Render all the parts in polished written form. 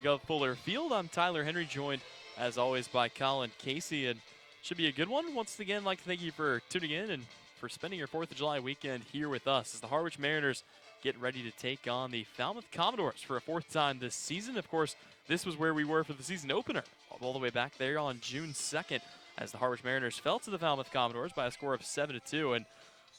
Gov Fuller Field. I'm Tyler Henry, joined as always by Colin Casey, and should be a good one. Once again, I'd like to thank you for tuning in and for spending your 4th of July weekend here with us as the Harwich Mariners get ready to take on the Falmouth Commodores for a 4th time this season. Of course, this was where we were for the season opener, all the way back there on June 2nd, as the Harwich Mariners fell to the Falmouth Commodores by a score of 7-2. And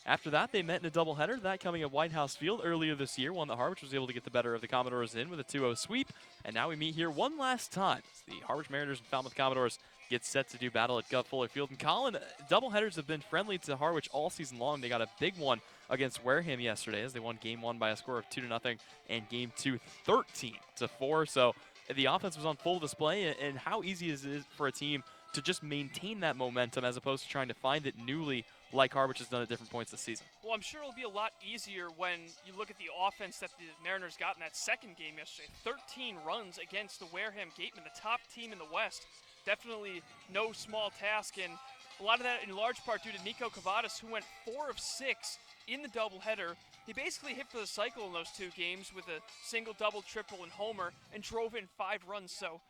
after that, they met in a doubleheader, that coming at White House Field earlier this year, one that Harwich was able to get the better of the Commodores in with a 2-0 sweep. And now we meet here one last time as the Harwich Mariners and Falmouth Commodores get set to do battle at Gov Fuller Field. And Colin, doubleheaders have been friendly to Harwich all season long. They got a big one against Wareham yesterday as they won Game 1 by a score of 2-0 and Game 2 13-4. So the offense was on full display, and how easy is it for a team to just maintain that momentum as opposed to trying to find it newly like Harwich has done at different points this season? Well, I'm sure it'll be a lot easier when you look at the offense that the Mariners got in that second game yesterday. 13 runs against the Wareham Gatemen, the top team in the West. Definitely no small task, and a lot of that in large part due to Nico Cavadas, who went 4 of 6 in the doubleheader. He basically hit for the cycle in those two games with a single, double, triple, and homer, and drove in 5 runs. So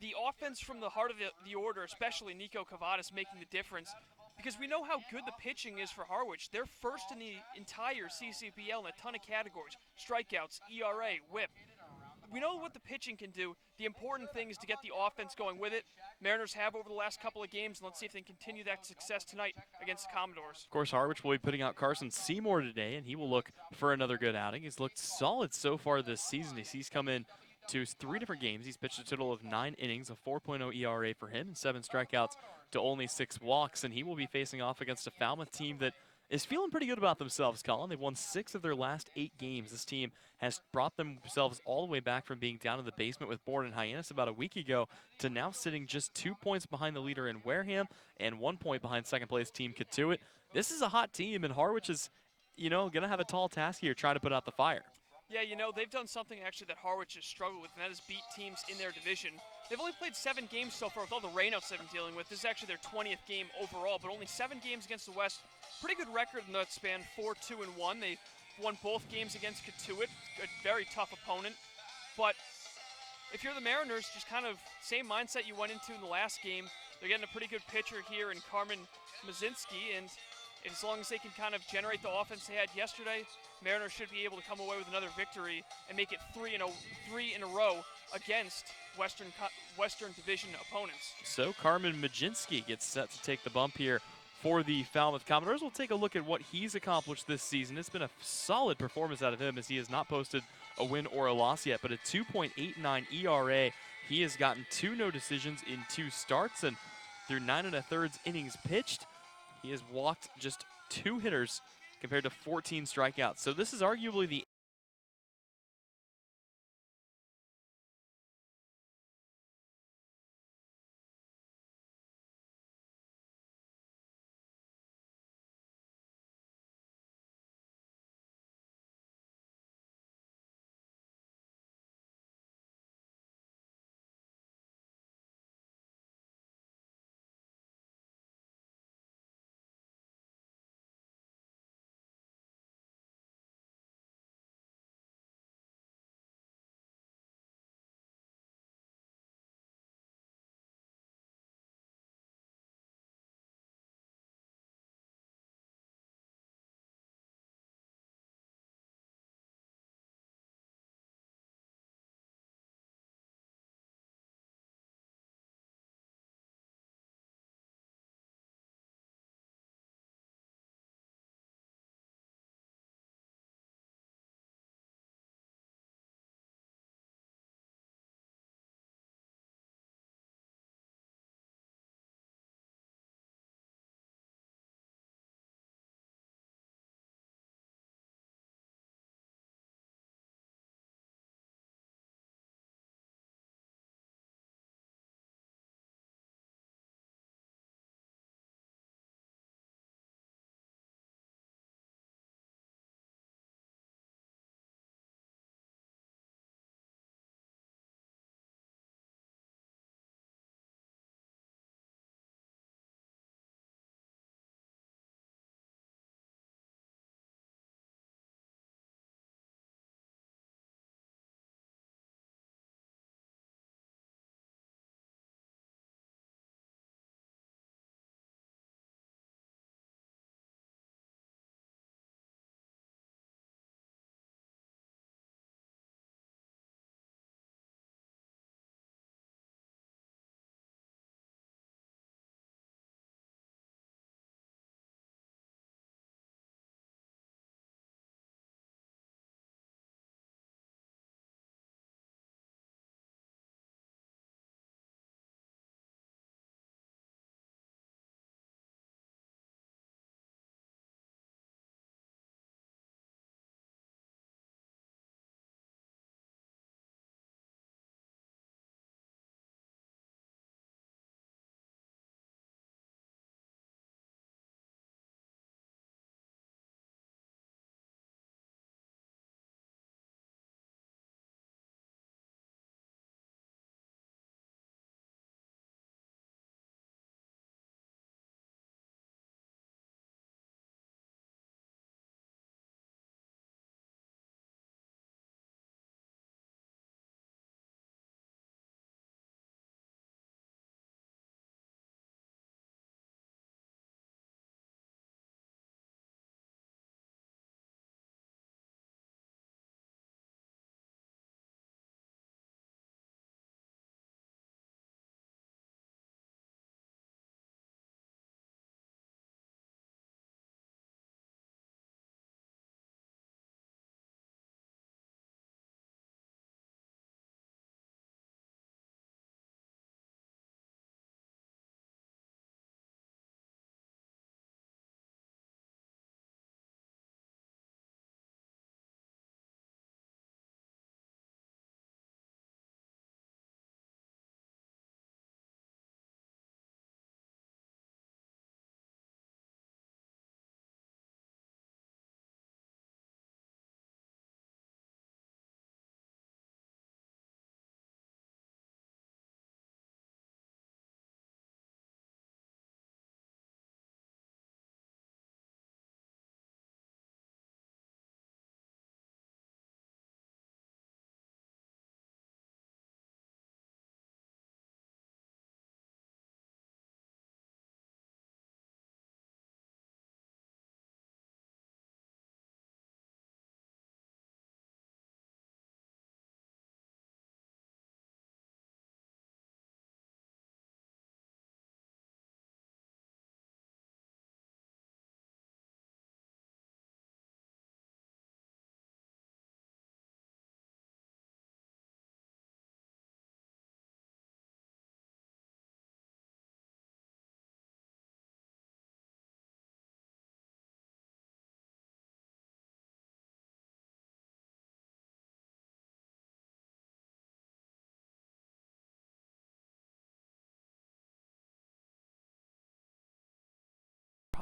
the offense from the heart of the order, especially Nico Cavadas, making the difference. Because we know how good the pitching is for Harwich. They're first in the entire CCPL in a ton of categories. Strikeouts, ERA, whip. We know what the pitching can do. The important thing is to get the offense going with it. Mariners have over the last couple of games, and let's see if they can continue that success tonight against the Commodores. Of course, Harwich will be putting out Carson Seymour today, and he will look for another good outing. He's looked solid so far this season. He's come in to 3 different games. He's pitched a total of 9 innings, a 4.0 ERA for him, and 7 strikeouts to only 6 walks, and he will be facing off against a Falmouth team that is feeling pretty good about themselves, Colin. They've won 6 of their last 8 games. This team has brought themselves all the way back from being down in the basement with Bourne and Hyannis about a week ago to now sitting just 2 points behind the leader in Wareham and 1 point behind second-place team Katuitt. This is a hot team, and Harwich is, going to have a tall task here trying to put out the fire. Yeah, they've done something actually that Harwich has struggled with, and that is beat teams in their division. They've only played 7 games so far with all the rainouts they've been dealing with. This is actually their 20th game overall, but only 7 games against the West. Pretty good record in that span, 4-2-1. They won both games against Katuitt, a very tough opponent. But if you're the Mariners, just kind of same mindset you went into in the last game. They're getting a pretty good pitcher here in Carmen Mazinski, and as long as they can kind of generate the offense they had yesterday, Mariners should be able to come away with another victory and make it 3 in a row against Western Division opponents. So Carmen Majinski gets set to take the bump here for the Falmouth Commodores. We'll take a look at what he's accomplished this season. It's been a solid performance out of him as he has not posted a win or a loss yet, but a 2.89 ERA. He has gotten 2 no decisions in 2 starts, and through 9 1/3 innings pitched, he has walked just 2 hitters compared to 14 strikeouts. So this is arguably the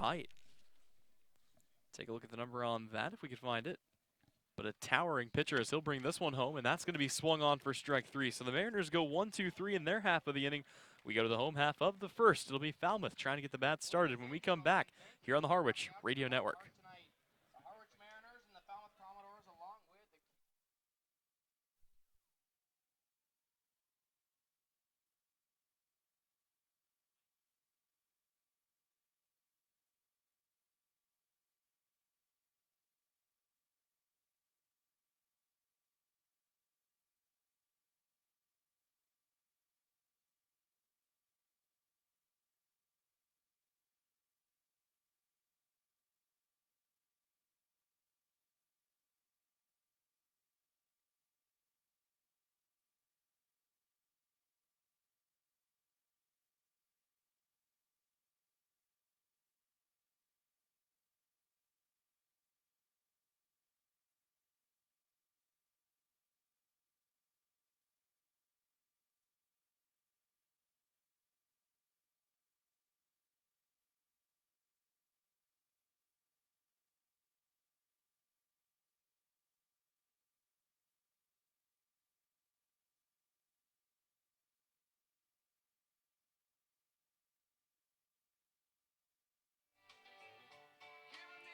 height. Take a look at the number on that if we can find it. But a towering pitcher as he'll bring this one home, and that's going to be swung on for strike 3. So the Mariners go 1-2-3 in their half of the inning. We go to the home half of the first. It'll be Falmouth trying to get the bat started when we come back here on the Harwich Radio Network.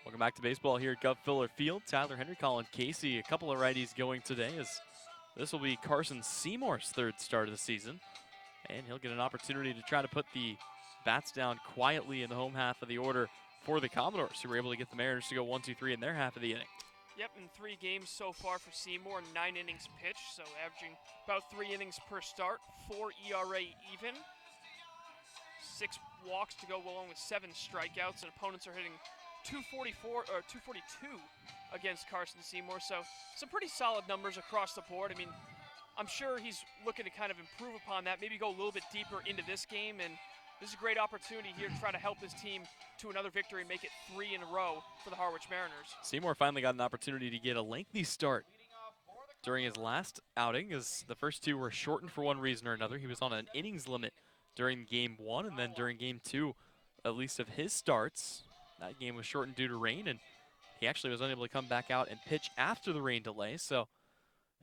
Welcome back to baseball here at Gov-Filler Field. Tyler Henry, Colin Casey, a couple of righties going today as this will be Carson Seymour's third start of the season. And he'll get an opportunity to try to put the bats down quietly in the home half of the order for the Commodores, who were able to get the Mariners to go 1-2-3 in their half of the inning. Yep, in 3 games so far for Seymour, 9 innings pitched, so averaging about 3 innings per start, 4 ERA even, 6 walks to go along with 7 strikeouts, and opponents are hitting 244 or 242 against Carson Seymour, so some pretty solid numbers across the board. I mean, I'm sure he's looking to kind of improve upon that, maybe go a little bit deeper into this game, and this is a great opportunity here to try to help his team to another victory and make it 3 in a row for the Harwich Mariners. Seymour finally got an opportunity to get a lengthy start during his last outing, as the first 2 were shortened for one reason or another. He was on an innings limit during game 1, and then during game 2, at least of his starts, that game was shortened due to rain, and he actually was unable to come back out and pitch after the rain delay. So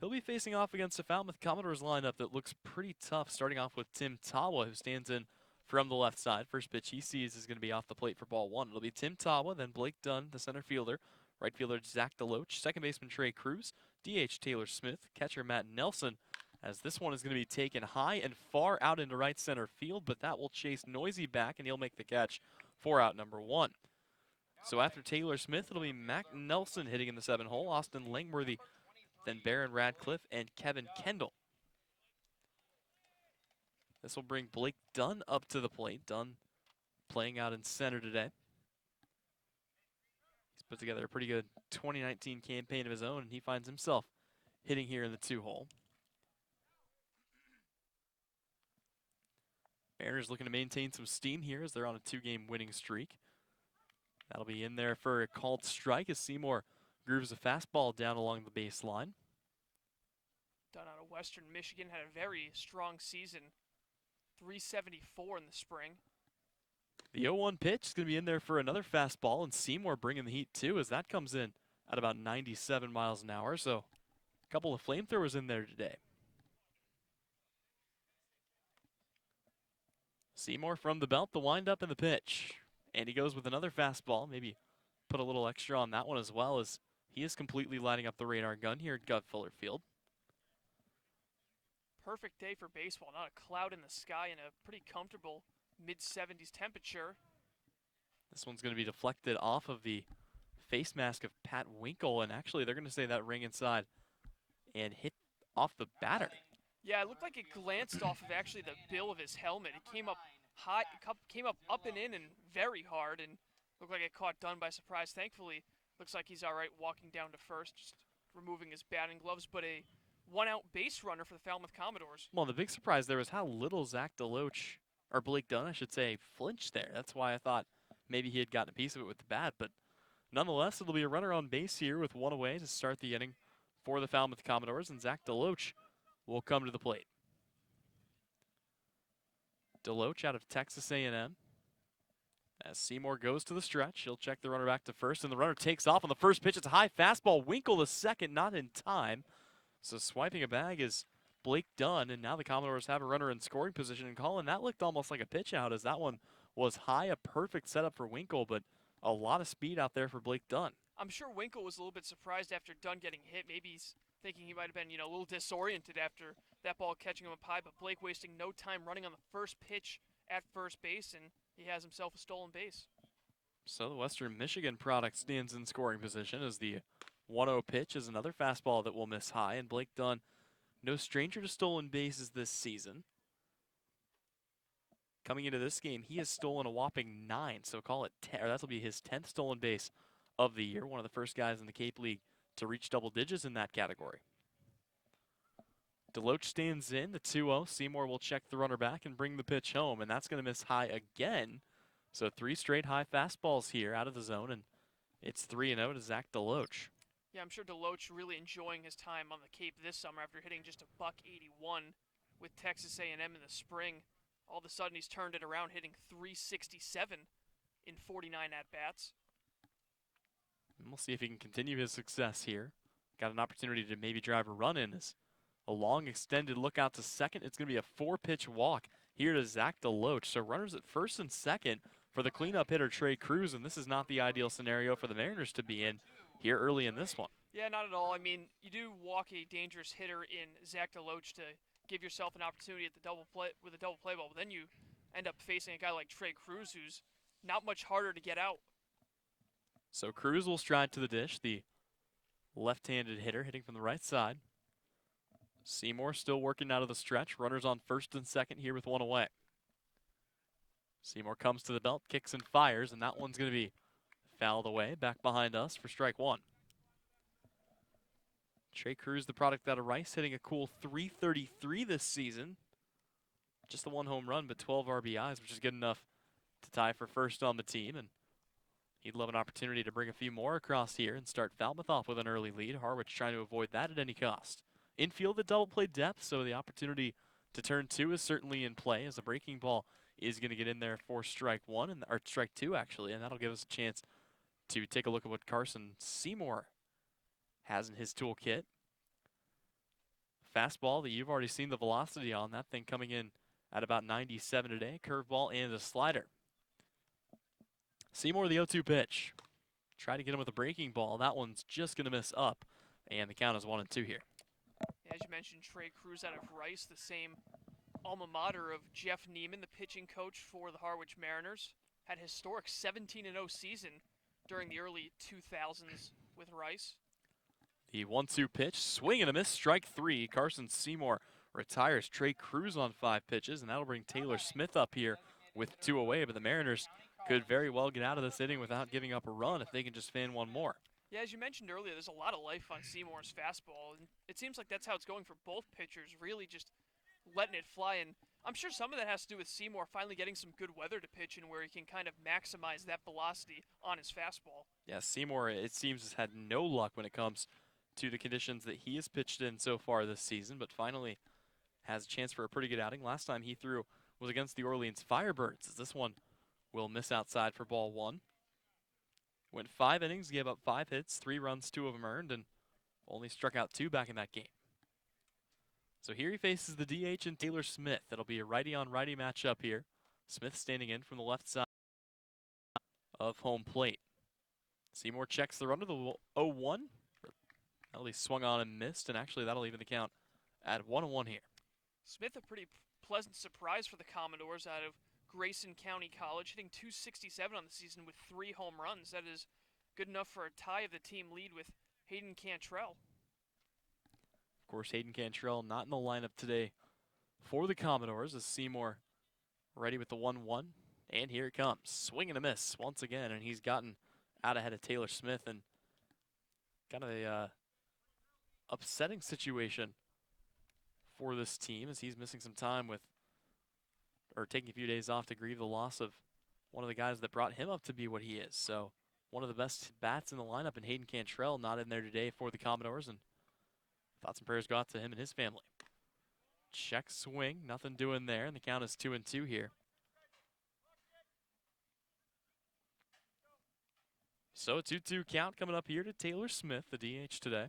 he'll be facing off against a Falmouth Commodores lineup that looks pretty tough, starting off with Tim Tawa, who stands in from the left side. First pitch he sees is going to be off the plate for ball 1. It'll be Tim Tawa, then Blake Dunn, the center fielder. Right fielder Zach DeLoach, second baseman Trey Cruz, DH Taylor Smith, catcher Matt Nelson, as this one is going to be taken high and far out into right center field, but that will chase Noisy back, and he'll make the catch for out number 1. So after Taylor Smith, it'll be Mac Nelson hitting in the 7-hole, Austin Langworthy, then Barron Radcliffe, and Kevin Kendall. This will bring Blake Dunn up to the plate. Dunn playing out in center today. He's put together a pretty good 2019 campaign of his own, and he finds himself hitting here in the 2-hole. Mariners looking to maintain some steam here as they're on a 2-game winning streak. That'll be in there for a called strike as Seymour grooves a fastball down along the baseline. Done out of Western Michigan, had a very strong season. 374 in the spring. The 0-1 pitch is going to be in there for another fastball, and Seymour bringing the heat too as that comes in at about 97 miles an hour. So a couple of flamethrowers in there today. Seymour from the belt, the windup and the pitch. And he goes with another fastball, maybe put a little extra on that one as well, as he is completely lighting up the radar gun here at Gov-Filler Field. Perfect day for baseball, not a cloud in the sky and a pretty comfortable mid-70s temperature. This one's going to be deflected off of the face mask of Pat Winkle, and actually they're going to say that ring inside and hit off the batter. Yeah, it looked like it glanced off of actually the bill of his helmet. It came up high, came up and in and very hard, and looked like it caught Dunn by surprise. Thankfully, looks like he's all right walking down to first, just removing his batting gloves, but a one-out base runner for the Falmouth Commodores. Well, the big surprise there was how little Zach DeLoach, or Blake Dunn, I should say, flinched there. That's why I thought maybe he had gotten a piece of it with the bat, but nonetheless, it'll be a runner on base here with 1 away to start the inning for the Falmouth Commodores, and Zach DeLoach will come to the plate. DeLoach out of Texas A&M. As Seymour goes to the stretch, he'll check the runner back to first, and the runner takes off on the first pitch. It's a high fastball. Winkle the second, not in time. So swiping a bag is Blake Dunn, and now the Commodores have a runner in scoring position. And Colin, that looked almost like a pitch out as that one was high, a perfect setup for Winkle, but a lot of speed out there for Blake Dunn. I'm sure Winkle was a little bit surprised after Dunn getting hit. Maybe he's thinking he might have been, a little disoriented after that ball catching him up high, but Blake wasting no time running on the first pitch at first base, and he has himself a stolen base. So the Western Michigan product stands in scoring position as the 1-0 pitch is another fastball that will miss high, and Blake Dunn, no stranger to stolen bases this season. Coming into this game, he has stolen a whopping 9, so call it 10, or that'll be his 10th stolen base of the year. One of the first guys in the Cape League to reach double digits in that category. Deloach stands in, the 2-0. Seymour will check the runner back and bring the pitch home, and that's going to miss high again. So 3 straight high fastballs here out of the zone, and it's 3-0 to Zach Deloach. Yeah, I'm sure Deloach really enjoying his time on the Cape this summer after hitting just a .181 with Texas A&M in the spring. All of a sudden, he's turned it around, hitting .367 in 49 at-bats. And we'll see if he can continue his success here. Got an opportunity to maybe drive a run in. As a long extended look out to second. It's going to be a 4-pitch walk here to Zach Deloach. So runners at first and second for the cleanup hitter Trey Cruz, and this is not the ideal scenario for the Mariners to be in here early in this one. Yeah, not at all. I mean, you do walk a dangerous hitter in Zach Deloach to give yourself an opportunity at the double play with a double play ball, but then you end up facing a guy like Trey Cruz, who's not much harder to get out. So Cruz will stride to the dish, the left-handed hitter hitting from the right side. Seymour still working out of the stretch. Runners on first and second here with one away. Seymour comes to the belt, kicks and fires, and that one's going to be fouled away. Back behind us for strike one. Trey Cruz, the product out of Rice, hitting a cool .333 this season. Just the 1 home run, but 12 RBIs, which is good enough to tie for first on the team. And he'd love an opportunity to bring a few more across here and start Falmouth off with an early lead. Harwich trying to avoid that at any cost. Infield, the double play depth, so the opportunity to turn 2 is certainly in play as the breaking ball is going to get in there for strike 1, or strike 2 actually, and that'll give us a chance to take a look at what Carson Seymour has in his toolkit. Fastball that you've already seen the velocity on, that thing coming in at about 97 today. Curveball and a slider. Seymour, the 0-2 pitch. Try to get him with a breaking ball. That one's just going to miss up, and the count is 1-2 here. As you mentioned, Trey Cruz out of Rice, the same alma mater of Jeff Neiman, the pitching coach for the Harwich Mariners. Had a historic 17-0 season during the early 2000s with Rice. The 1-2 pitch, swing and a miss, strike 3. Carson Seymour retires Trey Cruz on 5 pitches, and that'll bring Taylor Smith up here with 2 away. But the Mariners could very well get out of this inning without giving up a run if they can just fan one more. Yeah, as you mentioned earlier, there's a lot of life on Seymour's fastball, and it seems like that's how it's going for both pitchers, really just letting it fly. And I'm sure some of that has to do with Seymour finally getting some good weather to pitch in where he can kind of maximize that velocity on his fastball. Yeah, Seymour, it seems, has had no luck when it comes to the conditions that he has pitched in so far this season, but finally has a chance for a pretty good outing. Last time he threw was against the Orleans Firebirds, as this one will miss outside for ball 1. Went 5 innings, gave up 5 hits, 3 runs, 2 of them earned, and only struck out 2 back in that game. So here he faces the DH and Taylor Smith. It'll be a righty-on-righty matchup here. Smith standing in from the left side of home plate. Seymour checks the runner, the 0-1. That'll be swung on and missed, and actually that'll even the count at 1-1 here. Smith, a pretty pleasant surprise for the Commodores out of Grayson County College, hitting .267 on the season with 3 home runs. That is good enough for a tie of the team lead with Hayden Cantrell. Of course, Hayden Cantrell not in the lineup today for the Commodores as Seymour ready with the 1-1. And here it comes. Swing and a miss once again, and he's gotten out ahead of Taylor Smith, and kind of a upsetting situation for this team as he's missing some time with, or taking a few days off to grieve the loss of one of the guys that brought him up to be what he is. So one of the best bats in the lineup, and Hayden Cantrell not in there today for the Commodores, and thoughts and prayers go out to him and his family. Check swing, nothing doing there, and the count is 2-2 here. So a 2-2 count coming up here to Taylor Smith, the DH today,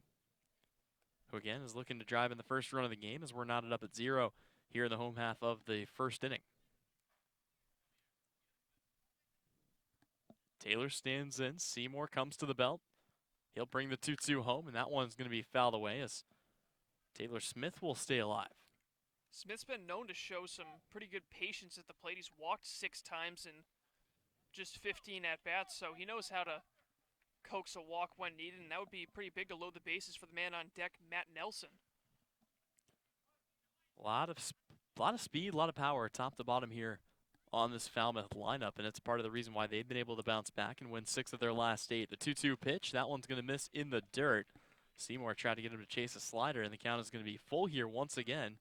who again is looking to drive in the first run of the game as we're knotted up at 0 here in the home half of the first inning. Taylor stands in. Seymour comes to the belt. He'll bring the 2-2 home, and that one's going to be fouled away as Taylor Smith will stay alive. Smith's been known to show some pretty good patience at the plate. He's walked 6 times in just 15 at-bats, so he knows how to coax a walk when needed, and that would be pretty big to load the bases for the man on deck, Matt Nelson. A lot of speed, a lot of power top to bottom here on this Falmouth lineup, and it's part of the reason why they've been able to bounce back and win 6 of their last 8. The 2-2 pitch, that one's going to miss in the dirt. Seymour tried to get him to chase a slider, and the count is going to be full here once again.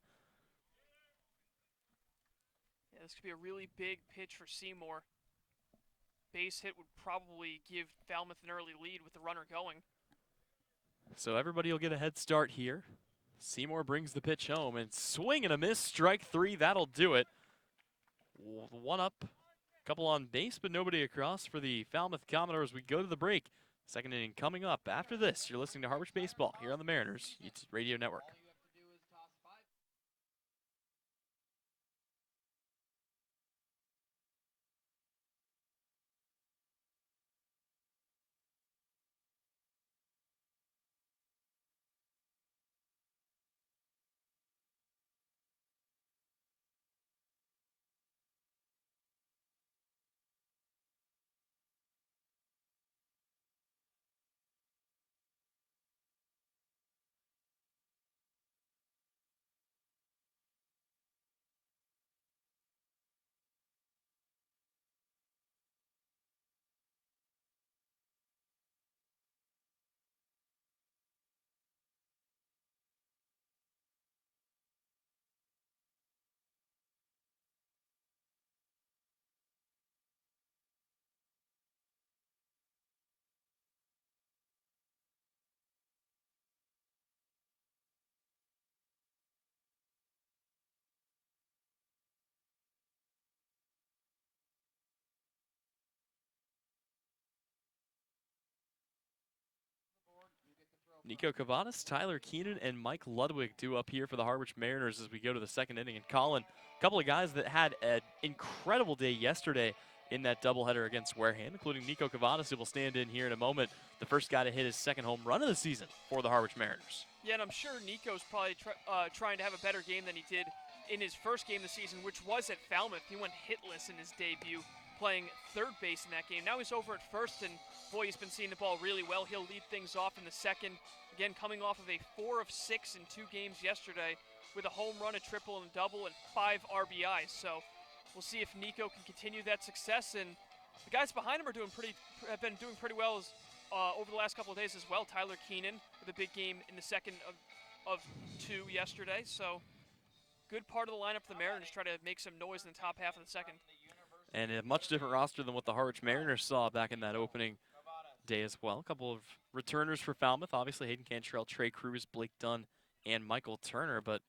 Yeah, this could be a really big pitch for Seymour. Base hit would probably give Falmouth an early lead with the runner going. So everybody will get a head start here. Seymour brings the pitch home, and swing and a miss, strike 3, that'll do it. One up, couple on base, but nobody across for the Falmouth Commodores. We go to the break. Second inning coming up. After this, you're listening to Harwich Baseball here on the Mariners Radio Network. Nico Cavadas, Tyler Keenan, and Mike Ludwig due up here for the Harwich Mariners as we go to the second inning. And Colin, a couple of guys that had an incredible day yesterday in that doubleheader against Wareham, including Nico Cavadas, who will stand in here in a moment. The first guy to hit his second home run of the season for the Harwich Mariners. Yeah, and I'm sure Nico's probably trying to have a better game than he did in his first game this season, which was at Falmouth. He went hitless in his debut, playing third base in that game. Now he's over at first, and boy, he's been seeing the ball really well. He'll lead things off in the second. Again, coming off of a 4 of 6 in 2 games yesterday with a home run, a triple, and a double, and 5 RBIs. So we'll see if Nico can continue that success. And the guys behind him have been doing pretty well over the last couple of days as well. Tyler Keenan with a big game in the second of 2 yesterday. So good part of the lineup for the Mariners, try to make some noise in the top half of the second. And a much different roster than what the Harwich Mariners saw back in that opening day as well. A couple of returners for Falmouth, obviously Hayden Cantrell, Trey Cruz, Blake Dunn, and Michael Turner, but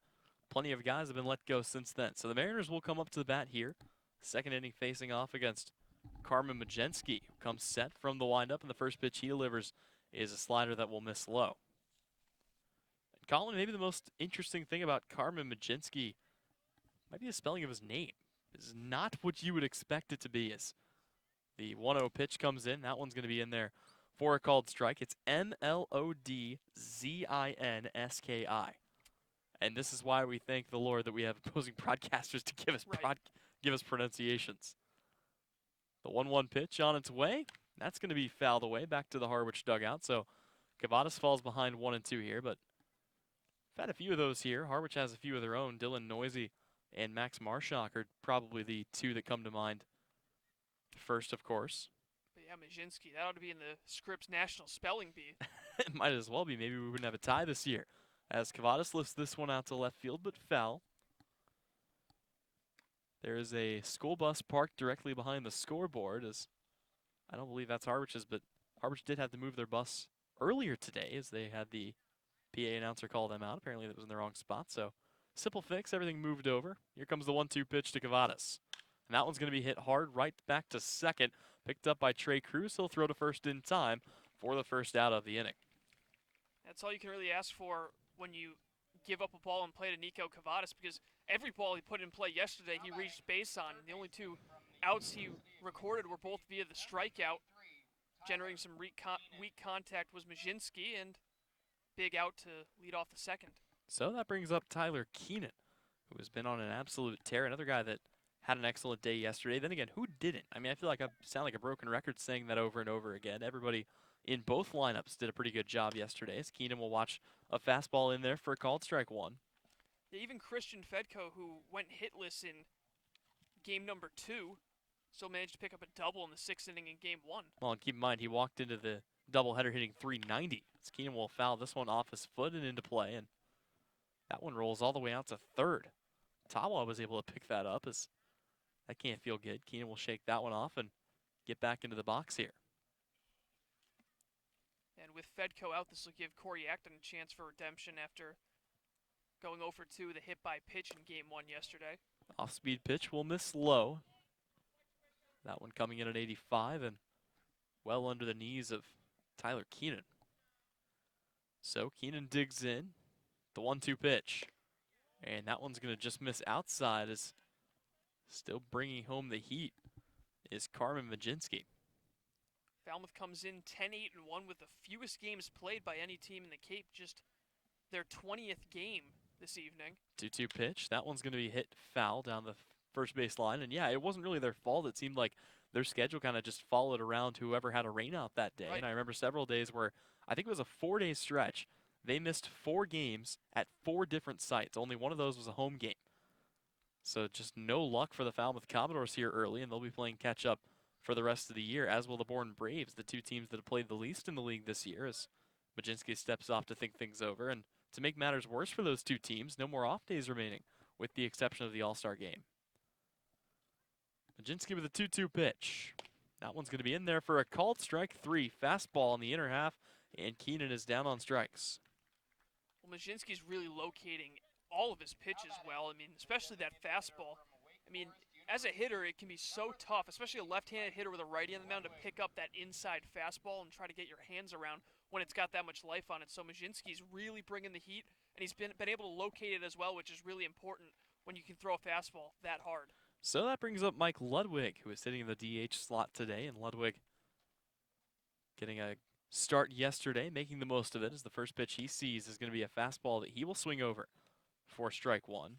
plenty of guys have been let go since then. So the Mariners will come up to the bat here. Second inning facing off against Carmen Majensky, who comes set from the windup, and the first pitch he delivers is a slider that will miss low. And Colin, maybe the most interesting thing about Carmen Majensky might be the spelling of his name. It's not what you would expect it to be. As the 1-0 pitch comes in, that one's going to be in there for a called strike. It's Mlodzinski. And this is why we thank the Lord that we have opposing broadcasters to give us pronunciations. The 1-1 pitch on its way. That's going to be fouled away back to the Harwich dugout. So Cavadas falls behind 1-2 here, but we've had a few of those here. Harwich has a few of their own. Dylan Noisy and Max Marshock are probably the two that come to mind first, of course. But yeah, Majinski, that ought to be in the Scripps National Spelling Bee. It might as well be. Maybe we wouldn't have a tie this year. As Cavadas lifts this one out to left field, but foul. There is a school bus parked directly behind the scoreboard. As I don't believe that's Harwich's, but Harwich did have to move their bus earlier today as they had the PA announcer call them out. Apparently that was in the wrong spot, so simple fix, everything moved over. Here comes the 1-2 pitch to Cavadas. And that one's going to be hit hard right back to second. Picked up by Trey Cruz. He'll throw to first in time for the first out of the inning. That's all you can really ask for when you give up a ball and play to Nico Cavadas, because every ball he put in play yesterday he reached base on. The only two outs he recorded were both via the strikeout. Generating some weak contact was Majinski, and big out to lead off the second. So that brings up Tyler Keenan, who has been on an absolute tear. Another guy that had an excellent day yesterday. Then again, who didn't? I mean, I feel like I sound like a broken record saying that over and over again. Everybody in both lineups did a pretty good job yesterday, as Keenan will watch a fastball in there for a called strike one. Yeah, even Christian Fedko, who went hitless in game number 2, still managed to pick up a double in the 6th inning in game 1. Well, and keep in mind, he walked into the doubleheader hitting .390. As Keenan will foul this one off his foot and into play, and that one rolls all the way out to third. Tawa was able to pick that up, as that can't feel good. Keenan will shake that one off and get back into the box here. And with Fedko out, this will give Corey Acton a chance for redemption after going 0 for 2 with a hit by pitch in game 1 yesterday. Off-speed pitch will miss low. That one coming in at 85 and well under the knees of Tyler Keenan. So Keenan digs in, the 1-2 pitch. And that one's going to just miss outside, as still bringing home the heat is Carmen Majinski. Falmouth comes in 10-8-1 with the fewest games played by any team in the Cape, just their 20th game this evening. 2-2 pitch. That one's going to be hit foul down the first base line. And yeah, it wasn't really their fault. It seemed like their schedule kind of just followed around whoever had a rainout that day. Right. And I remember several days where I think it was a 4-day stretch. They missed 4 games at 4 different sites. Only one of those was a home game. So just no luck for the Falmouth Commodores here early, and they'll be playing catch-up for the rest of the year, as will the Bourne Braves, the 2 teams that have played the least in the league this year, as Majinski steps off to think things over. And to make matters worse for those 2 teams, no more off days remaining, with the exception of the All-Star game. Majinski with a 2-2 pitch. That one's going to be in there for a called strike 3. Fastball in the inner half, and Keenan is down on strikes. Well, Majinski's really locating all of his pitches well. I mean, especially that fastball. I mean, as a hitter, it can be so tough, especially a left-handed hitter with a righty on the mound, to pick up that inside fastball and try to get your hands around when it's got that much life on it. So Majinski's really bringing the heat, and he's been able to locate it as well, which is really important when you can throw a fastball that hard. So that brings up Mike Ludwig, who is sitting in the DH slot today, and Ludwig getting a start yesterday, making the most of it, as the first pitch he sees is going to be a fastball that he will swing over for strike 1.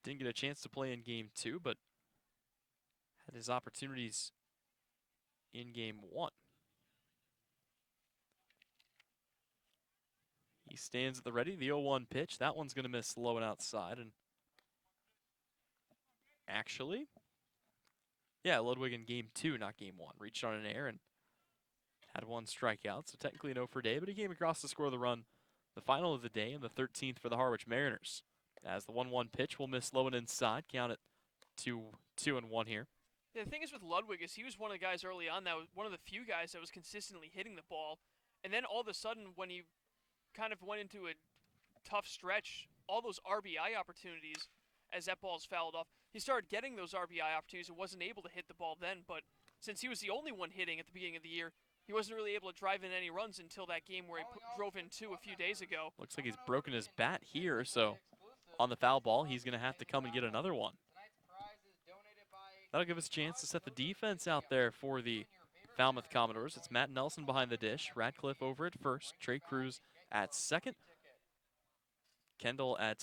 Didn't get a chance to play in game 2, but had his opportunities in game 1. He stands at the ready, the 0-1 pitch. That one's going to miss low and outside. And actually, yeah, Ludwig in game 2, not game 1. Reached on an error and had 1 strikeout, so technically an 0 for day, but he came across to score the run, the final of the day, and the 13th for the Harwich Mariners. As the 1-1 pitch will miss low and inside, count it 2-1 here. Yeah, the thing is with Ludwig is he was one of the guys early on that was one of the few guys that was consistently hitting the ball, and then all of a sudden when he kind of went into a tough stretch, all those RBI opportunities as that ball's fouled off, he started getting those RBI opportunities and wasn't able to hit the ball then, but since he was the only one hitting at the beginning of the year, he wasn't really able to drive in any runs until that game where he drove in 2 a few days ago. Looks like he's broken his bat here, so on the foul ball, he's going to have to come and get another one. That'll give us a chance to set the defense out there for the Falmouth Commodores. It's Matt Nelson behind the dish, Radcliffe over at first, Trey Cruz at second, Kendall at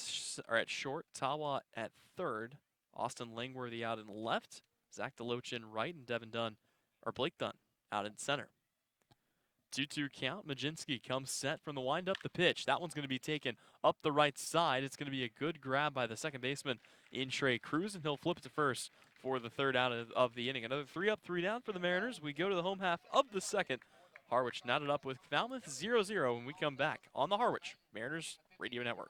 short, Tawa at third, Austin Langworthy out in left, Zach DeLoach in right, and Blake Dunn out in center. 2-2 count. Majinski comes set from the windup. The pitch. That one's going to be taken up the right side. It's going to be a good grab by the second baseman in Trey Cruz, and he'll flip it to first for the third out of the inning. Another 3 up, 3 down for the Mariners. We go to the home half of the second. Harwich knotted up with Falmouth 0-0 when we come back on the Harwich Mariners Radio Network.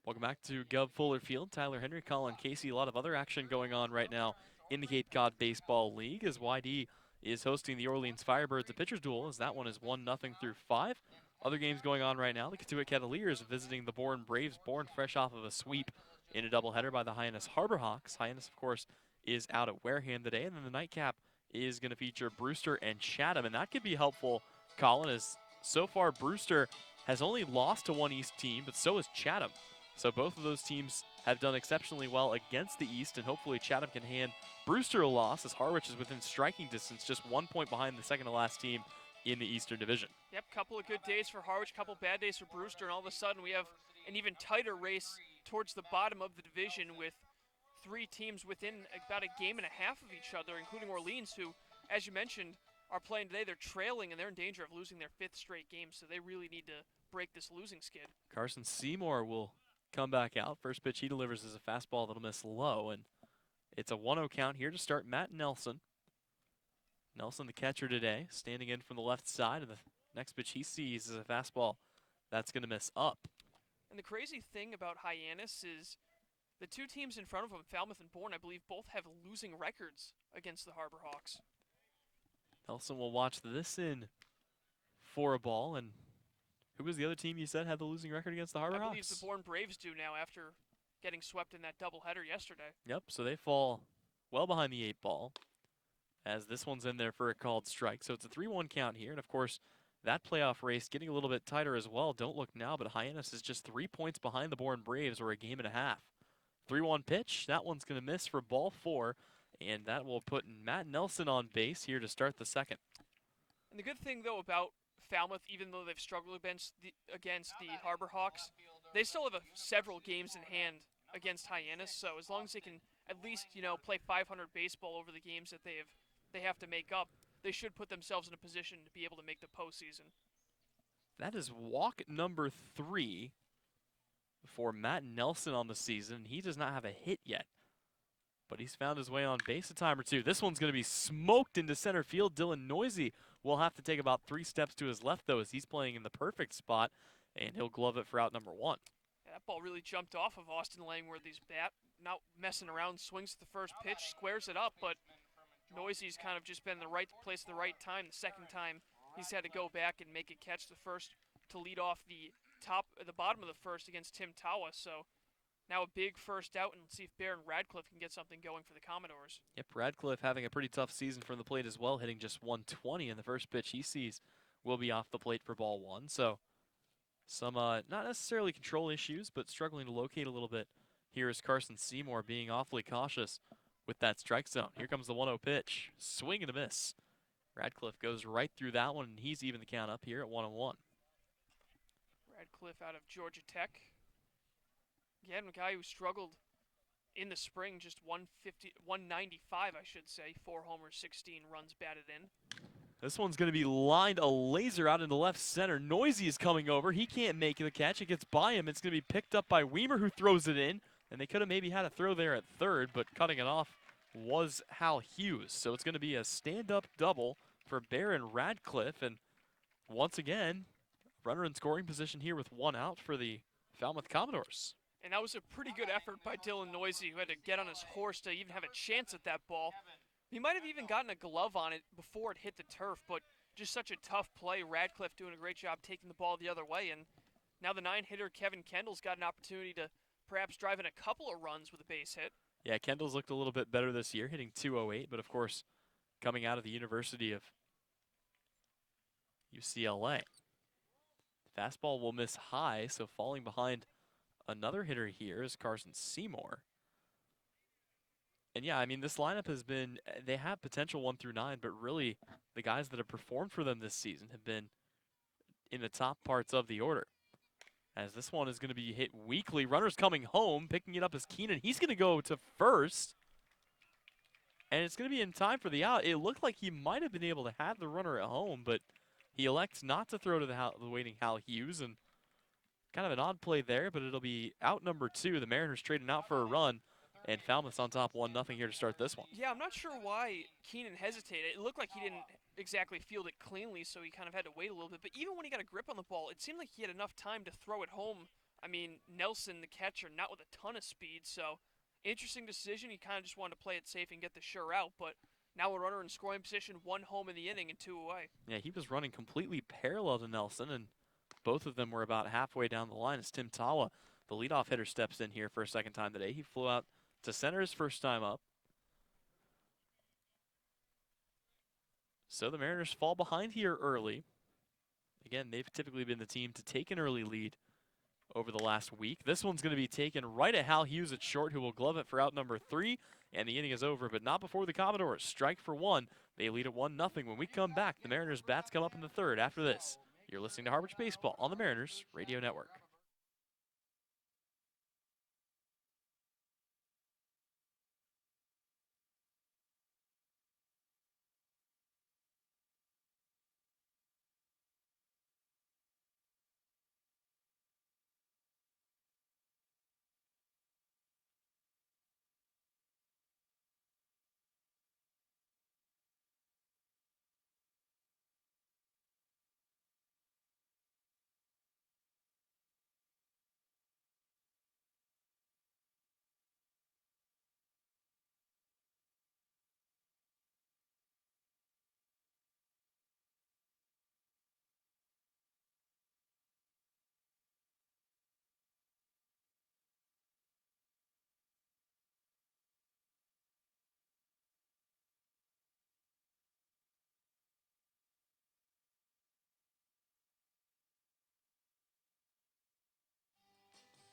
Welcome back to Gov Fuller Field. Tyler Henry, Colin Casey. A lot of other action going on right now in the Cape Cod Baseball League as YD is hosting the Orleans Firebirds. A pitcher's duel as that one is 1-0 through 5. Other games going on right now. The Katuitt Cavaliers visiting the Bourne Braves. Bourne fresh off of a sweep in a doubleheader by the Hyannis Harbor Hawks. Hyannis, of course, is out at Wareham today. And then the nightcap is going to feature Brewster and Chatham. And that could be helpful, Colin, as so far Brewster has only lost to one East team, but so has Chatham. So both of those teams have done exceptionally well against the East, and hopefully Chatham can hand Brewster a loss as Harwich is within striking distance, just 1 point behind the second-to-last team in the Eastern Division. Yep, couple of good days for Harwich, couple bad days for Brewster, and all of a sudden we have an even tighter race towards the bottom of the division with 3 teams within about a game and a half of each other, including Orleans, who, as you mentioned, are playing today. They're trailing, and they're in danger of losing their 5th straight game, so they really need to break this losing skid. Carson Seymour will come back out. First pitch he delivers is a fastball that'll miss low, and it's a 1-0 count here to start Matt Nelson. Nelson, the catcher today, standing in from the left side, and the next pitch he sees is a fastball that's going to miss up. And the crazy thing about Hyannis is the 2 teams in front of them, Falmouth and Bourne, I believe both have losing records against the Harbor Hawks. Nelson will watch this in for a ball, and who was the other team you said had the losing record against the Harbor Hawks? I believe the Bourne Braves do now after getting swept in that doubleheader yesterday. Yep, so they fall well behind the 8 ball as this one's in there for a called strike. So it's a 3-1 count here, and of course, that playoff race getting a little bit tighter as well. Don't look now, but Hyannis is just 3 points behind the Bourne Braves, or a game and a half. 3-1 pitch, that one's going to miss for ball 4, and that will put Matt Nelson on base here to start the second. And the good thing, though, about Falmouth, even though they've struggled against the Harbor Hawks, they still have several games in hand against Hyannis. So as long as they can at least, play 500 baseball over the games that they have to make up, they should put themselves in a position to be able to make the postseason. That is walk number 3 for Matt Nelson on the season. He does not have a hit yet, but he's found his way on base a time or two. This one's going to be smoked into center field. Dylan Noisy will have to take about 3 steps to his left, though, as he's playing in the perfect spot, and he'll glove it for out number 1. Yeah, that ball really jumped off of Austin Langworthy's bat. Not messing around, swings at the first pitch, squares it up, but Noisy's kind of just been in the right place at the right time. The second time he's had to go back and make a catch, the first to lead off the bottom of the first against Tim Tawa. So now a big first out, and see if Baron Radcliffe can get something going for the Commodores. Yep, Radcliffe having a pretty tough season from the plate as well, hitting just 120, and the first pitch he sees will be off the plate for ball 1. So some not necessarily control issues, but struggling to locate a little bit. Here is Carson Seymour being awfully cautious with that strike zone. Here comes the 1-0 pitch. Swing and a miss. Radcliffe goes right through that one, and he's even the count up here at 1-1. Radcliffe out of Georgia Tech. Again, a guy who struggled in the spring, just 195, I should say. 4 homers, 16 runs batted in. This one's going to be lined a laser out into left center. Noisy is coming over. He can't make the catch. It gets by him. It's going to be picked up by Weimer, who throws it in. And they could have maybe had a throw there at third, but cutting it off was Hal Hughes. So it's going to be a stand-up double for Baron Radcliffe. And once again, runner in scoring position here with 1 out for the Falmouth Commodores. And that was a pretty good effort by Dylan Noisy, who had to get on his horse to even have a chance at that ball. He might have even gotten a glove on it before it hit the turf, but just such a tough play. Radcliffe doing a great job taking the ball the other way. And now the 9-hitter Kevin Kendall's got an opportunity to perhaps drive in a couple of runs with a base hit. Yeah, Kendall's looked a little bit better this year, hitting .208, but of course, coming out of the University of UCLA. Fastball will miss high, so falling behind another hitter here is Carson Seymour. And yeah, I mean, this lineup has been, they have potential 1 through 9, but really the guys that have performed for them this season have been in the top parts of the order. As this one is going to be hit weakly. Runner's coming home, picking it up as Keenan. He's going to go to first. And it's going to be in time for the out. It looked like he might have been able to have the runner at home, but he elects not to throw to the waiting Hal Hughes. And kind of an odd play there, but it'll be out number 2. The Mariners trading out for a run. And Falmouth's on top 1-0 here to start this one. Yeah, I'm not sure why Keenan hesitated. It looked like he didn't exactly field it cleanly, so he kind of had to wait a little bit. But even when he got a grip on the ball, it seemed like he had enough time to throw it home I mean, Nelson, the catcher, not with a ton of speed, so interesting decision. He kind of just wanted to play it safe and get the sure out, but now a runner in scoring position, one home in the inning and two away. Yeah, he was running completely parallel to Nelson, and both of them were about halfway down the line as Tim Tala, the leadoff hitter, steps in here for a second time today. He flew out to center his first time up. So the Mariners fall behind here early. Again, they've typically been the team to take an early lead over the last week. This one's going to be taken right at Hal Hughes at short, who will glove it for out number 3, and the inning is over, but not before the Commodores strike for one. They lead at 1-0. When we come back, the Mariners' bats come up in the third after this. You're listening to Harwich Baseball on the Mariners Radio Network.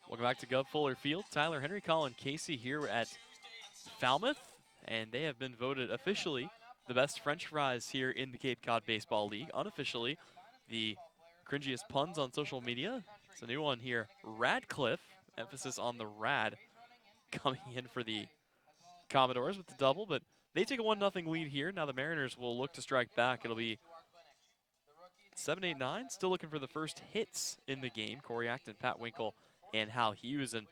Welcome back to Gov Fuller Field. Tyler Henry, Colin Casey here at Falmouth, and they have been voted officially the best French fries here in the Cape Cod Baseball League. Unofficially, the cringiest puns on social media. It's a new one here. Radcliffe, emphasis on the rad, coming in for the Commodores with the double, but they take a 1-0 lead here. Now the Mariners will look to strike back. It'll be 7-8-9, still looking for the first hits in the game. Corey Acton, Pat Winkle, and Hal Hughes. And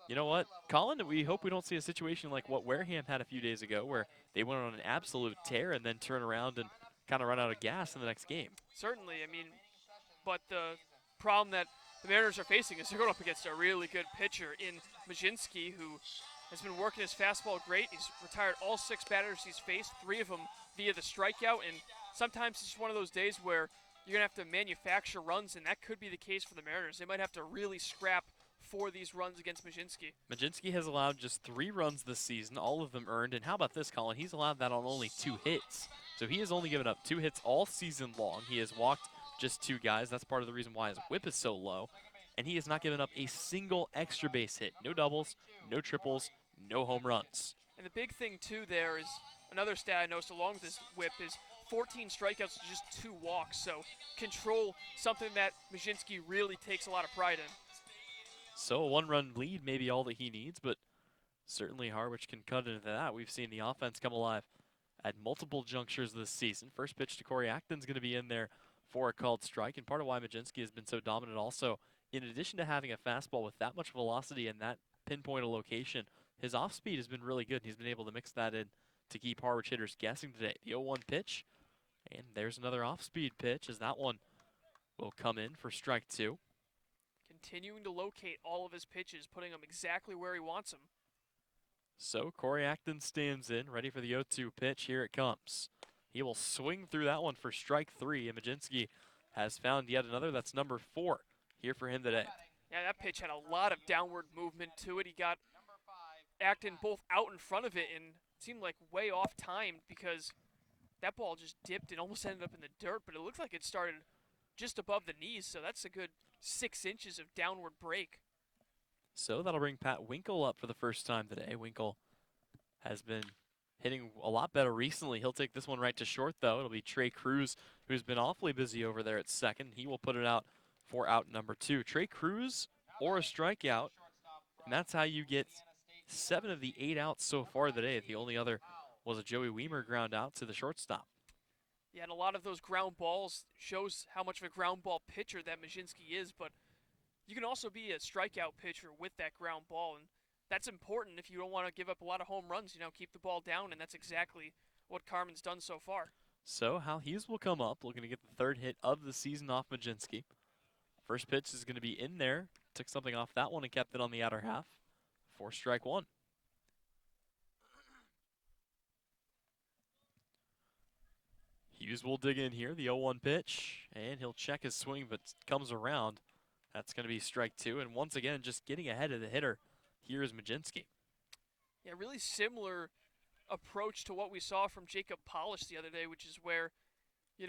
you know what, Colin, we hope we don't see a situation like what Wareham had a few days ago where they went on an absolute tear and then turn around and kind of run out of gas in the next game. Certainly, I mean, but the problem that the Mariners are facing is they're going up against a really good pitcher in Majinski, who has been working his fastball great. He's retired all 6 batters he's faced, 3 of them via the strikeout, and sometimes it's just one of those days where you're going to have to manufacture runs, and that could be the case for the Mariners. They might have to really scrap for these runs against Majinski. Majinski has allowed just 3 runs this season, all of them earned. And how about this, Colin? He's allowed that on only 2 hits. So he has only given up 2 hits all season long. He has walked just 2 guys. That's part of the reason why his whip is so low. And he has not given up a single extra base hit. No doubles, no triples, no home runs. And the big thing, too, there is another stat I noticed along with this whip is 14 strikeouts to just 2 walks. So control, something that Majinski really takes a lot of pride in. So a 1-run lead may be all that he needs, but certainly Harwich can cut into that. We've seen the offense come alive at multiple junctures this season. First pitch to Corey Acton's going to be in there for a called strike, and part of why Majinski has been so dominant also, in addition to having a fastball with that much velocity and that pinpoint of location, his off speed has been really good. He's been able to mix that in to keep Harwich hitters guessing today. The 0-1 pitch, and there's another off-speed pitch as that one will come in for strike 2. Continuing to locate all of his pitches, putting them exactly where he wants them. So Corey Acton stands in, ready for the 0-2 pitch. Here it comes. He will swing through that one for strike 3, and Majinski has found yet another. That's number 4 here for him today. Yeah, that pitch had a lot of downward movement to it. He got Acton both out in front of it and it seemed like way off timed because that ball just dipped and almost ended up in the dirt, but it looked like it started just above the knees, so that's a good 6 inches of downward break. So that'll bring Pat Winkle up for the first time today. Winkle has been hitting a lot better recently. He'll take this one right to short, though. It'll be Trey Cruz, who's been awfully busy over there at second. He will put it out for out number 2. Trey Cruz or a strikeout, and that's how you get 7 of the 8 outs so far today. The only other was a Joey Weimer ground out to the shortstop. Yeah, and a lot of those ground balls shows how much of a ground ball pitcher that Majinski is, but you can also be a strikeout pitcher with that ground ball, and that's important if you don't want to give up a lot of home runs. You know, keep the ball down, and that's exactly what Carmen's done so far. So Hal Hughes will come up, looking to get the 3rd hit of the season off Majinski. First pitch is going to be in there took something off that one and kept it on the outer half for strike one. Hughes will dig in here, the 0-1 pitch, and he'll check his swing, but comes around. That's going to be strike two, and once again, just getting ahead of the hitter. Here is Majinski. Yeah, really similar approach to what we saw from Jacob Polish the other day, which is where, he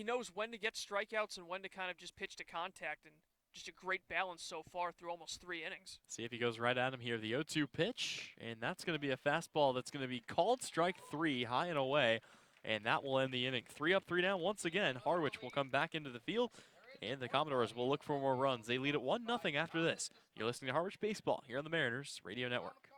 knows when to get strikeouts and when to kind of just pitch to contact, and just a great balance so far through almost 3 innings. See if he goes right at him here. The 0-2 pitch, and that's going to be a fastball that's going to be called strike three, high and away, and that will end the inning. 3 up, 3 down. Once again, Harwich will come back into the field, and the Commodores will look for more runs. They lead at 1-0 after this. You're listening to Harwich Baseball here on the Mariners Radio Network.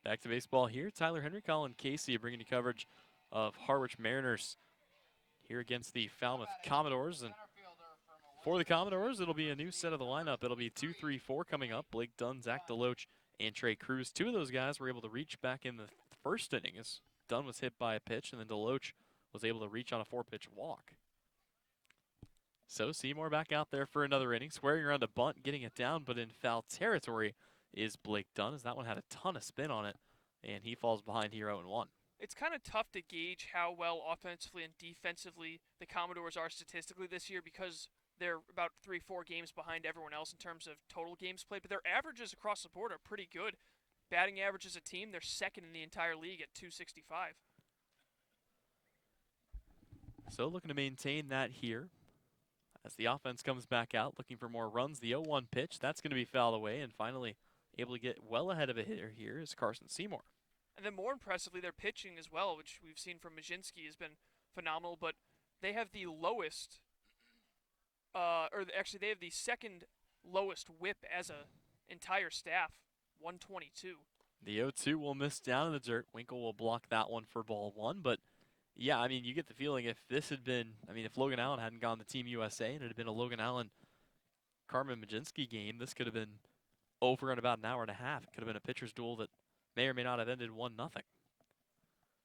Back to baseball here. Tyler Henry, Colin Casey bringing you coverage of Harwich Mariners here against the Falmouth Commodores. And for the Commodores, it'll be a new set of the lineup. It'll be 2-3-4 coming up. Blake Dunn, Zach DeLoach, and Trey Cruz. 2 of those guys were able to reach back in the first inning as Dunn was hit by a pitch, and then DeLoach was able to reach on a 4-pitch walk. So Seymour back out there for another inning, squaring around a bunt, getting it down, but in foul territory is Blake Dunn, as that one had a ton of spin on it, and he falls behind here 0-1. It's kind of tough to gauge how well offensively and defensively the Commodores are statistically this year because they're about 3-4 games behind everyone else in terms of total games played, but their averages across the board are pretty good. Batting average as a team, they're second in the entire league at .265. So looking to maintain that here as the offense comes back out, looking for more runs. The 0-1 pitch, that's going to be fouled away, and finally able to get well ahead of a hitter here is Carson Seymour. And then more impressively, their pitching as well, which we've seen from Majinski, has been phenomenal, but they have the lowest, they have the second lowest whip as a entire staff, 122. The 0-2 will miss down in the dirt. Winkle will block that one for ball one, but yeah, I mean, you get the feeling if this had been, if Logan Allen hadn't gone to Team USA and it had been a Logan Allen Carmen Majinski game, this could have been over in about an hour and a half. It could have been a pitcher's duel that may or may not have ended 1-0.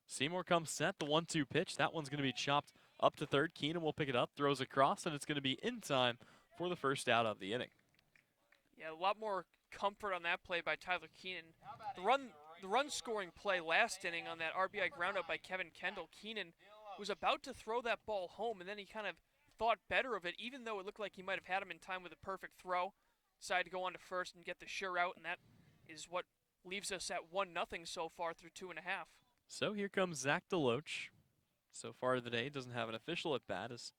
Seymour comes set, the 1-2 pitch. That one's going to be chopped up to third. Keenan will pick it up, throws across, and it's going to be in time for the first out of the inning. Yeah, a lot more comfort on that play by Tyler Keenan. The run scoring play last inning on that RBI groundout by Kevin Kendall, Keenan was about to throw that ball home, and then he kind of thought better of it, even though it looked like he might have had him in time with a perfect throw. Decided to go on to first and get the sure out, and that is what leaves us at 1-0 so far through 2.5. So here comes Zach DeLoach. So far today, doesn't have an official at bat as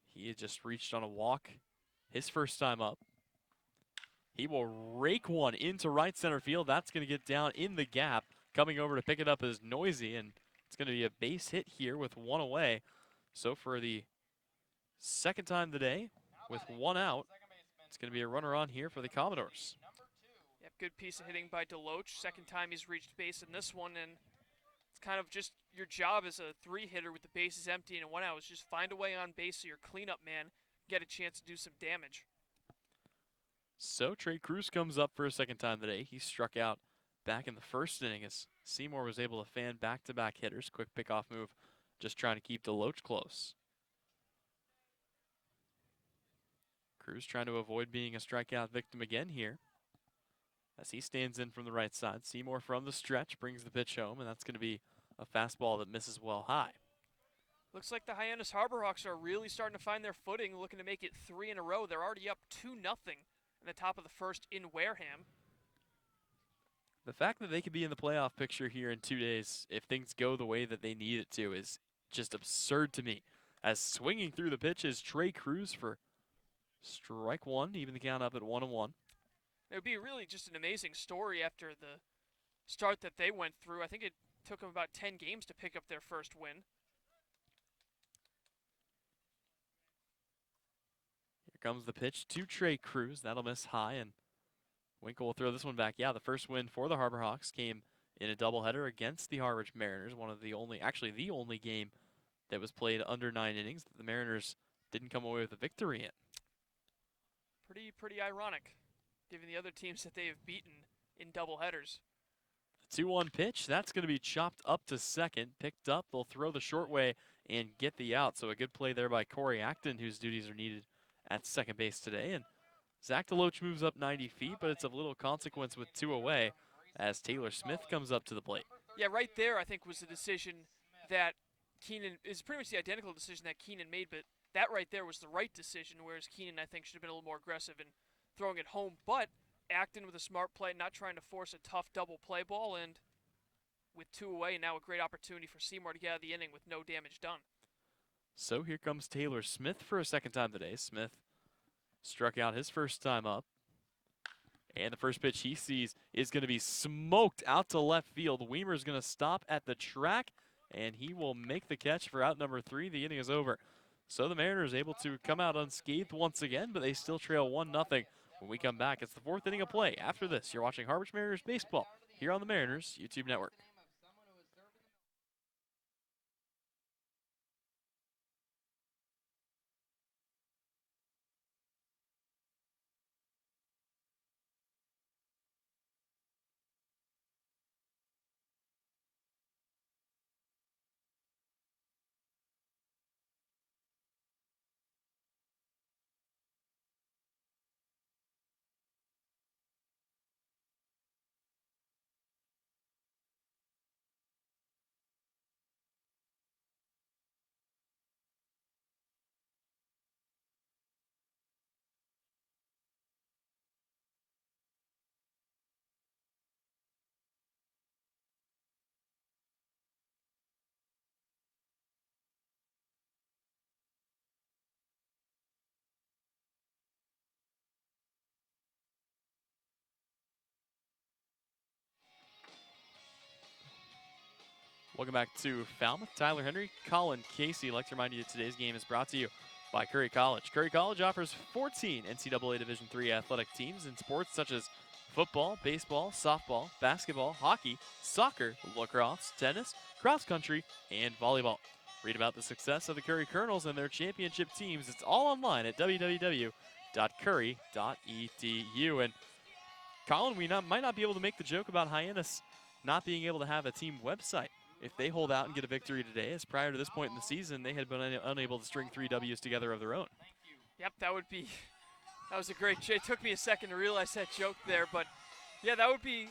he had just reached on a walk his first time up. He will rake one into right center field. That's going to get down in the gap. Coming over to pick it up is Noisy, and it's going to be a base hit here with one away. So for the second time today, with one out, it's going to be a runner on here for the Commodores. Yep, good piece of hitting by DeLoach. Second time he's reached base in this one, and it's kind of just your job as a 3-hitter with the bases empty and 1 out is just find a way on base so your cleanup man get a chance to do some damage. So Trey Cruz comes up for a second time today. He struck out back in the first inning as Seymour was able to fan back-to-back hitters. Quick pickoff move just trying to keep DeLoach close. Cruz trying to avoid being a strikeout victim again here, as he stands in from the right side. Seymour from the stretch brings the pitch home, and that's going to be a fastball that misses well high. Looks like the Hyannis Harborhawks are really starting to find their footing, looking to make it 3 in a row. They're already up 2-0 in the top of the first in Wareham. The fact that they could be in the playoff picture here in 2 days, if things go the way that they need it to, is just absurd to me. As swinging through the pitch is Trey Cruz for strike one, even the count up at 1-1. It would be really just an amazing story after the start that they went through. I think it took them about 10 games to pick up their first win. Here comes the pitch to Trey Cruz. That'll miss high, and Winkle will throw this one back. Yeah, the first win for the Harborhawks came in a doubleheader against the Harwich Mariners, one of the only, actually the only game that was played under 9 innings that the Mariners didn't come away with a victory in. Pretty ironic, given the other teams that they have beaten in doubleheaders. The 2-1 pitch, that's going to be chopped up to second, picked up. They'll throw the short way and get the out. So a good play there by Corey Acton, whose duties are needed at second base today. And Zach DeLoach moves up 90 feet, but it's of little consequence with 2 away as Taylor Smith comes up to the plate. Yeah, right there I think was the decision that Keenan, is pretty much the identical decision that Keenan made, but that right there was the right decision, whereas Keenan, I think, should have been a little more aggressive in throwing it home. But Acton with a smart play, not trying to force a tough double play ball, and with 2 away, now a great opportunity for Seymour to get out of the inning with no damage done. So here comes Taylor Smith for a second time today. Smith struck out his first time up. And the first pitch he sees is going to be smoked out to left field. Weimer's going to stop at the track, and he will make the catch for out number 3. The inning is over. So the Mariners able to come out unscathed once again, but they still trail 1-0. When we come back, it's the 4th inning of play. After this, you're watching Harwich Mariners baseball here on the Mariners YouTube Network. Welcome back to Falmouth. Tyler Henry, Colin Casey. I'd like to remind you that today's game is brought to you by Curry College. Curry College offers 14 NCAA Division III athletic teams in sports such as football, baseball, softball, basketball, hockey, soccer, lacrosse, tennis, cross country, and volleyball. Read about the success of the Curry Colonels and their championship teams. It's all online at www.curry.edu. And Colin, we might not be able to make the joke about Hyannis not being able to have a team website. If they hold out and get a victory today, as prior to this point in the season, they had been unable to string 3 W's together of their own. Yep, that was a great joke. It took me a second to realize that joke there, but yeah, that would be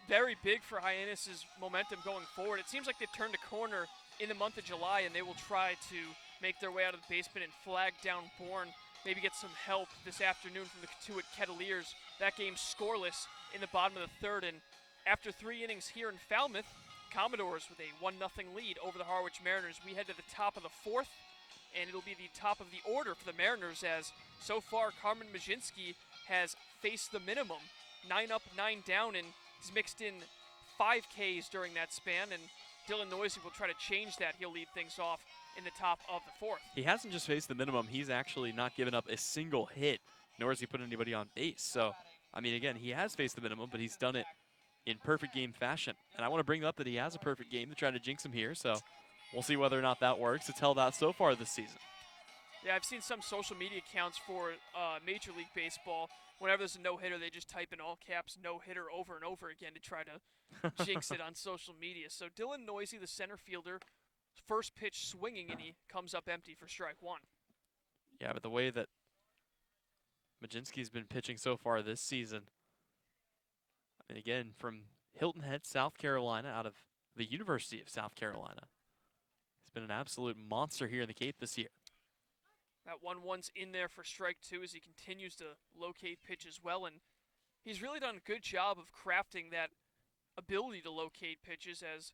very big for Hyannis' momentum going forward. It seems like they've turned a corner in the month of July, and they will try to make their way out of the basement and flag down Bourne, maybe get some help this afternoon from the Katuitt Kettleers. That game's scoreless in the bottom of the 3rd, and after 3 innings here in Falmouth, Commodores with a 1-0 lead over the Harwich Mariners. We head to the top of the 4th, and it'll be the top of the order for the Mariners, as so far Carmen Majinski has faced the minimum. 9 up, 9 down, and he's mixed in 5 Ks during that span, and Dylan Noisy will try to change that. He'll lead things off in the top of the 4th. He hasn't just faced the minimum, he's actually not given up a single hit, nor has he put anybody on base. So, I mean, again, he has faced the minimum, but he's done it in perfect game fashion. And I want to bring up that he has a perfect game to try to jinx him here, so we'll see whether or not that works. It's held out so far this season. Yeah, I've seen some social media accounts for Major League Baseball. Whenever there's a no-hitter, they just type in all caps no-hitter over and over again to try to jinx it on social media. So Dylan Noisy, the center fielder, first pitch swinging, and he comes up empty for strike one. Yeah, but the way that Majinski's been pitching so far this season, I mean, again, from Hilton Head, South Carolina, out of the University of South Carolina. He's been an absolute monster here in the Cape this year. That 1-1's in there for strike two as he continues to locate pitches well, and he's really done a good job of crafting that ability to locate pitches. As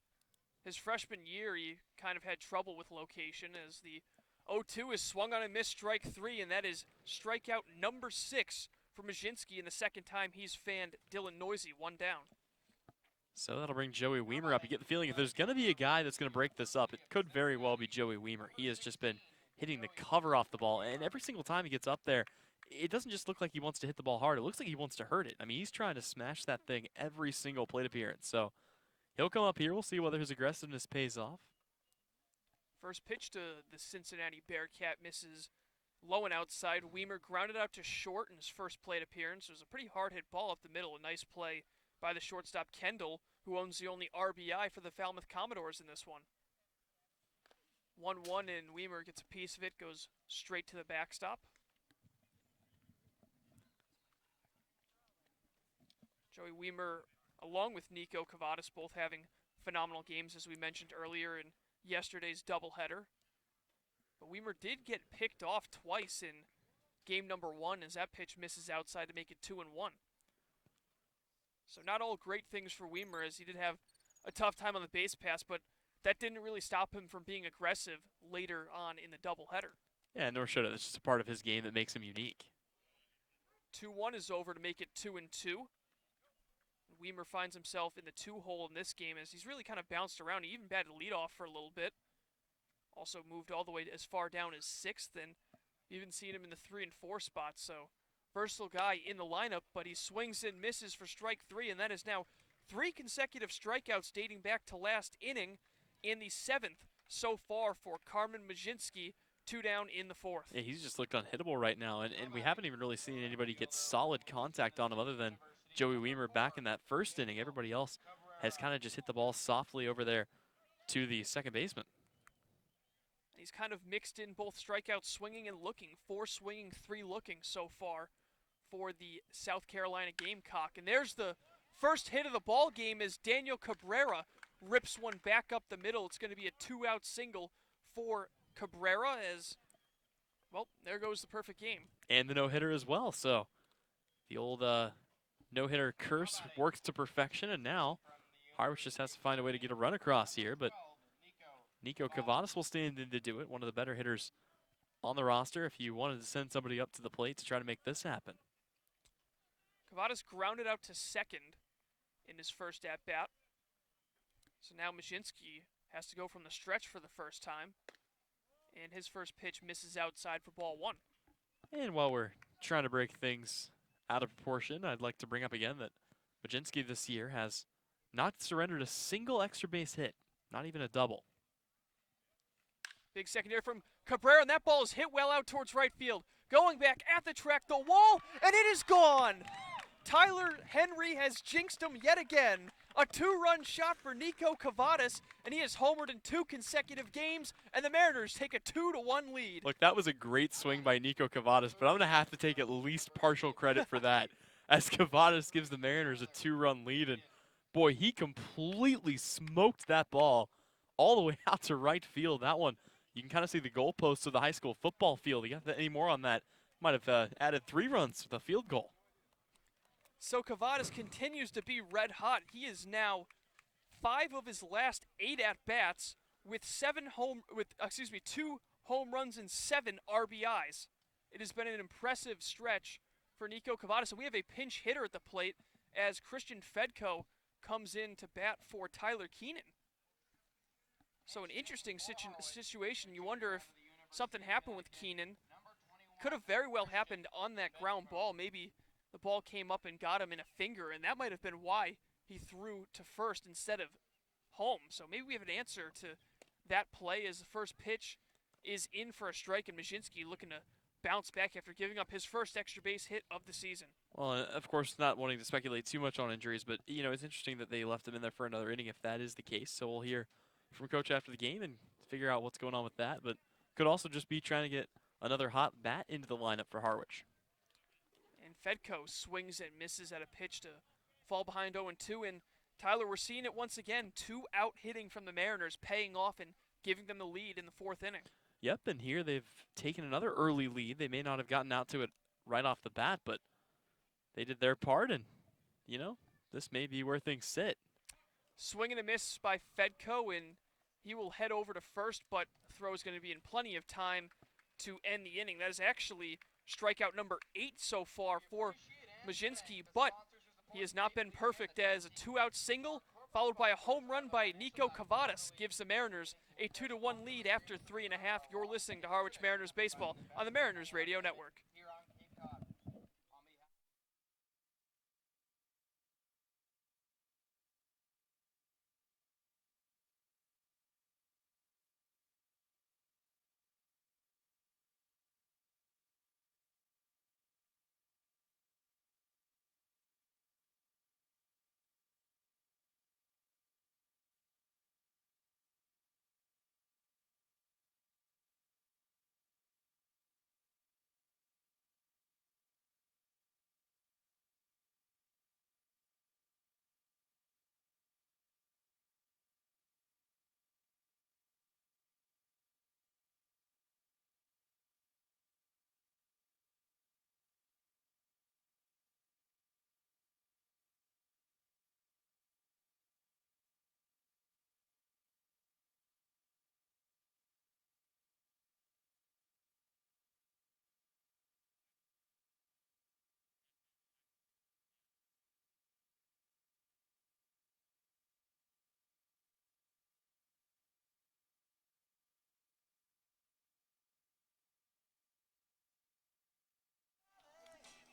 his freshman year, he kind of had trouble with location as the 0-2 is swung on and missed strike three, and that is strikeout number 6 for Majinski in the second time he's fanned Dylan Noisy, one down. So that'll bring Joey Weimer up. You get the feeling if there's going to be a guy that's going to break this up, it could very well be Joey Weimer. He has just been hitting the cover off the ball, and every single time he gets up there, it doesn't just look like he wants to hit the ball hard. It looks like he wants to hurt it. I mean, he's trying to smash that thing every single plate appearance. So he'll come up here. We'll see whether his aggressiveness pays off. First pitch to the Cincinnati Bearcat misses low and outside. Weimer grounded out to short in his first plate appearance. It was a pretty hard-hit ball up the middle. A nice play by the shortstop Kendall, who owns the only RBI for the Falmouth Commodores in this one. 1-1, and Weimer gets a piece of it, goes straight to the backstop. Joey Weimer, along with Nico Cavadas, both having phenomenal games, as we mentioned earlier in yesterday's doubleheader. But Weimer did get picked off twice in game number 1 as that pitch misses outside to make it 2-1. So not all great things for Weimer, as he did have a tough time on the base pass, but that didn't really stop him from being aggressive later on in the doubleheader. Yeah, nor should it. It's just a part of his game that makes him unique. 2-1 is over to make it 2-2. Weimer finds himself in the 2-hole in this game as he's really kind of bounced around. He even batted leadoff for a little bit. Also moved all the way as far down as 6th, and even seen him in the 3 and 4 spots. So versatile guy in the lineup, but he swings and misses for strike 3, and that is now 3 consecutive strikeouts dating back to last inning, in the 7th so far for Carmen Majinski, 2 down in the 4th. Yeah, he's just looked unhittable right now, and we haven't even really seen anybody get solid contact on him other than Joey Weimer back in that first inning. Everybody else has kind of just hit the ball softly over there to the second baseman. He's kind of mixed in both strikeouts swinging and looking. 4 swinging, 3 looking so far for the South Carolina Gamecock. And there's the first hit of the ball game as Daniel Cabrera rips one back up the middle. It's going to be a 2-out single for Cabrera as, well, there goes the perfect game. And the no-hitter as well. So the old no-hitter curse works to perfection, and now Harwich just has to find a way to get a run across here, but Nico Cavadas will stand in to do it, one of the better hitters on the roster if you wanted to send somebody up to the plate to try to make this happen. Cavadas grounded out to second in his first at-bat. So now Majinski has to go from the stretch for the first time, and his first pitch misses outside for ball 1. And while we're trying to break things out of proportion, I'd like to bring up again that Majinski this year has not surrendered a single extra base hit, not even a double. Big secondary from Cabrera, and that ball is hit well out towards right field. Going back at the track, the wall, and it is gone! Tyler Henry has jinxed him yet again. A 2-run shot for Nico Cavadas, and he has homered in 2 consecutive games, and the Mariners take a 2-1 lead. Look, that was a great swing by Nico Cavadas, but I'm going to have to take at least partial credit for that, as Cavadas gives the Mariners a 2-run lead, and boy, he completely smoked that ball all the way out to right field. That one, you can kind of see the goalposts of the high school football field. You got any more on that? Might have added 3 runs with a field goal. So Cavadas continues to be red hot. He is now 5 of his last 8 at-bats with 2 home runs and 7 RBIs. It has been an impressive stretch for Nico Cavadas, and we have a pinch hitter at the plate as Christian Fedko comes in to bat for Tyler Keenan. So an interesting situation. You wonder if something happened with Keenan. Could have very well happened on that ground ball. Maybe the ball came up and got him in a finger, and that might have been why he threw to first instead of home. So maybe we have an answer to that play as the first pitch is in for a strike, and Majinski looking to bounce back after giving up his first extra base hit of the season. Well, of course, not wanting to speculate too much on injuries, but, you know, it's interesting that they left him in there for another inning if that is the case. So we'll hear from Coach after the game and figure out what's going on with that, but could also just be trying to get another hot bat into the lineup for Harwich. And Fedko swings and misses at a pitch to fall behind 0-2. And Tyler, we're seeing it once again. 2 out hitting from the Mariners, paying off and giving them the lead in the 4th inning. Yep, and here they've taken another early lead. They may not have gotten out to it right off the bat, but they did their part, and, you know, this may be where things sit. Swing and a miss by Fedko, and he will head over to first, but the throw is going to be in plenty of time to end the inning. That is actually strikeout number 8 so far for Majinski, but he has not been perfect, as a 2-out single followed by a home run by Nico Cavadas gives the Mariners a 2-1 lead after 3.5. You're listening to Harwich Mariners Baseball on the Mariners Radio Network.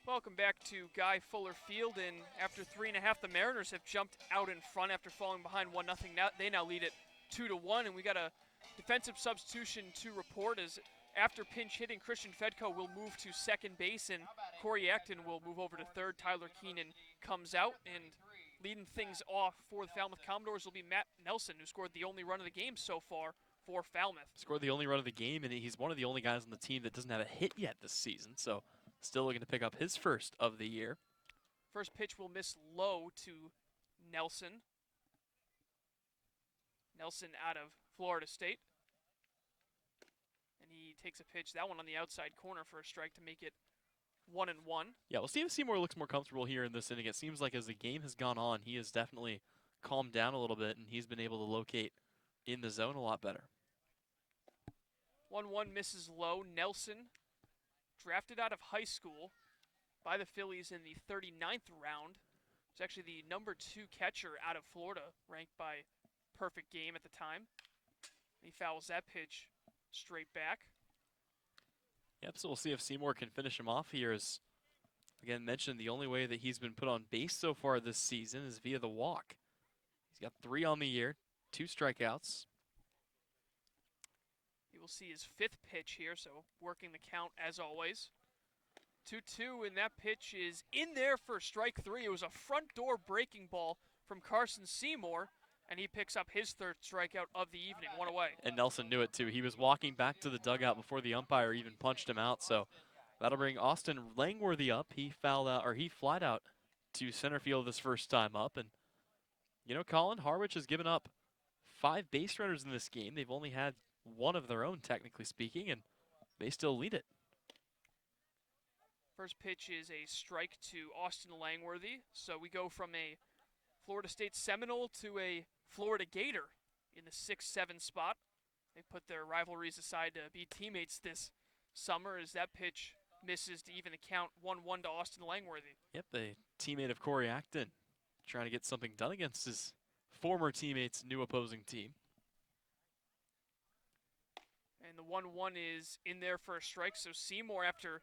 Welcome back to Guy Fuller Field, and after 3.5, the Mariners have jumped out in front after falling behind 1-0. Now they lead it 2-1, and we got a defensive substitution to report, as after pinch hitting, Christian Fedko will move to second base, and Corey Acton will move over to third. Tyler Keenan comes out, and leading things off for the Falmouth Commodores will be Matt Nelson, who scored the only run of the game so far for Falmouth. Scored the only run of the game, and he's one of the only guys on the team that doesn't have a hit yet this season, so still looking to pick up his first of the year. First pitch will miss low to Nelson. Nelson out of Florida State. And he takes a pitch, that one on the outside corner for a strike to make it 1-1. Yeah, we'll see if Seymour looks more comfortable here in this inning. It seems like as the game has gone on, he has definitely calmed down a little bit, and he's been able to locate in the zone a lot better. 1-1 misses low. Nelson, drafted out of high school by the Phillies in the 39th round. He's actually the number 2 catcher out of Florida, ranked by Perfect Game at the time. He fouls that pitch straight back. Yep, so we'll see if Seymour can finish him off here. As, again, mentioned, the only way that he's been put on base so far this season is via the walk. He's got 3 on the year, 2 strikeouts. We'll see his 5th pitch here, so working the count as always. 2-2, and that pitch is in there for strike 3. It was a front door breaking ball from Carson Seymour, and he picks up his 3rd strikeout of the evening, 1 away. And Nelson knew it too. He was walking back to the dugout before the umpire even punched him out, so that'll bring Austin Langworthy up. He fouled out, or he flied out to center field this first time up, and you know, Colin, Harwich has given up 5 base runners in this game. They've only had 1 of their own, technically speaking, and they still lead it. First pitch is a strike to Austin Langworthy. So we go from a Florida State Seminole to a Florida Gator in the 6-7 spot. They put their rivalries aside to be teammates this summer, as that pitch misses to even the count, 1-1 to Austin Langworthy. Yep, a teammate of Corey Acton, trying to get something done against his former teammate's new opposing team. And the 1-1 is in there for a strike. So Seymour, after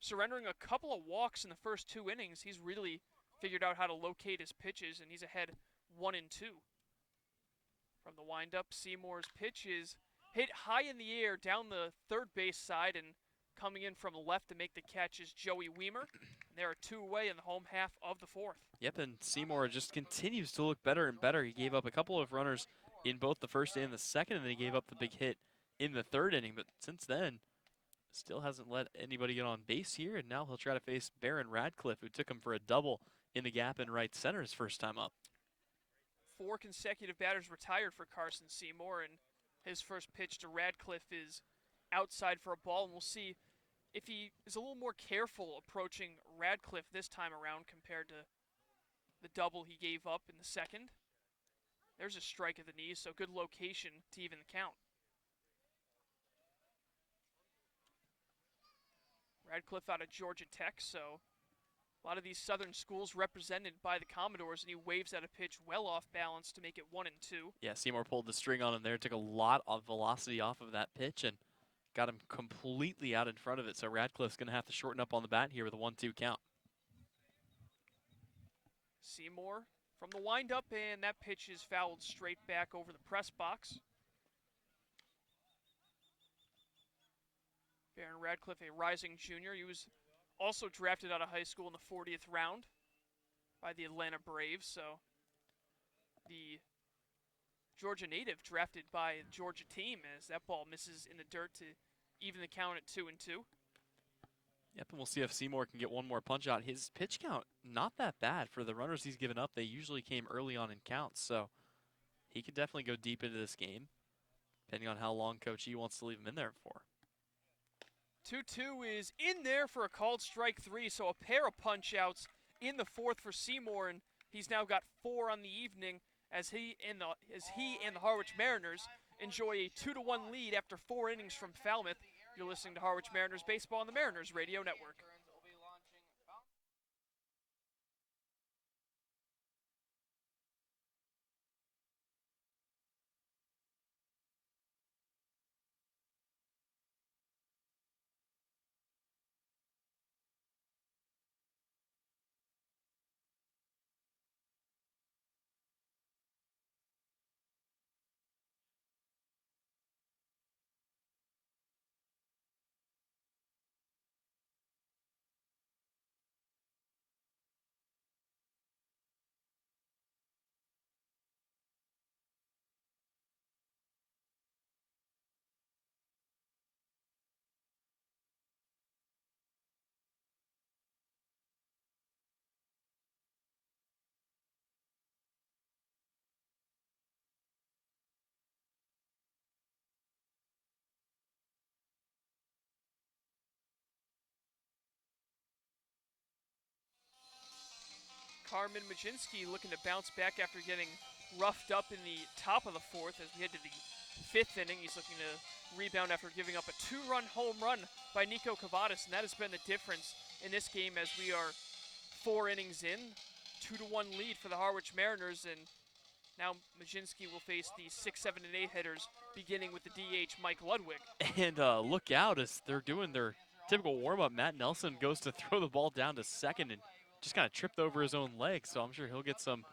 surrendering a couple of walks in the first 2 innings, he's really figured out how to locate his pitches, and he's ahead 1-2. From the windup, Seymour's pitch is hit high in the air down the third base side, and coming in from left to make the catch is Joey Weimer. And there are 2 away in the home half of the 4th. Yep, and Seymour just continues to look better and better. He gave up a couple of runners in both the first and the second, and then he gave up the big hit in the third inning. But since then, still hasn't let anybody get on base here, and now he'll try to face Barron Radcliffe, who took him for a double in the gap in right center his first time up. 4 consecutive batters retired for Carson Seymour, and his first pitch to Radcliffe is outside for a ball, and we'll see if he is a little more careful approaching Radcliffe this time around compared to the double he gave up in the second. There's a strike at the knees, so good location to even the count. Radcliffe out of Georgia Tech, so a lot of these southern schools represented by the Commodores, and he waves at a pitch well off balance to make it 1-2. Yeah, Seymour pulled the string on him there, took a lot of velocity off of that pitch, and got him completely out in front of it. So Radcliffe's going to have to shorten up on the bat here with a 1-2 count. Seymour from the windup, and that pitch is fouled straight back over the press box. Barron Radcliffe, a rising junior. He was also drafted out of high school in the 40th round by the Atlanta Braves. So the Georgia native drafted by the Georgia team, as that ball misses in the dirt to even the count at 2-2. Yep, and we'll see if Seymour can get one more punch out. His pitch count, not that bad for the runners he's given up. They usually came early on in counts, so he could definitely go deep into this game, depending on how long Coach E wants to leave him in there for. 2-2 is in there for a called strike 3, so a pair of punch-outs in the fourth for Seymour, and he's now got 4 on the evening as he and the Harwich Mariners enjoy a 2-1 lead after 4 innings from Falmouth. You're listening to Harwich Mariners Baseball on the Mariners Radio Network. Carmen Majinski looking to bounce back after getting roughed up in the top of the fourth as we head to the 5th inning. He's looking to rebound after giving up a 2-run home run by Nico Cavadas, and that has been the difference in this game as we are 4 innings in. 2-1 lead for the Harwich Mariners, and now Majinski will face the 6, 7, and 8 hitters, beginning with the DH Mike Ludwig. And look out as they're doing their typical warm-up. Matt Nelson goes to throw the ball down to second and just kind of tripped over his own leg, so I'm sure he'll get some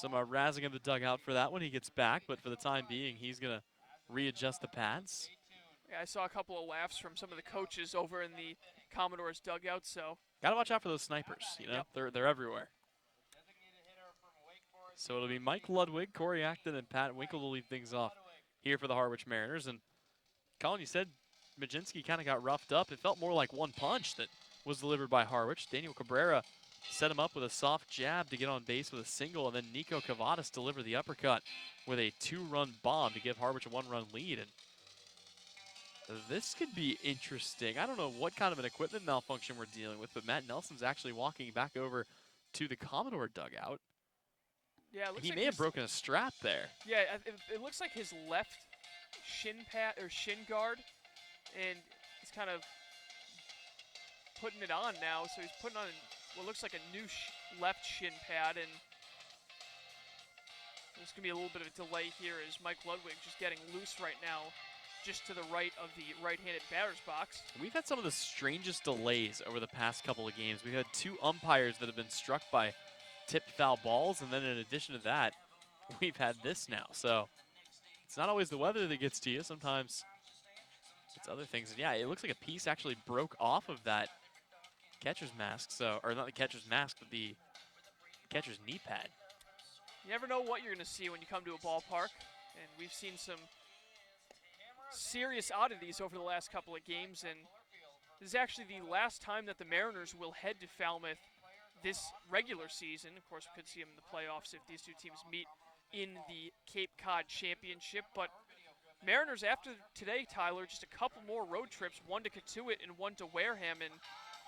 razzing in the dugout for that when he gets back, but for the time being, he's going to readjust the pads. Yeah, I saw a couple of laughs from some of the coaches over in the Commodores dugout, so. Got to watch out for those snipers, you know, Yep. they're everywhere. So it'll be Mike Ludwig, Corey Acton, and Pat Winkle to lead things off here for the Harwich Mariners. And Colin, you said Majinski kind of got roughed up. It felt more like one punch that was delivered by Harwich. Daniel Cabrera set him up with a soft jab to get on base with a single, and then Nico Cavadas delivered the uppercut with a 2-run bomb to give Harwich a 1-run lead. And this could be interesting. I don't know what kind of an equipment malfunction we're dealing with, but Matt Nelson's actually walking back over to the Commodore dugout. Yeah, it looks he like may have broken a strap there. Yeah, it looks like his left shin pad or shin guard, and he's kind of putting it on now. So he's putting on what looks like a new left shin pad, and there's gonna be a little bit of a delay here as Mike Ludwig just getting loose right now, just to the right of the right-handed batter's box. We've had some of the strangest delays over the past couple of games. We've had 2 umpires that have been struck by tipped foul balls, and then in addition to that, we've had this now. So it's not always the weather that gets to you. Sometimes it's other things. And yeah, it looks like a piece actually broke off of that catcher's mask. So, or not the catcher's mask, but the catcher's knee pad. You never know what you're going to see when you come to a ballpark, and we've seen some serious oddities over the last couple of games, and this is actually the last time that the Mariners will head to Falmouth this regular season. Of course, we could see them in the playoffs if these two teams meet in the Cape Cod Championship, but Mariners after today, Tyler, just a couple more road trips, one to Katuitt and one to Wareham, and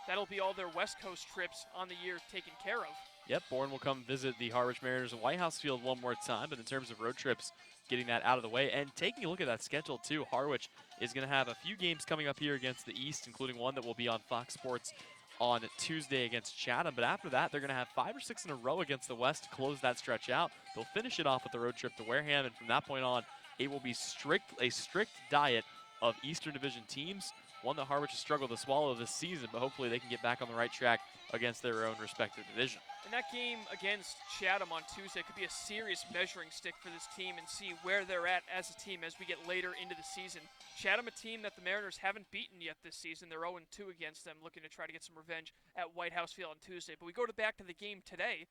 that'll be all their West Coast trips on the year taken care of. Yep, Bourne will come visit the Harwich Mariners at White House Field one more time, but in terms of road trips, getting that out of the way and taking a look at that schedule too, Harwich is going to have a few games coming up here against the East, including one that will be on Fox Sports on Tuesday against Chatham. But after that, they're going to have 5 or 6 in a row against the West to close that stretch out. They'll finish it off with the road trip to Wareham, and from that point on, it will be a strict diet of Eastern Division teams, one that Harwich has struggled to swallow this season, but hopefully they can get back on the right track against their own respective division. And that game against Chatham on Tuesday could be a serious measuring stick for this team and see where they're at as a team as we get later into the season. Chatham, a team that the Mariners haven't beaten yet this season. They're 0-2 against them, looking to try to get some revenge at White House Field on Tuesday. But we go back to the game today,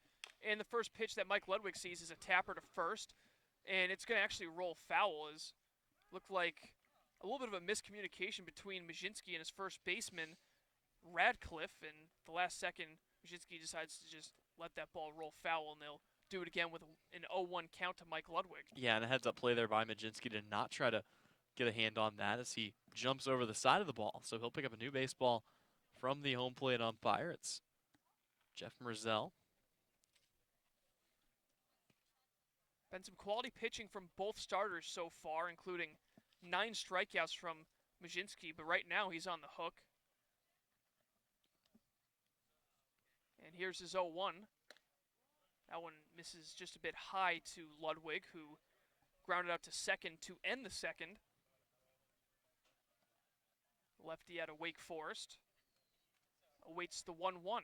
and the first pitch that Mike Ludwig sees is a tapper to first, and it's going to actually roll foul. As looked like a little bit of a miscommunication between Majinski and his first baseman, Radcliffe, and the last second, Majinski decides to just let that ball roll foul, and they'll do it again with an 0-1 count to Mike Ludwig. Yeah, and a heads-up play there by Majinski to not try to get a hand on that as he jumps over the side of the ball. So he'll pick up a new baseball from the home plate umpire. It's Jeff Merzell. Been some quality pitching from both starters so far, including 9 strikeouts from Majinski, but right now he's on the hook. And here's his 0-1. That one misses just a bit high to Ludwig, who grounded out to second to end the second. Lefty out of Wake Forest awaits the 1-1.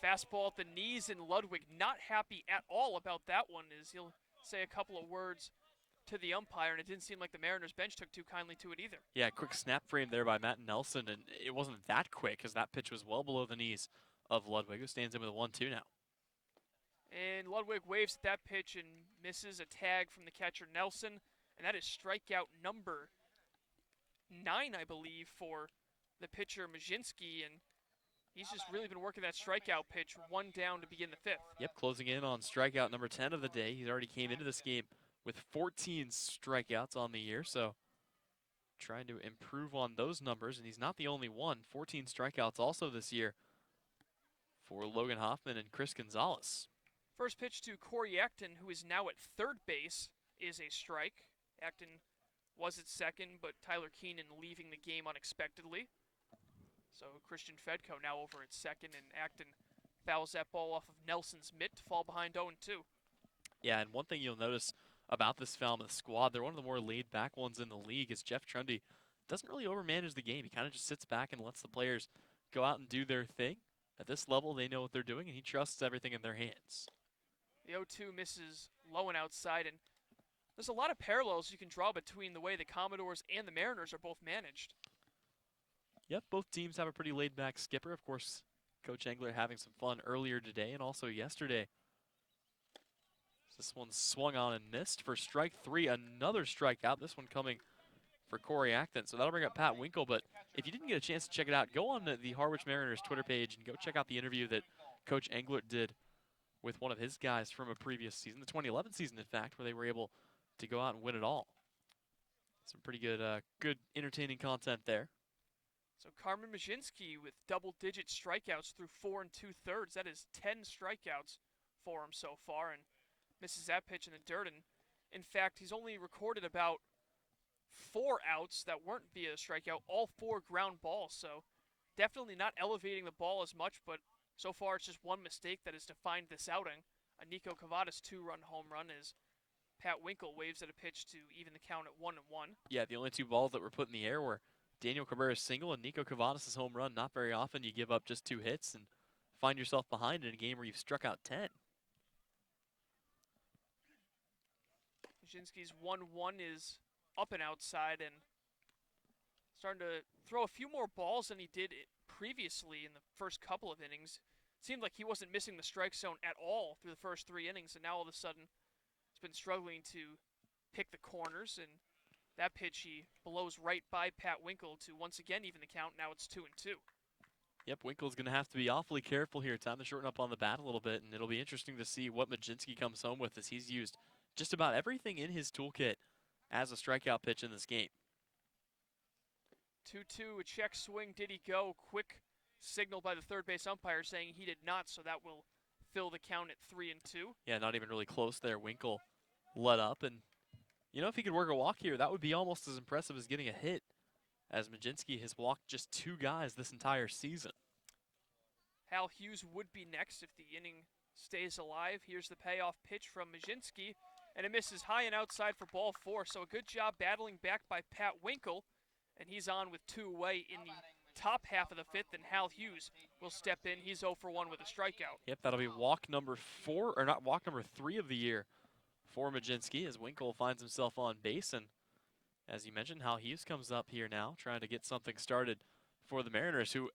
Fastball at the knees, and Ludwig not happy at all about that one, as he'll say a couple of words to the umpire, and it didn't seem like the Mariners bench took too kindly to it either. Yeah, quick snap frame there by Matt Nelson, and it wasn't that quick because that pitch was well below the knees of Ludwig, who stands in with a 1-2 now. And Ludwig waves at that pitch and misses a tag from the catcher Nelson, and that is strikeout number 9, I believe, for the pitcher Majinski, and he's just really been working that strikeout pitch, 1 down to begin the 5th. Yep, closing in on strikeout number 10 of the day. He already came into this game with 14 strikeouts on the year, so trying to improve on those numbers, and he's not the only one. 14 strikeouts also this year for Logan Hoffman and Chris Gonzalez. First pitch to Corey Acton, who is now at third base, is a strike. Acton was at second, but Tyler Keenan leaving the game unexpectedly. So Christian Fedko now over at second, and Acton fouls that ball off of Nelson's mitt to fall behind 0-2. Yeah, and one thing you'll notice about this Falmouth squad, they're one of the more laid-back ones in the league, is Jeff Trundy doesn't really overmanage the game. He kind of just sits back and lets the players go out and do their thing. At this level, they know what they're doing, and he trusts everything in their hands. The 0-2 misses low and outside, and there's a lot of parallels you can draw between the way the Commodores and the Mariners are both managed. Yep, both teams have a pretty laid-back skipper. Of course, Coach Engler having some fun earlier today and also yesterday. This one swung on and missed for strike 3, another strikeout. This one coming for Corey Acton. So that'll bring up Pat Winkle, but if you didn't get a chance to check it out, go on the Harwich Mariners Twitter page and go check out the interview that Coach Englert did with one of his guys from a previous season, the 2011 season, in fact, where they were able to go out and win it all. Some pretty good, good entertaining content there. So Carmen Majinski with double-digit strikeouts through 4 2/3. That is 10 strikeouts for him so far, and misses that pitch in the dirt. And in fact, he's only recorded about 4 outs that weren't via strikeout, all 4 ground balls. So definitely not elevating the ball as much, but so far it's just one mistake that has defined this outing. A Nico Cavadas 2-run home run as Pat Winkle waves at a pitch to even the count at 1-1. Yeah, the only 2 balls that were put in the air were Daniel Cabrera's single and Nico Cavadas' home run. Not very often you give up just 2 hits and find yourself behind in a game where you've struck out 10. Majinski's 1-1 is up and outside and starting to throw a few more balls than he did previously in the first couple of innings. seemed like he wasn't missing the strike zone at all through the first 3 innings, and now all of a sudden he's been struggling to pick the corners, and that pitch he blows right by Pat Winkle to once again even the count. Now it's 2-2. Yep, Winkle's going to have to be awfully careful here. Time to shorten up on the bat a little bit, and it'll be interesting to see what Majinski comes home with, as he's used just about everything in his toolkit as a strikeout pitch in this game. 2-2, a check swing. Did he go? Quick signal by the third base umpire saying he did not, so that will fill the count at 3-2. Yeah, not even really close there. Winkle let up, and if he could work a walk here, that would be almost as impressive as getting a hit, as Majinski has walked just 2 guys this entire season. Hal Hughes would be next if the inning stays alive. Here's the payoff pitch from Majinski, and it misses high and outside for ball 4. So a good job battling back by Pat Winkle, and he's on with 2 away in the top half of the 5th, and Hal Hughes will step in. He's 0 for 1 with a strikeout. Yep, that'll be walk number 4, or not, walk number 3 of the year for Majinski, as Winkle finds himself on base. And as you mentioned, Hal Hughes comes up here now trying to get something started for the Mariners, who,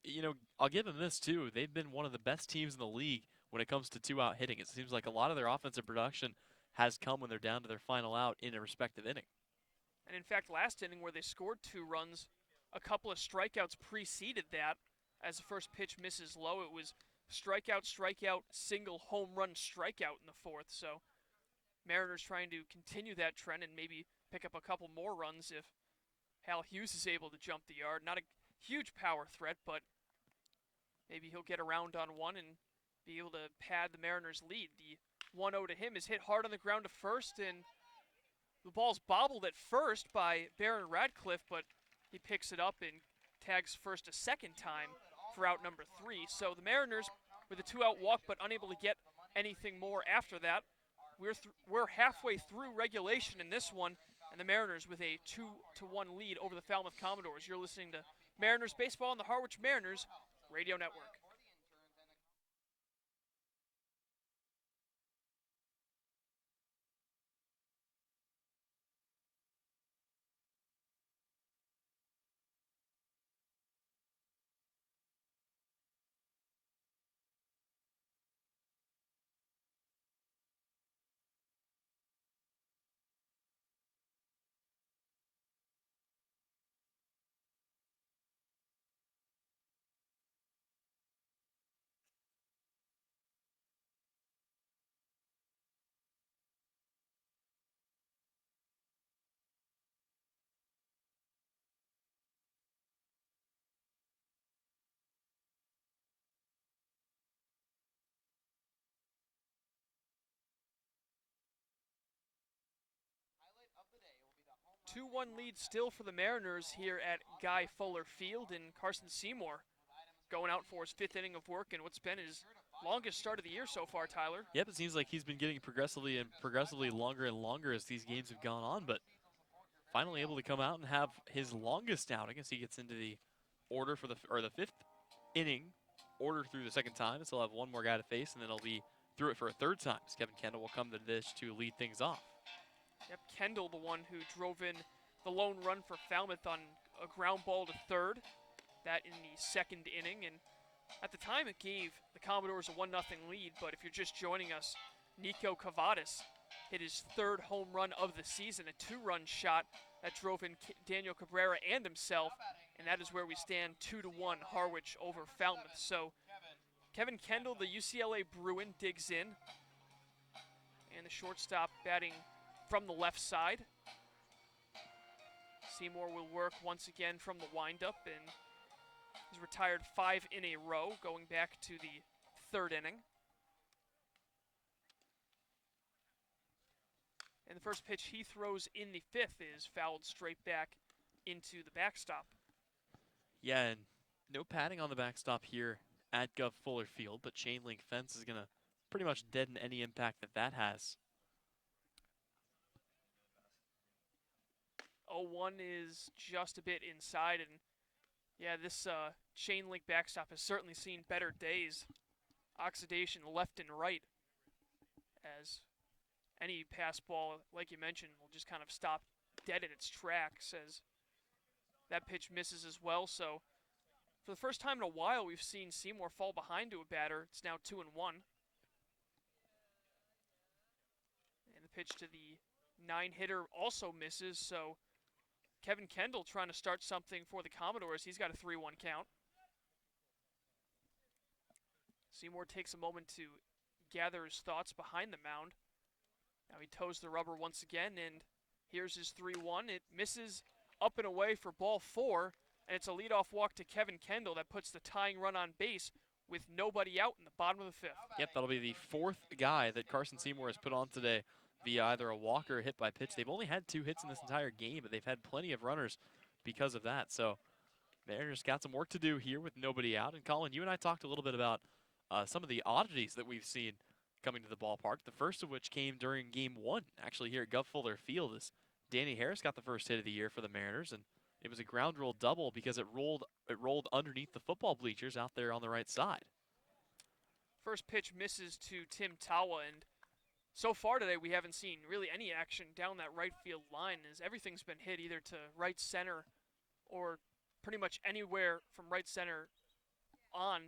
I'll give them this too. They've been one of the best teams in the league when it comes to 2-out hitting. It seems like a lot of their offensive production has come when they're down to their final out in a respective inning. And in fact, last inning where they scored 2 runs, a couple of strikeouts preceded that. As the first pitch misses low, it was strikeout, strikeout, single, home run, strikeout in the 4th. So Mariners trying to continue that trend and maybe pick up a couple more runs if Hal Hughes is able to jump the yard. Not a huge power threat, but maybe he'll get around on one and be able to pad the Mariners' lead. The 1-0 to him is hit hard on the ground to first, and the ball's bobbled at first by Baron Radcliffe, but he picks it up and tags first a second time for out number 3. So the Mariners with a 2-out walk, but unable to get anything more after that. We're halfway through regulation in this one, and the Mariners with a 2-1 lead over the Falmouth Commodores. You're listening to Mariners Baseball on the Harwich Mariners Radio Network. the 2-1 lead still for the Mariners here at Guy Fuller Field, and Carson Seymour going out for his 5th inning of work in what's been his longest start of the year so far, Tyler. Yep, it seems like he's been getting progressively longer and longer as these games have gone on, but finally able to come out and have his longest outing as he gets into the order for the 5th inning order through the 2nd time. So he'll have one more guy to face, and then he'll be through it for a 3rd time. So Kevin Kendall will come to the dish to lead things off. Yep, Kendall, the one who drove in the lone run for Falmouth on a ground ball to 3rd, that in the 2nd inning. And at the time, it gave the Commodores a 1-0 lead, but if you're just joining us, Nico Cavadas hit his 3rd home run of the season, a 2-run shot that drove in Daniel Cabrera and himself, and that is where we stand 2-1 Harwich over Falmouth. So Kevin Kendall, the UCLA Bruin, digs in, and the shortstop batting from the left side. Seymour will work once again from the windup, and he's retired 5 in a row, going back to the 3rd inning. And the first pitch he throws in the 5th is fouled straight back into the backstop. Yeah, and no padding on the backstop here at Gov Fuller Field, but chain link fence is going to pretty much deaden any impact that has. 0-1 is just a bit inside, and yeah, this chain link backstop has certainly seen better days. Oxidation left and right, as any pass ball, like you mentioned, will just kind of stop dead in its tracks as that pitch misses as well. So For the first time in a while, we've seen Seymour fall behind to a batter. It's now 2-1. And the pitch to the 9-hitter also misses, so Kevin Kendall trying to start something for the Commodores. He's got a 3-1 count. Seymour takes a moment to gather his thoughts behind the mound. Now he toes the rubber once again, and here's his 3-1. It misses up and away for ball 4, and it's a leadoff walk to Kevin Kendall that puts the tying run on base with nobody out in the bottom of the 5th. Yep, that'll be the 4th guy that Carson Seymour has put on today via either a walk or a hit by pitch. They've only had 2 hits in this entire game, but they've had plenty of runners because of that. So Mariners got some work to do here with nobody out. And Colin, you and I talked a little bit about some of the oddities that we've seen coming to the ballpark. The first of which came during Game 1, actually here at Gov Fuller Field, as Danny Harris got the first hit of the year for the Mariners, and it was a ground roll double because it rolled underneath the football bleachers out there on the right side. First pitch misses to Tim Tawa, and so far today we haven't seen really any action down that right field line, as everything's been hit either to right center or pretty much anywhere from right center on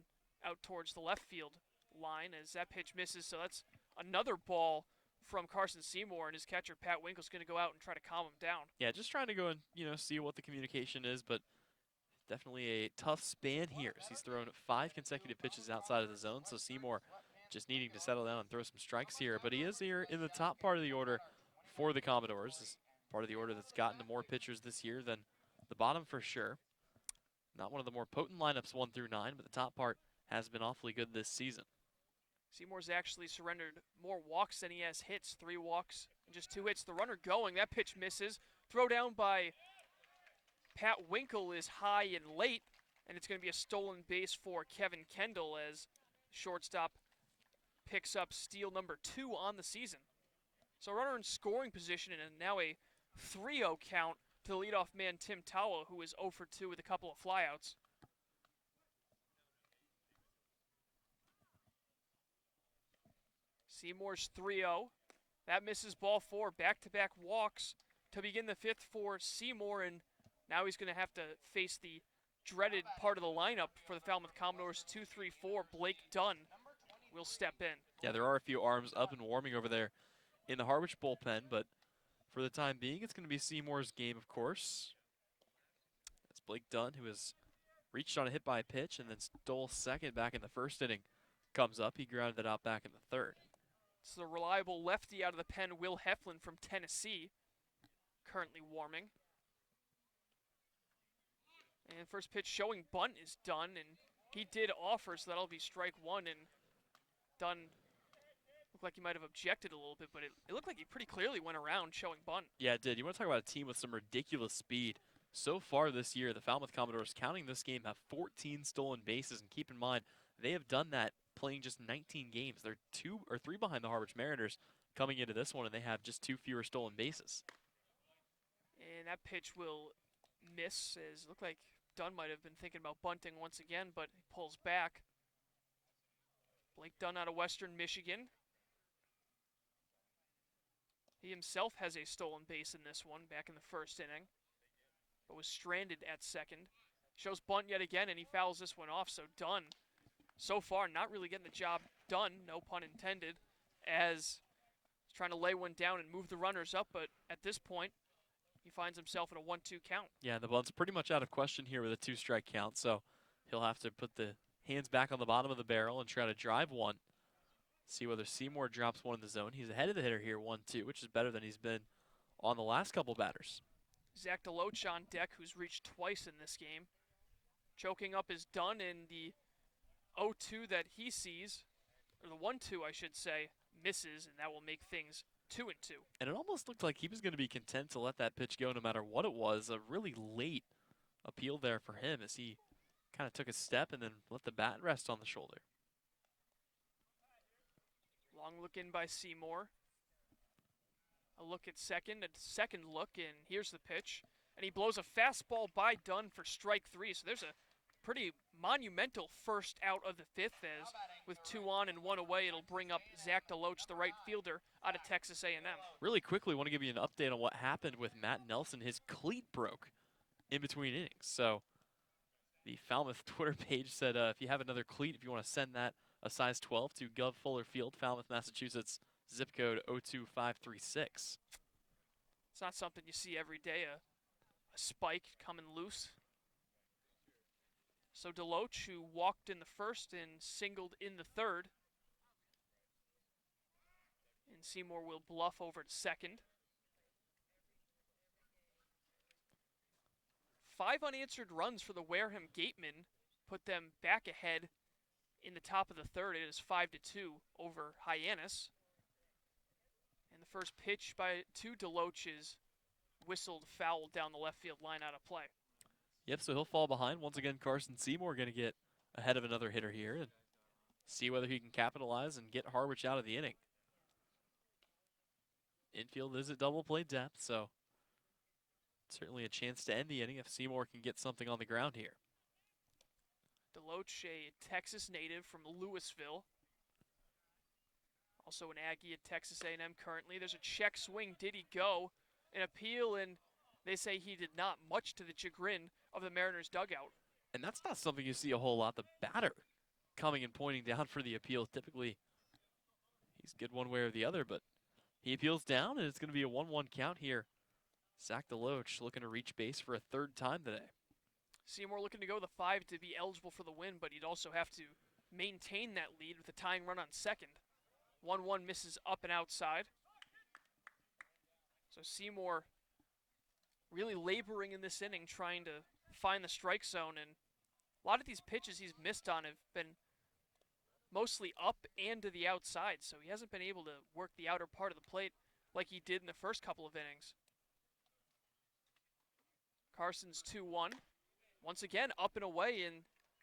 out towards the left field line, as that pitch misses. So that's another ball from Carson Seymour, and his catcher Pat Winkle's going to go out and try to calm him down. Yeah, just trying to go and see what the communication is, but definitely a tough span here. He's thrown 5 consecutive pitches outside of the zone, so Seymour just needing to settle down and throw some strikes here. But he is here in the top part of the order for the Commodores. This is part of the order that's gotten to more pitchers this year than the bottom for sure. Not one of the more potent lineups 1 through 9, but the top part has been awfully good this season. Seymour's actually surrendered more walks than he has hits. 3 walks and just 2 hits. The runner going. That pitch misses. Throw down by Pat Winkle is high and late, and it's going to be a stolen base for Kevin Kendall as shortstop picks up steal number 2 on the season. So runner in scoring position, and now a 3-0 count to the leadoff man Tim Tawa, who is 0 for 2 with a couple of flyouts. Seymour's 3-0. That misses ball 4. Back-to-back walks to begin the 5th for Seymour, and now he's going to have to face the dreaded part of the lineup for the Falmouth Commodores. 2-3-4, Blake Dunn will step in. Yeah, there are a few arms up and warming over there in the Harwich bullpen, but for the time being, it's going to be Seymour's game, of course. It's Blake Dunn, who has reached on a hit by a pitch and then stole second back in the first inning. Comes up, he grounded it out back in the 3rd. It's the reliable lefty out of the pen, Will Heflin from Tennessee, currently warming. And first pitch showing bunt is done, and he did offer, so that'll be strike 1. And Dunn looked like he might have objected a little bit, but it looked like he pretty clearly went around showing bunt. Yeah, it did. You want to talk about a team with some ridiculous speed. So far this year, the Falmouth Commodores, counting this game, have 14 stolen bases. And keep in mind, they have done that playing just 19 games. They're 2 or 3 behind the Harwich Mariners coming into this one, and they have just 2 fewer stolen bases. And that pitch will miss, as it looked like Dunn might have been thinking about bunting once again, but he pulls back. Blake Dunn out of Western Michigan. He himself has a stolen base in this one back in the 1st inning, but was stranded at second. Shows bunt yet again, and he fouls this one off, so Dunn so far not really getting the job done, no pun intended, as he's trying to lay one down and move the runners up, but at this point, he finds himself in a 1-2 count. Yeah, the bunt's pretty much out of question here with a 2-strike count, so he'll have to put the hands back on the bottom of the barrel and try to drive one. See whether Seymour drops one in the zone. He's ahead of the hitter here, 1-2, which is better than he's been on the last couple batters. Zach DeLoach on deck, who's reached twice in this game. Choking up is Dunn, in the 0-2 that he sees, or the 1-2 I should say, misses, and that will make things 2-2. And it almost looked like he was going to be content to let that pitch go no matter what it was. A really late appeal there for him as he kind of took a step and then let the bat rest on the shoulder. Long look in by Seymour. A look at second, a second look, and here's the pitch. And he blows a fastball by Dunn for strike 3. So there's a pretty monumental first out of the 5th, as with 2 on and 1 away, it'll bring up Zach DeLoach, the right fielder out of Texas A&M. Really quickly, I want to give you an update on what happened with Matt Nelson. His cleat broke in between innings. So The Falmouth Twitter page said, if you have another cleat, if you want to send that a size 12 to Gov Fuller Field, Falmouth, Massachusetts, zip code 02536. It's not something you see every day, a spike coming loose. So Deloach, who walked in the first and singled in the third. And Seymour will bluff over to second. 5 unanswered runs for the Wareham Gatemen put them back ahead in the top of the third. It is 5-2 over Hyannis. And the first pitch to Deloach is whistled foul down the left field line out of play. Yep, so he'll fall behind. Once again, Carson Seymour going to get ahead of another hitter here and see whether he can capitalize and get Harwich out of the inning. Infield is at double play depth, so certainly a chance to end the inning if Seymour can get something on the ground here. Deloach, a Texas native from Louisville. Also an Aggie at Texas A&M currently. There's a check swing. Did he go? An appeal, and they say he did not, much to the chagrin of the Mariners dugout. And that's not something you see a whole lot. The batter coming and pointing down for the appeal. Typically, he's good one way or the other, but he appeals down, and it's going to be a 1-1 count here. Zach Deloach looking to reach base for a third time today. Seymour looking to go the 5 to be eligible for the win, but he'd also have to maintain that lead with a tying run on second. 1-1 misses up and outside. So Seymour really laboring in this inning, trying to find the strike zone, and a lot of these pitches he's missed on have been mostly up and to the outside, so he hasn't been able to work the outer part of the plate like he did in the first couple of innings. Carson's 2-1. Once again, up and away, and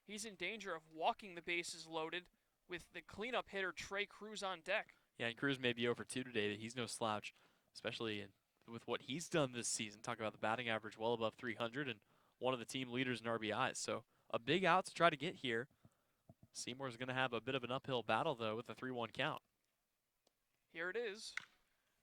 he's in danger of walking the bases loaded with the cleanup hitter Trey Cruz on deck. Yeah, and Cruz may be over 2 today, but he's no slouch, especially with what he's done this season. Talk about the batting average well above 300 and one of the team leaders in RBIs. So a big out to try to get here. Seymour's going to have a bit of an uphill battle, though, with a 3-1 count. Here it is.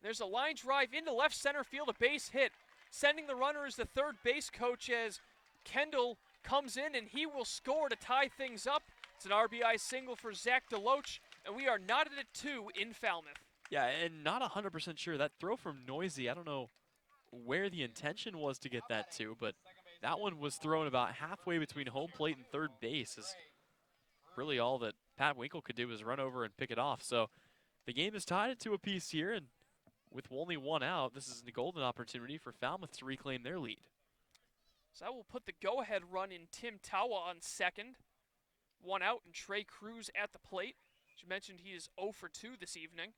There's a line drive into left center field, a base hit. Sending the runner is the third base coach as Kendall comes in, and he will score to tie things up. It's an RBI single for Zach Deloach, and we are knotted at 2 in Falmouth. Yeah, and not 100% sure. That throw from Noisy, I don't know where the intention was to get that to, but that one was thrown about halfway between home plate and third base. Is really all that Pat Winkle could do was run over and pick it off. So the game is tied at 2 apiece here, and with only 1 out, this is a golden opportunity for Falmouth to reclaim their lead. So that will put the go-ahead run in Tim Tawa on second. 1 out, and Trey Cruz at the plate. As you mentioned, he is 0 for 2 this evening.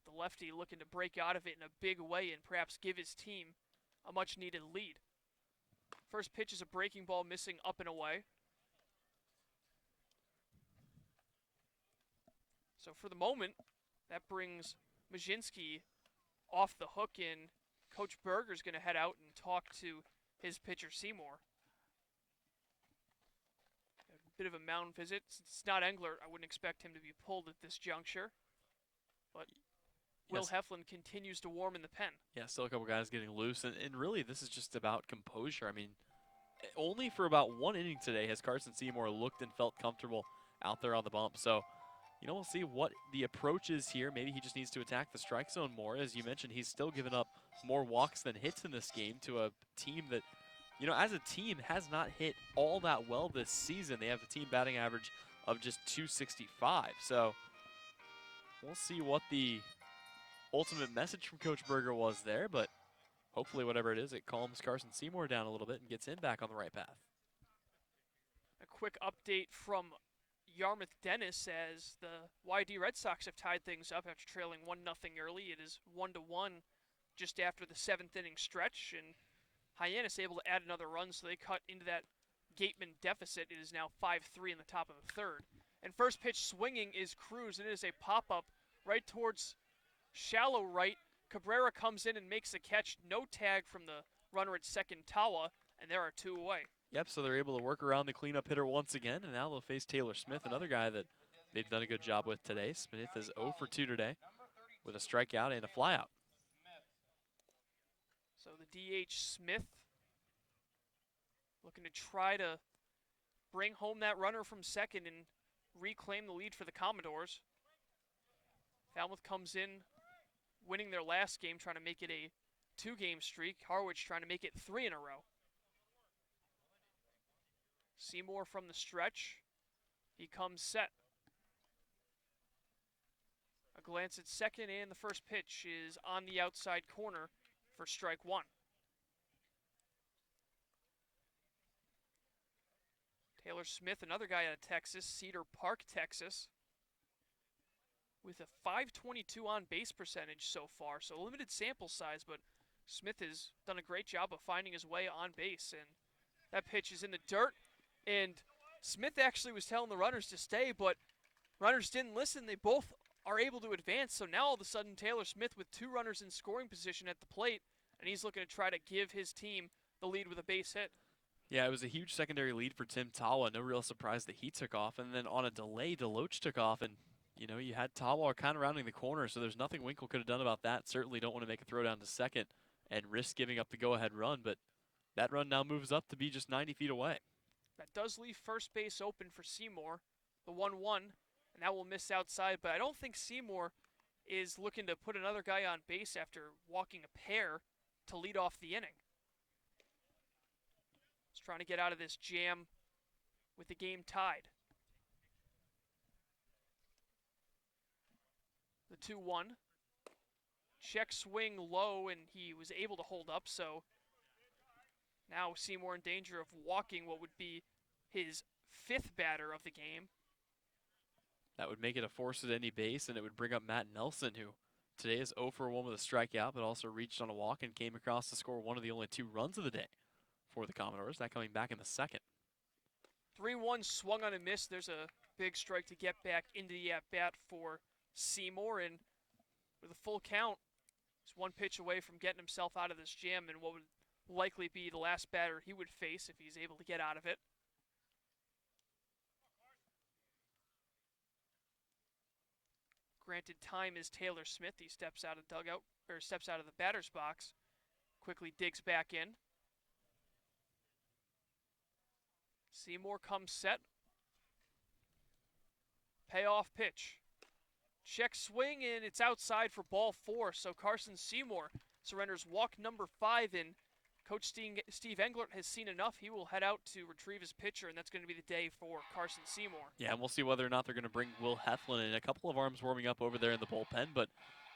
The lefty looking to break out of it in a big way and perhaps give his team a much-needed lead. First pitch is a breaking ball missing up and away. So for the moment, that brings Majinski off the hook, and Coach Berger's going to head out and talk to his pitcher, Seymour. A bit of a mound visit. Since it's not Englert, I wouldn't expect him to be pulled at this juncture. But Will Heflin continues to warm in the pen. Yeah, still a couple guys getting loose, and really this is just about composure. I mean, only for about 1 inning today has Carson Seymour looked and felt comfortable out there on the bump. So, you know, we'll see what the approach is here. Maybe he just needs to attack the strike zone more. As you mentioned, he's still given up more walks than hits in this game to a team that, you know, as a team has not hit all that well this season. They have a team batting average of just 265. So we'll see what the ultimate message from Coach Berger was there, but hopefully whatever it is, it calms Carson Seymour down a little bit and gets him back on the right path. A quick update from Yarmouth Dennis as the YD Red Sox have tied things up after trailing 1-0 early. It is 1-1 just after the 7th inning stretch, and Hyannis able to add another run, so they cut into that Gateman deficit. It is now 5-3 in the top of the third. And first pitch swinging is Cruz, and it is a pop-up right towards shallow right. Cabrera comes in and makes the catch. No tag from the runner at second, Tawa, and there are 2 away. Yep, so they're able to work around the cleanup hitter once again, and now they'll face Taylor Smith, another guy that they've done a good job with today. Smith is 0 for 2 today with a strikeout and a flyout. So the DH Smith looking to try to bring home that runner from second and reclaim the lead for the Commodores. Falmouth comes in winning their last game, trying to make it a 2-game streak. Harwich trying to make it 3 in a row. Seymour from the stretch. He comes set. A glance at second, and the first pitch is on the outside corner for strike 1. Taylor Smith, another guy out of Texas, Cedar Park, Texas, with a .522 on base percentage so far. So limited sample size, but Smith has done a great job of finding his way on base. And that pitch is in the dirt. And Smith actually was telling the runners to stay, but runners didn't listen. They both are able to advance. So now all of a sudden, Taylor Smith with 2 runners in scoring position at the plate, and he's looking to try to give his team the lead with a base hit. Yeah, it was a huge secondary lead for Tim Tawa. No real surprise that he took off. And then on a delay, Deloach took off. And, you know, you had Tawa kind of rounding the corner, so there's nothing Winkle could have done about that. Certainly don't want to make a throw down to second and risk giving up the go-ahead run. But that run now moves up to be just 90 feet away. That does leave first base open for Seymour, the 1-1, and that will miss outside. But I don't think Seymour is looking to put another guy on base after walking a pair to lead off the inning. He's trying to get out of this jam with the game tied. The 2-1. Check swing low, and he was able to hold up, so now Seymour in danger of walking what would be his 5th batter of the game. That would make it a force at any base, and it would bring up Matt Nelson, who today is 0 for 1 with a strikeout, but also reached on a walk and came across to score one of the only 2 runs of the day for the Commodores. That coming back in the second. 3-1 swung on a miss. There's a big strike to get back into the at-bat for Seymour, and with a full count, he's 1 pitch away from getting himself out of this jam and what would likely be the last batter he would face if he's able to get out of it. Granted, time is Taylor Smith. He steps out of dugout, or steps out of the batter's box, quickly digs back in. Seymour comes set. Payoff pitch. Check swing, and it's outside for ball 4. So Carson Seymour surrenders walk number 5, and Coach Steve Englert has seen enough. He will head out to retrieve his pitcher, and that's going to be the day for Carson Seymour. Yeah, and we'll see whether or not they're going to bring Will Heflin in. A couple of arms warming up over there in the bullpen, but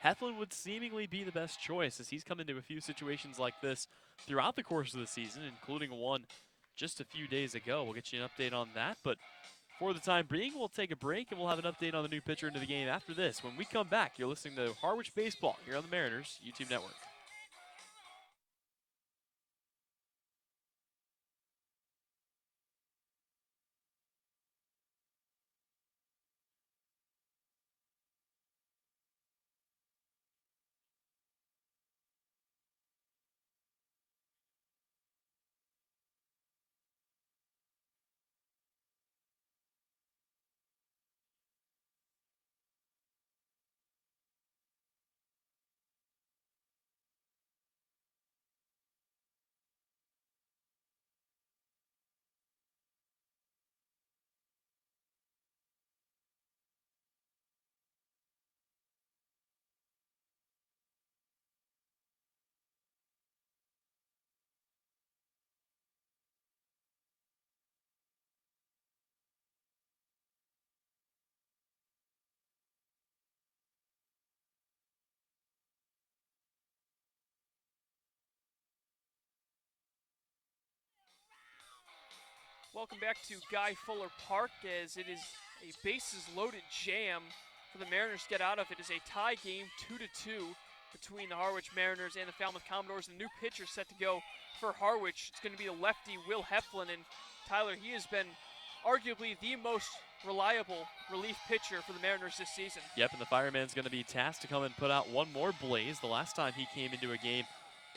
Heflin would seemingly be the best choice as he's come into a few situations like this throughout the course of the season, including one just a few days ago. We'll get you an update on that, but for the time being, we'll take a break, and we'll have an update on the new pitcher into the game after this. When we come back, you're listening to Harwich Baseball here on the Mariners YouTube Network. Welcome back to Guy Fuller Park, as it is a bases-loaded jam for the Mariners to get out of. It is a tie game, 2-2, between the Harwich Mariners and the Falmouth Commodores. The new pitcher set to go for Harwich. It's going to be the lefty Will Heflin, and Tyler, he has been arguably the most reliable relief pitcher for the Mariners this season. Yep, and the fireman's going to be tasked to come and put out one more blaze. The last time he came into a game,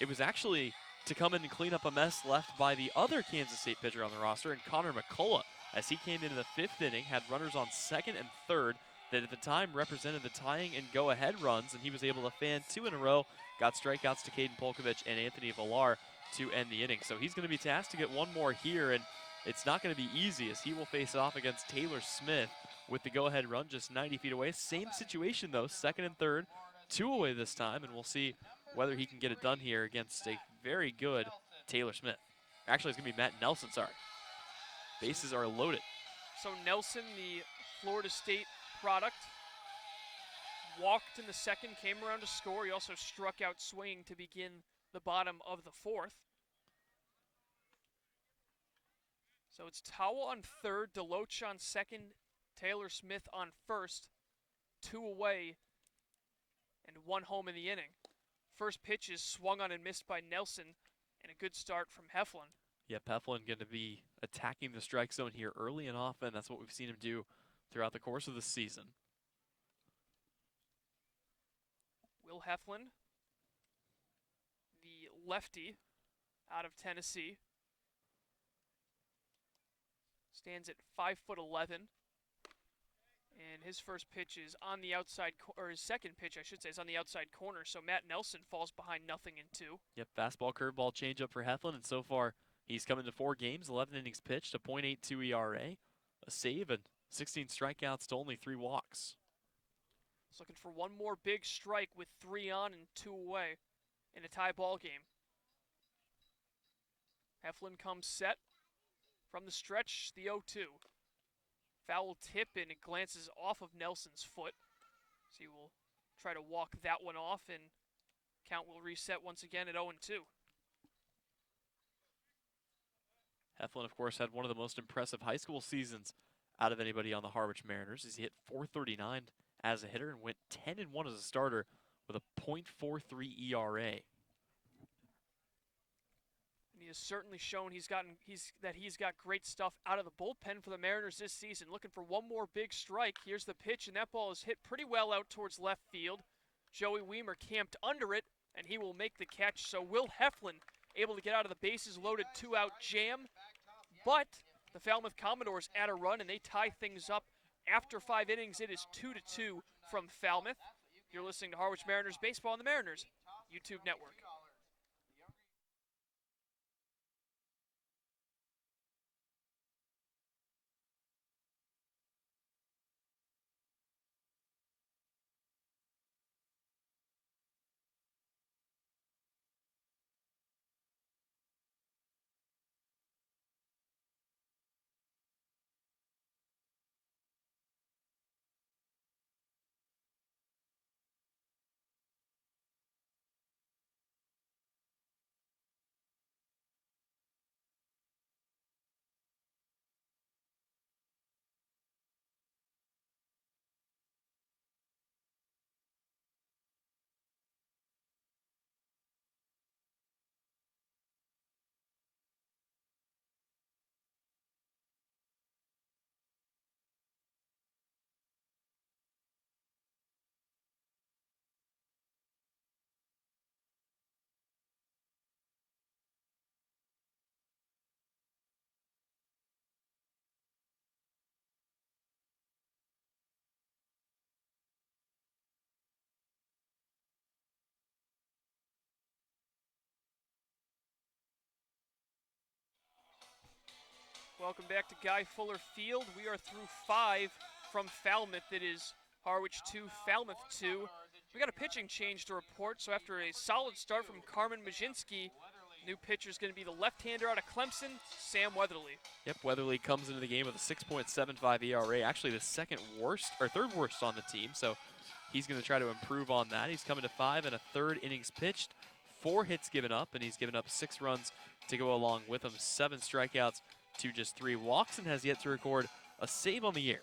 it was actually to come in and clean up a mess left by the other Kansas State pitcher on the roster, and Connor McCullough, as he came into the 5th inning, had runners on 2nd and 3rd that at the time represented the tying and go-ahead runs, and he was able to fan 2 in a row, got strikeouts to Caden Polkovich and Anthony Villar to end the inning. So he's going to be tasked to get one more here, and it's not going to be easy as he will face off against Taylor Smith with the go-ahead run just 90 feet away. Same situation, though, second and third, 2 away this time, and we'll see whether he can get it done here against a very good Taylor Smith. Actually, it's going to be Matt Nelson, sorry. Bases are loaded. So Nelson, the Florida State product, walked in the second, came around to score. He also struck out swinging to begin the bottom of the fourth. So it's Towel on third, Deloach on second, Taylor Smith on first, 2 away, and 1 home in the inning. First pitch is swung on and missed by Nelson, and a good start from Heflin. Yeah, Heflin going to be attacking the strike zone here early and often. That's what we've seen him do throughout the course of the season. Will Heflin, the lefty out of Tennessee, stands at 5'11", and his first pitch is on the outside, or his second pitch, I should say, is on the outside corner. So Matt Nelson falls behind 0-2. Yep, fastball, curveball, changeup for Heflin, and so far he's come into 4 games, 11 innings pitched, a .82 ERA, a save, and 16 strikeouts to only 3 walks. He's looking for one more big strike with 3 on and 2 away in a tie ball game. Heflin comes set from the stretch, the 0-2. Foul tip, and it glances off of Nelson's foot. So he will try to walk that one off, and count will reset once again at 0-2. Heflin, of course, had one of the most impressive high school seasons out of anybody on the Harwich Mariners as he hit .439 as a hitter and went 10-1 as a starter with a .43 ERA. And he has certainly shown that he's got great stuff out of the bullpen for the Mariners this season. Looking for one more big strike. Here's the pitch, and that ball is hit pretty well out towards left field. Joey Weimer camped under it, and he will make the catch. So Will Heflin able to get out of the bases loaded 2-out jam, but the Falmouth Commodores add a run, and they tie things up. After 5 innings, it is 2-2 from Falmouth. You're listening to Harwich Mariners Baseball on the Mariners YouTube network. Welcome back to Guy Fuller Field. We are through 5 from Falmouth. It is Harwich 2, Falmouth 2. We got a pitching change to report, so after a solid start from Carmen Majinski, new pitcher is going to be the left-hander out of Clemson, Sam Weatherly. Yep, Weatherly comes into the game with a 6.75 ERA, actually the third worst on the team, so he's going to try to improve on that. He's coming to 5 1/3 innings pitched, 4 hits given up, and he's given up 6 runs to go along with them, 7 strikeouts to just 3 walks, and has yet to record a save on the year.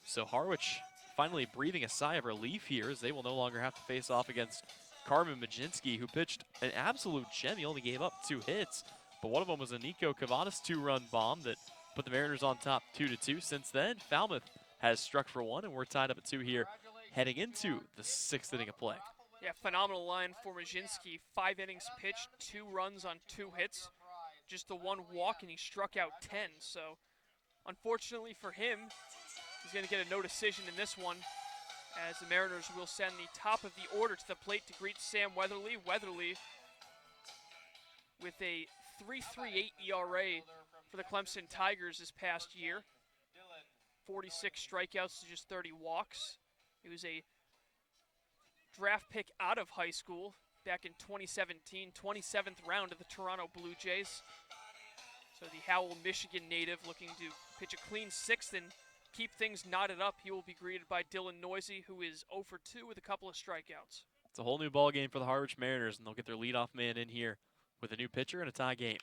So Harwich finally breathing a sigh of relief here as they will no longer have to face off against Carmen Majinski, who pitched an absolute gem. He only gave up 2 hits, but one of them was a Nico Cavadas 2-run bomb that put the Mariners on top 2-2. Since then, Falmouth has struck for 1, and we're tied up at 2 here heading into the 6th inning of play. Yeah, phenomenal line for Majinski. 5 innings pitched, 2 runs on 2 hits. Just the 1 walk, and he struck out 10. So, unfortunately for him, he's going to get a no decision in this one, as the Mariners will send the top of the order to the plate to greet Sam Weatherly. Weatherly with a 3.38 ERA for the Clemson Tigers this past year. 46 strikeouts to just 30 walks. He was a draft pick out of high school back in 2017, 27th round of the Toronto Blue Jays. So the Howell, Michigan native looking to pitch a clean sixth and keep things knotted up. He will be greeted by Dylan Noisy, who is 0 for 2 with a couple of strikeouts. It's a whole new ball game for the Harwich Mariners, and they'll get their leadoff man in here with a new pitcher and a tie game.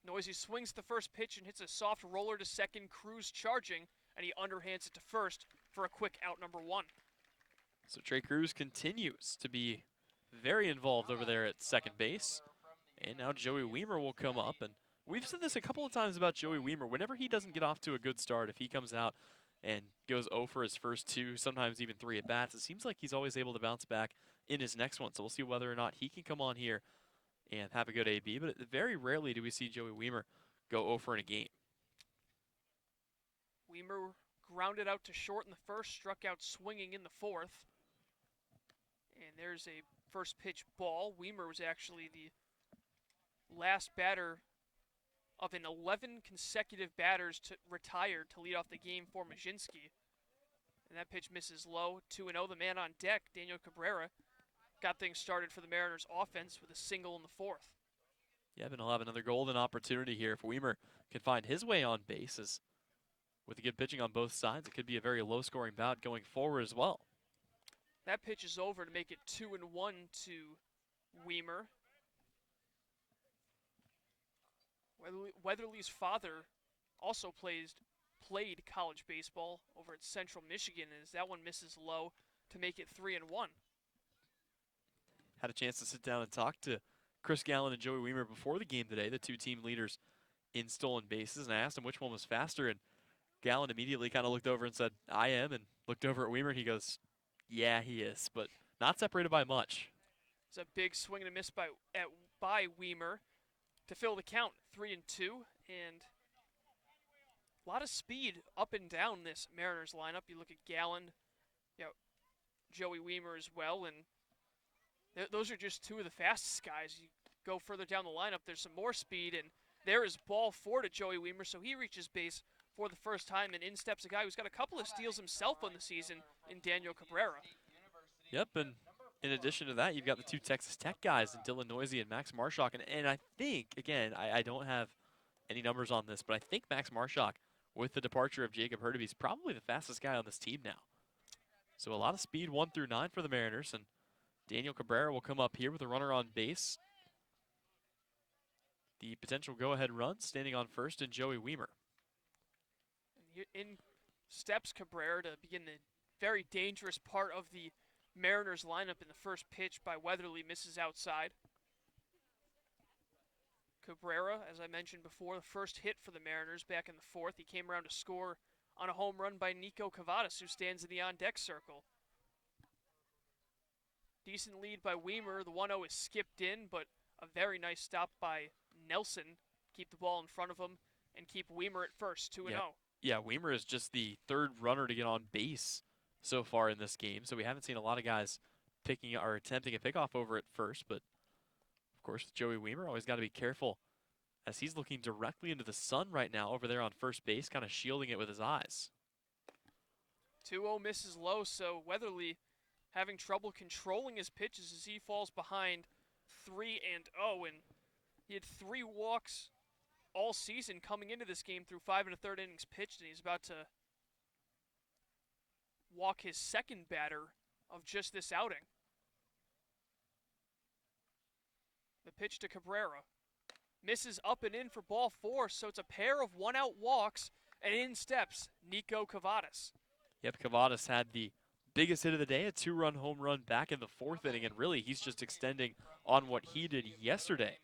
Noisy swings the first pitch and hits a soft roller to second, Cruz charging, and he underhands it to first for a quick out number 1. So Trey Cruz continues to be very involved over there at second base. And now Joey Weimer will come up. And we've said this a couple of times about Joey Weimer. Whenever he doesn't get off to a good start, if he comes out and goes 0 for his first 2, sometimes even 3 at bats, it seems like he's always able to bounce back in his next one. So we'll see whether or not he can come on here and have a good AB. But very rarely do we see Joey Weimer go 0 for in a game. Weimer grounded out to short in the first, struck out swinging in the fourth. And there's a first pitch ball. Weimer was actually the last batter of an 11 consecutive batters to retire to lead off the game for Majinski. And that pitch misses low. 2-0, the man on deck, Daniel Cabrera, got things started for the Mariners offense with a single in the fourth. Yeah, and he'll have another golden opportunity here if Weimer can find his way on bases. With the good pitching on both sides, it could be a very low-scoring bout going forward as well. That pitch is over to make it 2-1 to Weimer. Weatherly's father also played college baseball over at Central Michigan, as that one misses low to make it 3-1. Had a chance to sit down and talk to Chris Gallen and Joey Weimer before the game today, the two team leaders in stolen bases, and I asked him which one was faster, and Gallen immediately kind of looked over and said, I am, and looked over at Weimer, and he goes, yeah, he is, but not separated by much. It's a big swing and a miss by Weimer to fill the count, 3-2, and a lot of speed up and down this Mariners lineup. You look at Gallen, Joey Weimer as well, and those are just two of the fastest guys. You go further down the lineup, there's some more speed, and there is ball 4 to Joey Weimer, so he reaches base for the first time, and in steps a guy who's got a couple of steals himself on the season in Daniel Cabrera. Yep, and in addition to that, you've got the two Texas Tech guys, and Dylan Noisy and Max Marshock, and I think, again, I don't have any numbers on this, but I think Max Marshock, with the departure of Jacob Hurtubise, is probably the fastest guy on this team now. So a lot of speed 1 through 9 for the Mariners, and Daniel Cabrera will come up here with a runner on base. The potential go-ahead run standing on first, and Joey Weimer. In steps Cabrera to begin the very dangerous part of the Mariners lineup, in the first pitch by Weatherly misses outside. Cabrera, as I mentioned before, the first hit for the Mariners back in the fourth. He came around to score on a home run by Nico Cavadas, who stands in the on-deck circle. Decent lead by Weimer. The 1-0 is skipped in, but a very nice stop by Nelson. Keep the ball in front of him and keep Weimer at first, 2-0. Yeah, Weimer is just the third runner to get on base so far in this game, so we haven't seen a lot of guys picking or attempting a pickoff over at first, but of course with Joey Weimer, always got to be careful as he's looking directly into the sun right now over there on first base, kind of shielding it with his eyes. 2-0 misses low, so Weatherly having trouble controlling his pitches as he falls behind 3-0, and he had 3 walks all season coming into this game through 5 1/3 innings pitched, and he's about to walk his second batter of just this outing. The pitch to Cabrera. Misses up and in for ball 4, so it's a pair of 1-out walks, and in steps Nico Cavadas. Yep, Cavadas had the biggest hit of the day, a 2-run home run back in the 4th inning, and really he's just extending on what he did yesterday.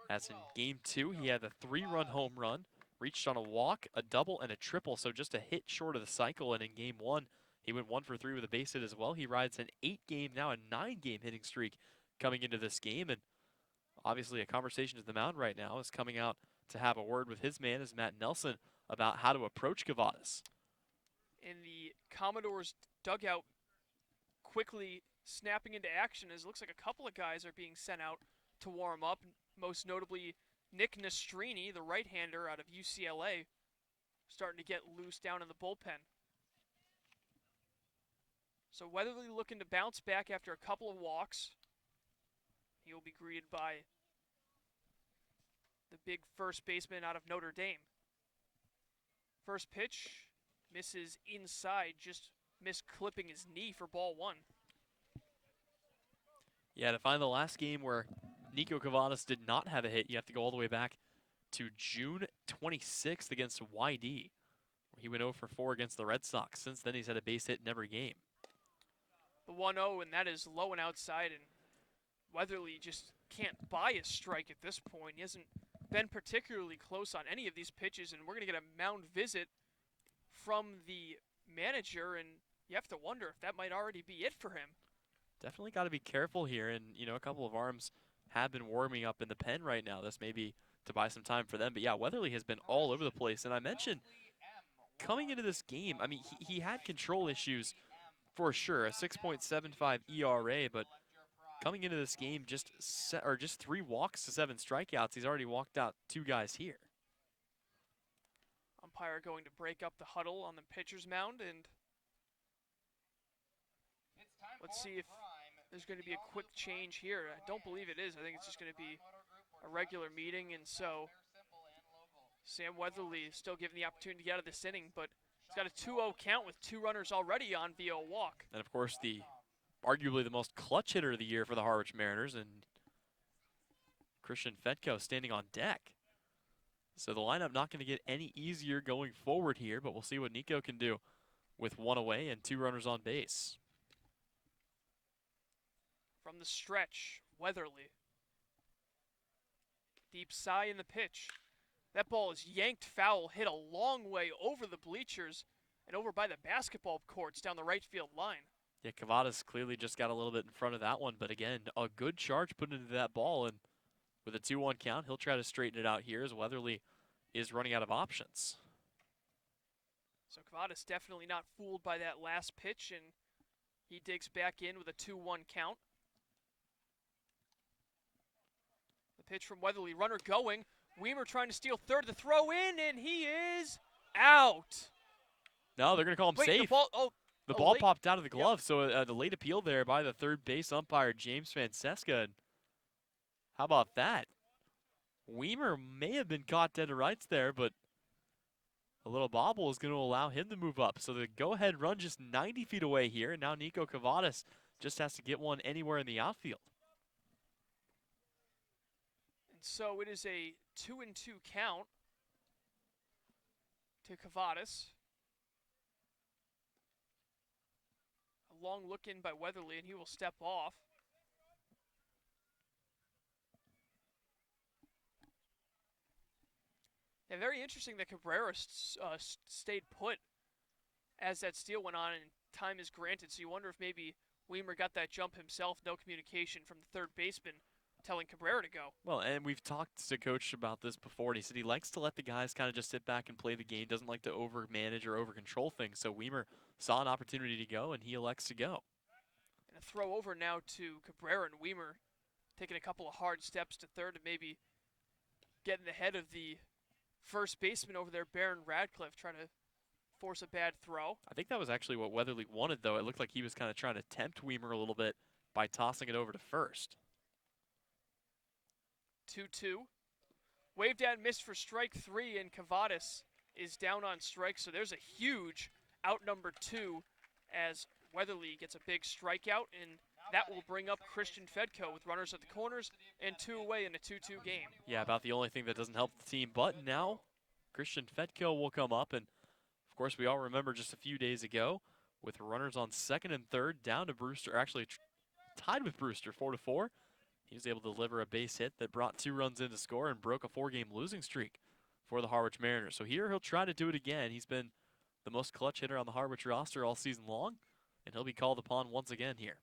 As in Game 2, he had a 3-run home run, reached on a walk, a double, and a triple, so just a hit short of the cycle. And in Game 1, he went 1 for 3 with a base hit as well. He rides an 8-game, now a 9-game hitting streak coming into this game. And obviously a conversation to the mound right now is coming out to have a word with his man, is Matt Nelson, about how to approach Cavadas. In the Commodores dugout, quickly snapping into action, as it looks like a couple of guys are being sent out to warm up. Most notably, Nick Nastrini, the right-hander out of UCLA, starting to get loose down in the bullpen. So Weatherly looking to bounce back after a couple of walks. He will be greeted by the big first baseman out of Notre Dame. First pitch misses inside, just missed clipping his knee for ball one. Yeah, to find the last game where Nico Cavadas did not have a hit, you have to go all the way back to June 26th against YD, where he went 0 for 4 against the Red Sox. Since then, he's had a base hit in every game. The 1-0, and that is low and outside, and Weatherly just can't buy a strike at this point. He hasn't been particularly close on any of these pitches, and we're going to get a mound visit from the manager, and you have to wonder if that might already be it for him. Definitely got to be careful here, and a couple of arms have been warming up in the pen right now. This may be to buy some time for them, but yeah, Weatherly has been all over the place, and I mentioned coming into this game, I mean, he had control issues for sure, a 6.75 ERA, but coming into this game, just 3 walks to 7 strikeouts. He's already walked out 2 guys here. Umpire going to break up the huddle on the pitcher's mound, and let's see if there's going to be a quick change here. I don't believe it is. I think it's just going to be a regular meeting, and so Sam Weatherly is still given the opportunity to get out of this inning, but he's got a 2-0 count with 2 runners already on via a walk. And of course, arguably the most clutch hitter of the year for the Harwich Mariners, and Christian Fedko standing on deck. So the lineup not going to get any easier going forward here, but we'll see what Nico can do with 1 away and 2 runners on base. From the stretch, Weatherly. Deep sigh in the pitch. That ball is yanked foul, hit a long way over the bleachers and over by the basketball courts down the right field line. Yeah, Cavadas clearly just got a little bit in front of that one, but again, a good charge put into that ball, and with a 2-1 count, he'll try to straighten it out here as Weatherly is running out of options. So Cavadas definitely not fooled by that last pitch, and he digs back in with a 2-1 count. The pitch from Weatherly, runner going. Weimer trying to steal third, the throw in, and he is out. No, they're going to call him safe. The ball popped out of the glove, so a late appeal there by the third base umpire, James Francesca. How about that? Weimer may have been caught dead to rights there, but a little bobble is going to allow him to move up. So the go-ahead run just 90 feet away here, and now Nico Cavadas just has to get one anywhere in the outfield. And so it is a 2-2 count to Cavadas. A long look in by Weatherly, and he will step off. Yeah, very interesting that Cabrera stayed put as that steal went on and time is granted. So you wonder if maybe Weimer got that jump himself, no communication from the third baseman telling Cabrera to go. Well, and we've talked to Coach about this before, and he said he likes to let the guys kind of just sit back and play the game, doesn't like to over-manage or over-control things. So Weimer saw an opportunity to go, and he elects to go. And a throw over now to Cabrera, and Weimer taking a couple of hard steps to third and maybe getting ahead of the first baseman over there, Baron Radcliffe, trying to force a bad throw. I think that was actually what Weatherly wanted, though. It looked like he was kind of trying to tempt Weimer a little bit by tossing it over to first. 2-2. Waved and missed for strike 3, and Cavadas is down on strike. So there's a huge out number 2 as Weatherly gets a big strikeout, and that will bring up Christian Fedko with runners at the corners and 2 away in a 2-2 game. Yeah, about the only thing that doesn't help the team. But now Christian Fedko will come up, and of course we all remember just a few days ago with runners on second and third down to Brewster, actually tied with Brewster 4-4. He was able to deliver a base hit that brought 2 runs in to score and broke a 4-game losing streak for the Harwich Mariners. So here he'll try to do it again. He's been the most clutch hitter on the Harwich roster all season long, and he'll be called upon once again here.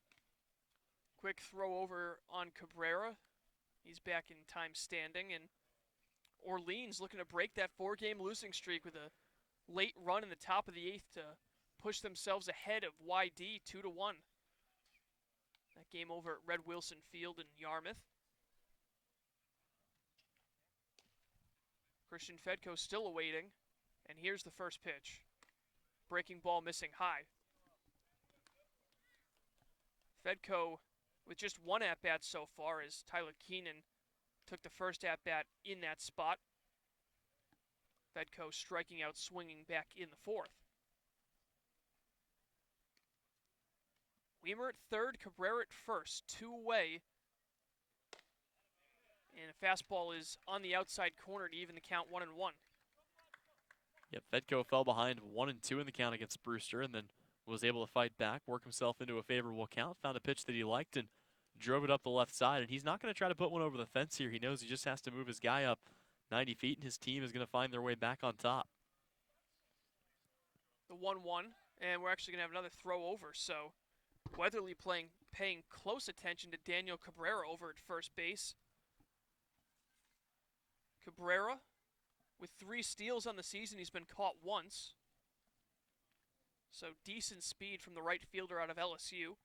Quick throw over on Cabrera. He's back in time standing, and Orleans looking to break that 4-game losing streak with a late run in the top of the 8th to push themselves ahead of YD 2-1. That game over at Red Wilson Field in Yarmouth. Christian Fedko still awaiting, and here's the first pitch. Breaking ball missing high. Fedko with just one at-bat so far as Tyler Keenan took the first at-bat in that spot. Fedko striking out swinging back in the fourth. Weimer at third, Cabrera at first, 2 away. And a fastball is on the outside corner to even the count 1-1. Yep, Fedko fell behind 1-2 in the count against Brewster and then was able to fight back, work himself into a favorable count, found a pitch that he liked and drove it up the left side. And he's not going to try to put one over the fence here. He knows he just has to move his guy up 90 feet and his team is going to find their way back on top. The 1-1, and we're actually going to have another throw over. So Weatherly paying close attention to Daniel Cabrera over at first base. Cabrera, with 3 steals on the season, he's been caught once. So decent speed from the right fielder out of LSU.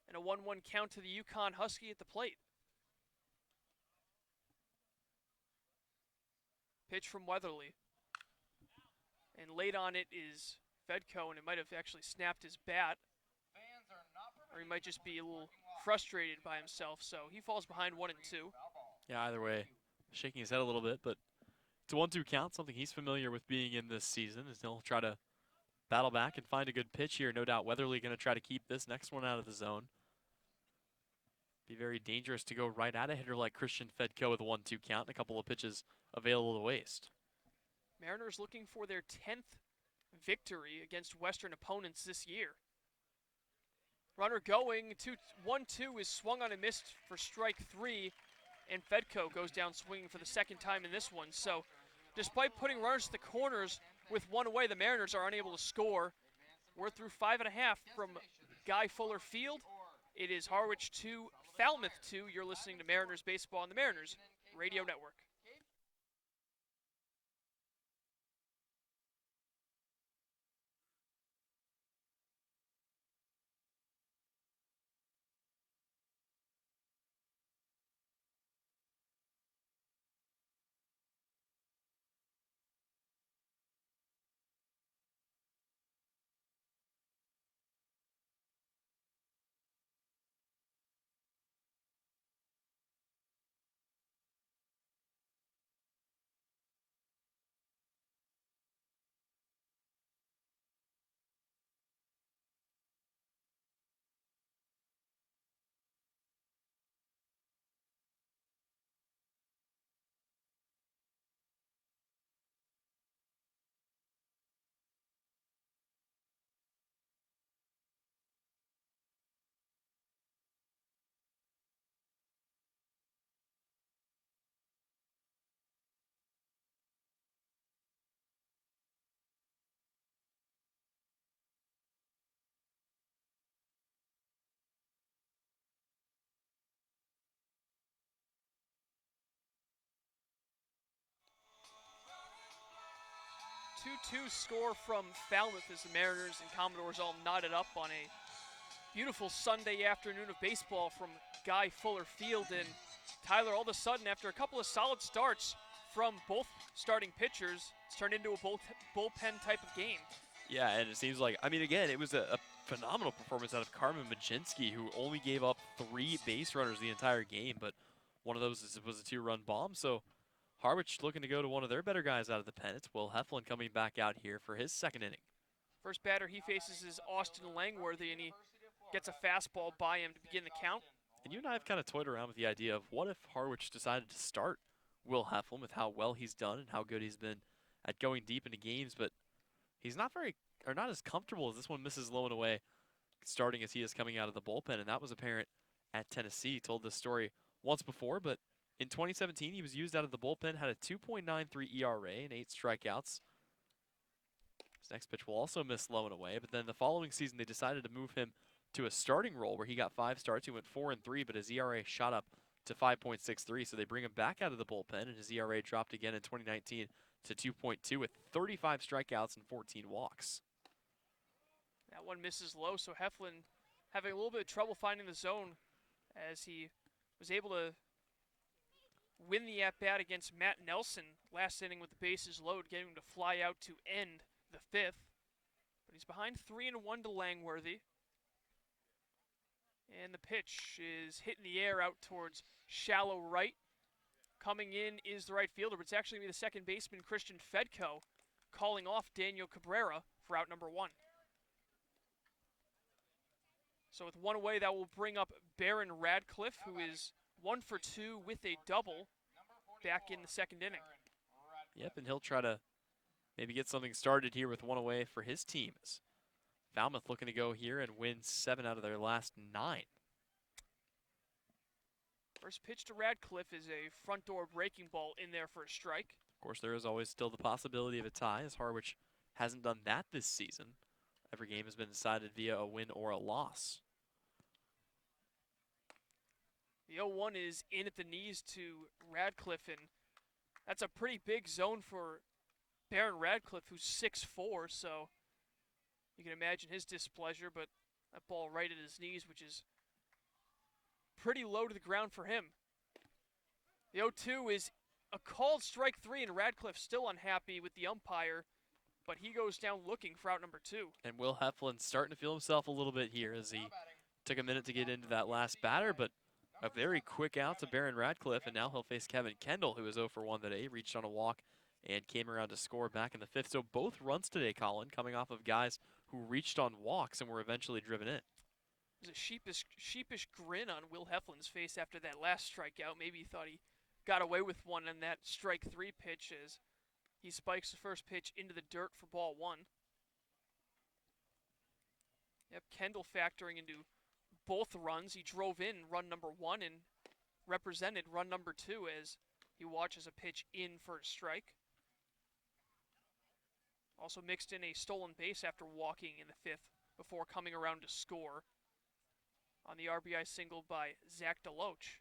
And a 1-1 count to the UConn Husky at the plate. Pitch from Weatherly. And late on it is Fedko, and it might have actually snapped his bat. Or he might just be a little frustrated by himself, so he falls behind 1-2. Yeah, either way, shaking his head a little bit, but it's a 1-2 count, something he's familiar with being in this season, as he'll try to battle back and find a good pitch here. No doubt Weatherly going to try to keep this next one out of the zone. Be very dangerous to go right at a hitter like Christian Fedko with a 1-2 count and a couple of pitches available to waste. Mariners looking for their 10th victory against Western opponents this year. Runner going, 1-2 is swung on and missed for strike 3, and Fedko goes down swinging for the second time in this one. So despite putting runners to the corners with 1 away, the Mariners are unable to score. We're through 5.5 from Guy Fuller Field. It is Harwich 2, Falmouth 2. You're listening to Mariners Baseball on the Mariners Radio Network. Two score from Falmouth as the Mariners and Commodores all knotted up on a beautiful Sunday afternoon of baseball from Guy Fuller Field. And Tyler, all of a sudden, after a couple of solid starts from both starting pitchers, it's turned into a bullpen type of game. Yeah, and it seems like, I mean, again, it was a phenomenal performance out of Carmen Majinski, who only gave up 3 base runners the entire game, but one of those was a 2-run bomb. So Harwich looking to go to one of their better guys out of the pen. It's Will Heflin coming back out here for his second inning. First batter he faces is Austin Langworthy, and he gets a fastball by him to begin the count. And you and I have kind of toyed around with the idea of what if Harwich decided to start Will Heflin with how well he's done and how good he's been at going deep into games, but he's not as comfortable as this one misses low and away starting as he is coming out of the bullpen, and that was apparent at Tennessee. Told this story once before, but in 2017, he was used out of the bullpen, had a 2.93 ERA and 8 strikeouts. His next pitch will also miss low and away, but then the following season, they decided to move him to a starting role where he got 5 starts. He went 4-3, but his ERA shot up to 5.63, so they bring him back out of the bullpen, and his ERA dropped again in 2019 to 2.2 with 35 strikeouts and 14 walks. That one misses low, so Heflin having a little bit of trouble finding the zone as he was able to win the at-bat against Matt Nelson last inning with the bases loaded, getting him to fly out to end the 5th. But he's behind 3-1 to Langworthy. And the pitch is hit in the air out towards shallow right. Coming in is the right fielder, but it's actually going to be the second baseman, Christian Fedko, calling off Daniel Cabrera for out number 1. So with 1 away, that will bring up Baron Radcliffe, who is 1 for 2 with a double back in the 2nd inning. Yep, and he'll try to maybe get something started here with 1 away for his team. Falmouth looking to go here and win 7 out of their last 9. First pitch to Radcliffe is a front door breaking ball in there for a strike. Of course, there is always still the possibility of a tie, as Harwich hasn't done that this season. Every game has been decided via a win or a loss. The 0-1 is in at the knees to Radcliffe, and that's a pretty big zone for Baron Radcliffe, who's 6'4", so you can imagine his displeasure, but that ball right at his knees, which is pretty low to the ground for him. The 0-2 is a called strike 3, and Radcliffe still unhappy with the umpire, but he goes down looking for out number 2. And Will Heflin starting to feel himself a little bit here as he took a minute to get into that last batter, but a very quick out to Baron Radcliffe, and now he'll face Kevin Kendall, who is 0 for 1 today, reached on a walk and came around to score back in the 5th. So both runs today, Colin, coming off of guys who reached on walks and were eventually driven in. There's a sheepish grin on Will Heflin's face after that last strikeout. Maybe he thought he got away with one on that strike 3 pitch as he spikes the first pitch into the dirt for ball 1. Yep, Kendall factoring into both runs. He drove in run number 1 and represented run number 2 as he watches a pitch in for a strike. Also mixed in a stolen base after walking in the 5th before coming around to score on the RBI single by Zach DeLoach.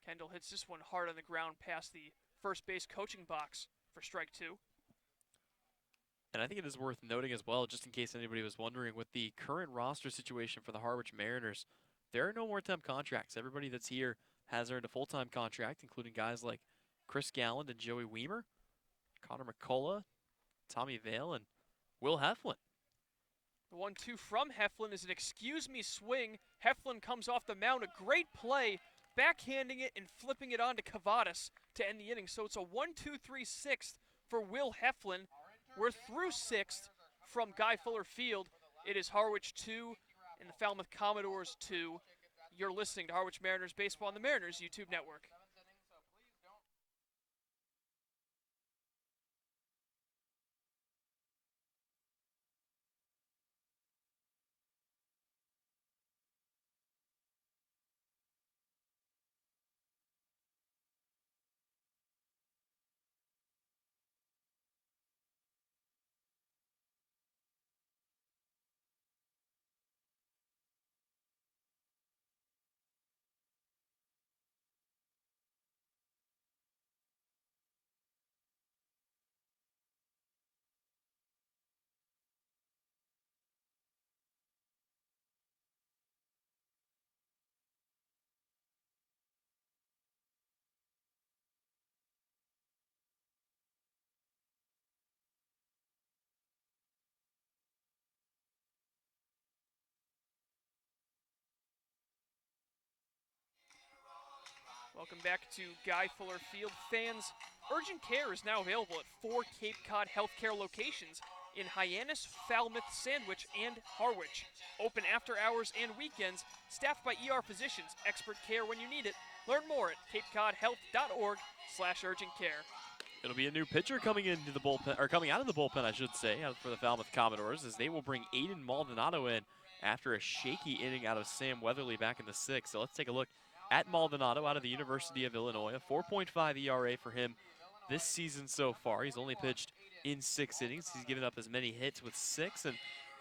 Kendall hits this one hard on the ground past the first base coaching box for strike 2. And I think it is worth noting as well, just in case anybody was wondering, with the current roster situation for the Harwich Mariners, there are no more temp contracts. Everybody that's here has earned a full-time contract, including guys like Chris Galland and Joey Weimer, Connor McCullough, Tommy Vale, and Will Heflin. The 1-2 from Heflin is an excuse me swing. Heflin comes off the mound, a great play, backhanding it and flipping it on to Cavadas to end the inning. So it's a 1-2-3 6th for Will Heflin. We're through 6th from Guy Fuller Field. It is Harwich 2 and the Falmouth Commodores 2. You're listening to Harwich Mariners Baseball on the Mariners YouTube Network. Welcome back to Guy Fuller Field. Fans, urgent care is now available at 4 Cape Cod healthcare locations in Hyannis, Falmouth, Sandwich, and Harwich. Open after hours and weekends, staffed by ER physicians, expert care when you need it. Learn more at capecodhealth.org/urgent care. It'll be a new pitcher coming into the bullpen, or coming out of the bullpen, I should say, for the Falmouth Commodores, as they will bring Aiden Maldonado in after a shaky inning out of Sam Weatherly back in the 6th. So let's take a look at Maldonado out of the University of Illinois. A 4.5 ERA for him this season so far. He's only pitched in 6 innings. He's given up as many hits with 6, and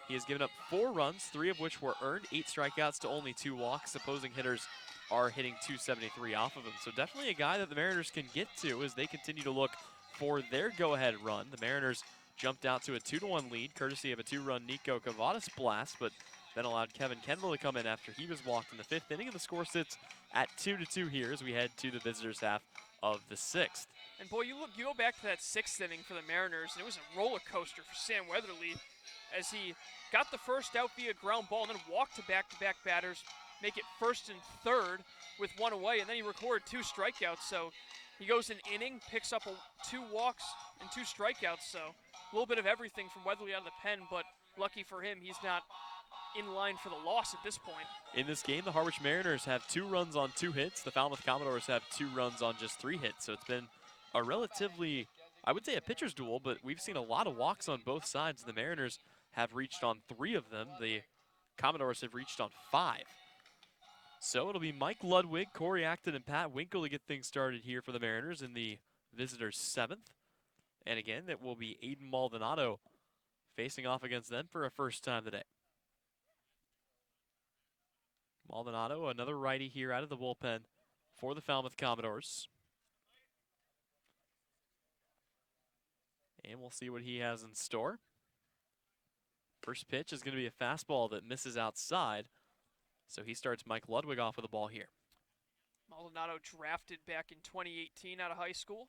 he has given up 4 runs, 3 of which were earned, 8 strikeouts to only 2 walks. Opposing hitters are hitting .273 off of him. So definitely a guy that the Mariners can get to as they continue to look for their go-ahead run. The Mariners jumped out to a 2-1 lead, courtesy of a 2-run Nico Cavadas blast, but then allowed Kevin Kendall to come in after he was walked in the 5th inning, and the score sits at 2-2 here as we head to the visitors' half of the 6th. And boy, you go back to that 6th inning for the Mariners, and it was a roller coaster for Sam Weatherly as he got the first out via ground ball and then walked to back-to-back batters, make it 1st and 3rd with 1 away, and then he recorded 2 strikeouts. So he goes an inning, picks up 2 walks and 2 strikeouts. So a little bit of everything from Weatherly out of the pen, but lucky for him, he's not in line for the loss at this point. In this game, the Harwich Mariners have 2 runs on 2 hits. The Falmouth Commodores have 2 runs on just 3 hits. So it's been a relatively, I would say, a pitcher's duel, but we've seen a lot of walks on both sides. The Mariners have reached on 3 of them. The Commodores have reached on 5. So it'll be Mike Ludwig, Corey Acton, and Pat Winkle to get things started here for the Mariners in the visitors' 7th. And again, it will be Aiden Maldonado facing off against them for a first time today. Maldonado, another righty here out of the bullpen for the Falmouth Commodores. And we'll see what he has in store. First pitch is going to be a fastball that misses outside. So he starts Mike Ludwig off with the ball here. Maldonado drafted back in 2018 out of high school.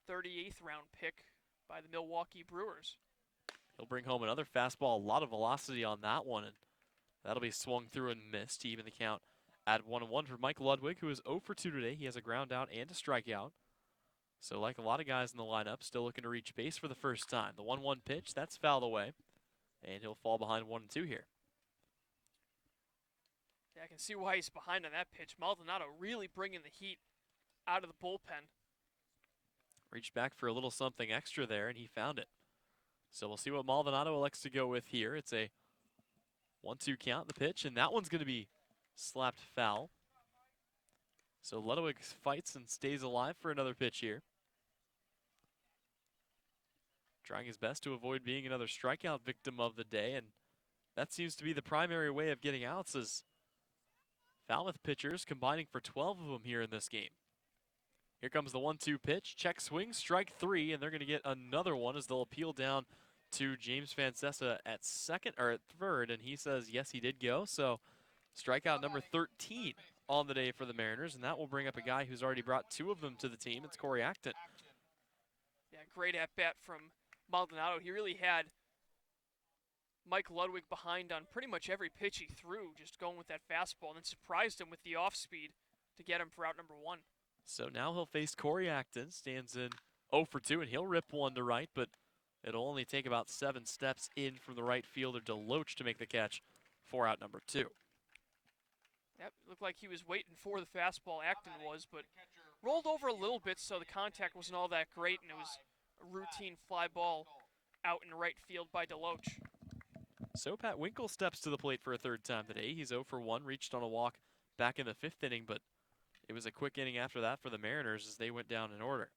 38th round pick by the Milwaukee Brewers. He'll bring home another fastball, a lot of velocity on that one, and that'll be swung through and missed to even the count at 1-1 for Mike Ludwig, who is 0 for 2 today. He has a ground out and a strikeout. So like a lot of guys in the lineup, still looking to reach base for the first time. The 1-1 pitch, that's fouled away, and he'll fall behind 1-2 here. Yeah, I can see why he's behind on that pitch. Maldonado really bringing the heat out of the bullpen. Reached back for a little something extra there, and he found it. So we'll see what Maldonado elects to go with here. It's a 1-2 count, the pitch, and that one's going to be slapped foul. So Ludwig fights and stays alive for another pitch here. Trying his best to avoid being another strikeout victim of the day, and that seems to be the primary way of getting outs, as Falmouth pitchers combining for 12 of them here in this game. Here comes the 1-2 pitch, check swing, strike 3, and they're going to get another one as they'll appeal down to James Fancesa at third, and he says yes, he did go. So strikeout number 13 on the day for the Mariners, and that will bring up a guy who's already brought 2 of them to the team. It's Corey Acton. Yeah, great at-bat from Maldonado. He really had Mike Ludwig behind on pretty much every pitch he threw, just going with that fastball, and then surprised him with the off-speed to get him for out number 1. So now he'll face Corey Acton, stands in 0 for 2, and he'll rip one to right, but it'll only take about 7 steps in from the right fielder Deloach to make the catch for out number 2. That looked like he was waiting for the fastball, Acton was, but rolled over a little bit, so the contact wasn't all that great, and it was a routine fly ball out in right field by Deloach. So Pat Winkle steps to the plate for a third time today. He's 0 for 1, reached on a walk back in the 5th inning, but it was a quick inning after that for the Mariners as they went down in order.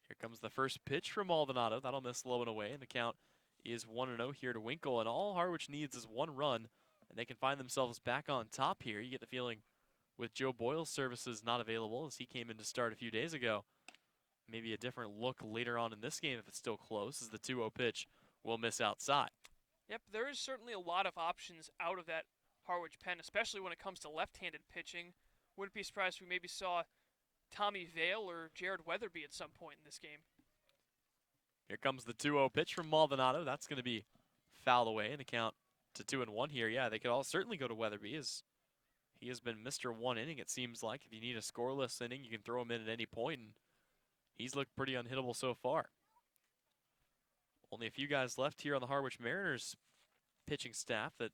Here comes the first pitch from Maldonado. That'll miss low and away, and the count is 1-0 here to Winkle, and all Harwich needs is 1 run, and they can find themselves back on top here. You get the feeling with Joe Boyle's services not available as he came in to start a few days ago. Maybe a different look later on in this game if it's still close, as the 2-0 pitch will miss outside. Yep, there is certainly a lot of options out of that Harwich pen, especially when it comes to left-handed pitching. Wouldn't be surprised if we maybe saw Tommy Vale or Jared Weatherby at some point in this game. Here comes the 2-0 pitch from Maldonado. That's going to be fouled away, and the count to 2-1 here. Yeah, they could all certainly go to Weatherby, as he has been Mr. 1 inning, it seems like. If you need a scoreless inning, you can throw him in at any point, and he's looked pretty unhittable so far. Only a few guys left here on the Harwich Mariners pitching staff that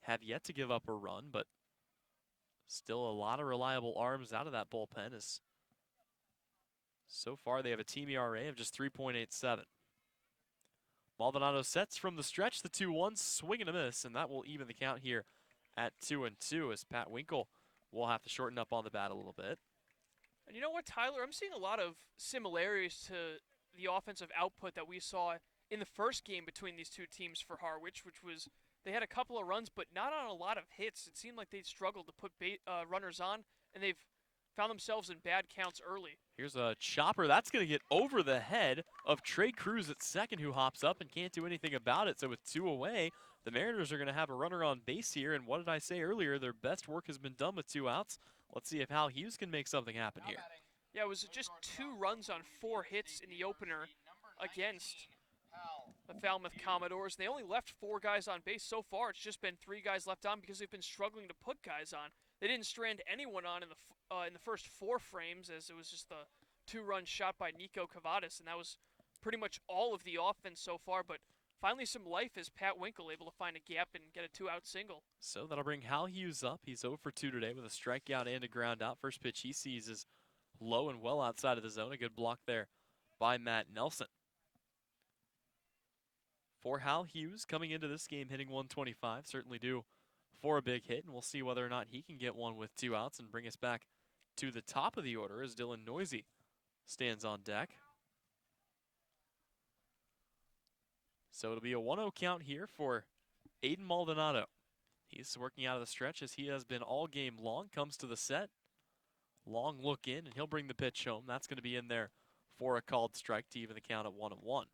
have yet to give up a run, but still a lot of reliable arms out of that bullpen, as so far they have a team ERA of just 3.87. Maldonado sets from the stretch, the 2-1, swing and a miss, and that will even the count here at 2-2, as Pat Winkle will have to shorten up on the bat a little bit. And you know what, Tyler? I'm seeing a lot of similarities to the offensive output that we saw in the first game between these two teams for Harwich, which was they had a couple of runs, but not on a lot of hits. It seemed like they struggled to put runners on, and they've found themselves in bad counts early. Here's a chopper. That's going to get over the head of Trey Cruz at second, who hops up and can't do anything about it. So with 2 away, the Mariners are going to have a runner on base here. And what did I say earlier? Their best work has been done with 2 outs. Let's see if Hal Hughes can make something happen here. Yeah, it was just 2 runs on 4 hits in the opener against the Falmouth Commodores. They only left 4 guys on base so far. It's just been 3 guys left on because they've been struggling to put guys on. They didn't strand anyone on in the first 4 frames, as it was just the 2-run shot by Nico Cavadas, and that was pretty much all of the offense so far. But finally some life as Pat Winkle able to find a gap and get a 2-out single. So that'll bring Hal Hughes up. He's 0 for 2 today with a strikeout and a ground out. First pitch he sees is low and well outside of the zone. A good block there by Matt Nelson. For Hal Hughes, coming into this game hitting 125, certainly due for a big hit, and we'll see whether or not he can get one with 2 outs and bring us back to the top of the order as Dylan Noisy stands on deck. So it'll be a 1-0 count here for Aiden Maldonado. He's working out of the stretch as he has been all game long. Comes to the set. Long look in, and he'll bring the pitch home. That's going to be in there for a called strike to even the count at 1-1.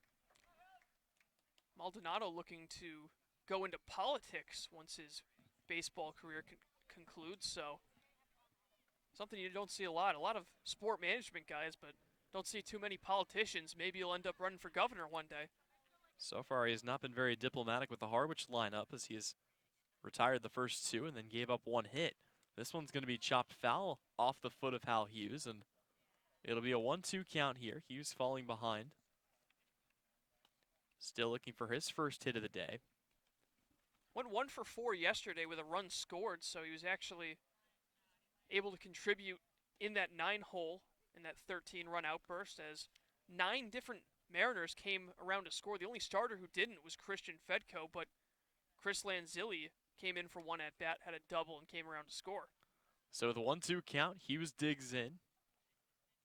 Maldonado looking to go into politics once his baseball career concludes, so something you don't see a lot. A lot of sport management guys, but don't see too many politicians. Maybe he'll end up running for governor one day. So far, he has not been very diplomatic with the Harwich lineup as he has retired the first 2 and then gave up 1 hit. This one's going to be chopped foul off the foot of Hal Hughes, and it'll be a 1-2 count here. Hughes falling behind. Still looking for his first hit of the day. Went 1 for 4 yesterday with a run scored, so he was actually able to contribute in that 9-hole in that 13-run outburst as 9 different Mariners came around to score. The only starter who didn't was Christian Fedko, but Chris Lanzilli came in for 1 at-bat, had a double, and came around to score. So with a 1-2 count, Hughes digs in.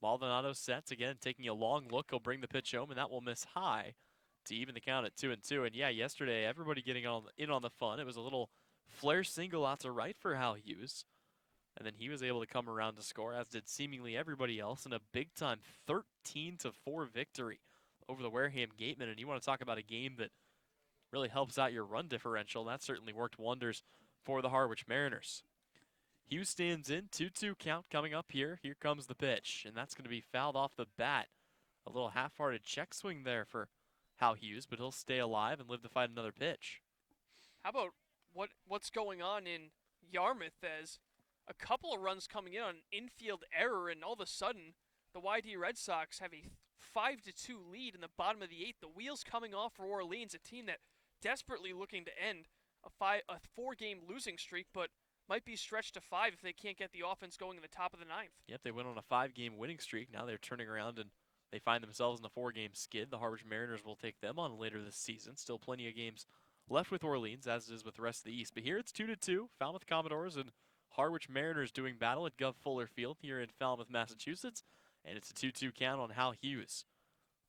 Maldonado sets again, taking a long look. He'll bring the pitch home, and that will miss high to even the count at 2-2. And yeah, yesterday, everybody getting in on the fun. It was a little flare single out to right for Hal Hughes. And then he was able to come around to score, as did seemingly everybody else, in a big-time 13-4 victory over the Wareham Gatemen. And you want to talk about a game that really helps out your run differential. That certainly worked wonders for the Harwich Mariners. Hughes stands in, 2-2 count coming up here. Here comes the pitch, and that's going to be fouled off the bat. A little half-hearted check swing there for Hal Hughes, but he'll stay alive and live to fight another pitch. How about what's going on in Yarmouth as a couple of runs coming in on an infield error, and all of a sudden the YD Red Sox have a 5-2 lead in the bottom of the 8th. The wheels coming off for Orleans, a team that desperately looking to end a 4-game losing streak, but might be stretched to 5 if they can't get the offense going in the top of the 9th. Yep, they went on a 5-game winning streak. Now they're turning around and they find themselves in a 4-game skid. The Harwich Mariners will take them on later this season. Still plenty of games left with Orleans, as it is with the rest of the East. But here it's 2-2. Falmouth Commodores and Harwich Mariners doing battle at Gov Fuller Field here in Falmouth, Massachusetts. And it's a 2-2 count on Hal Hughes.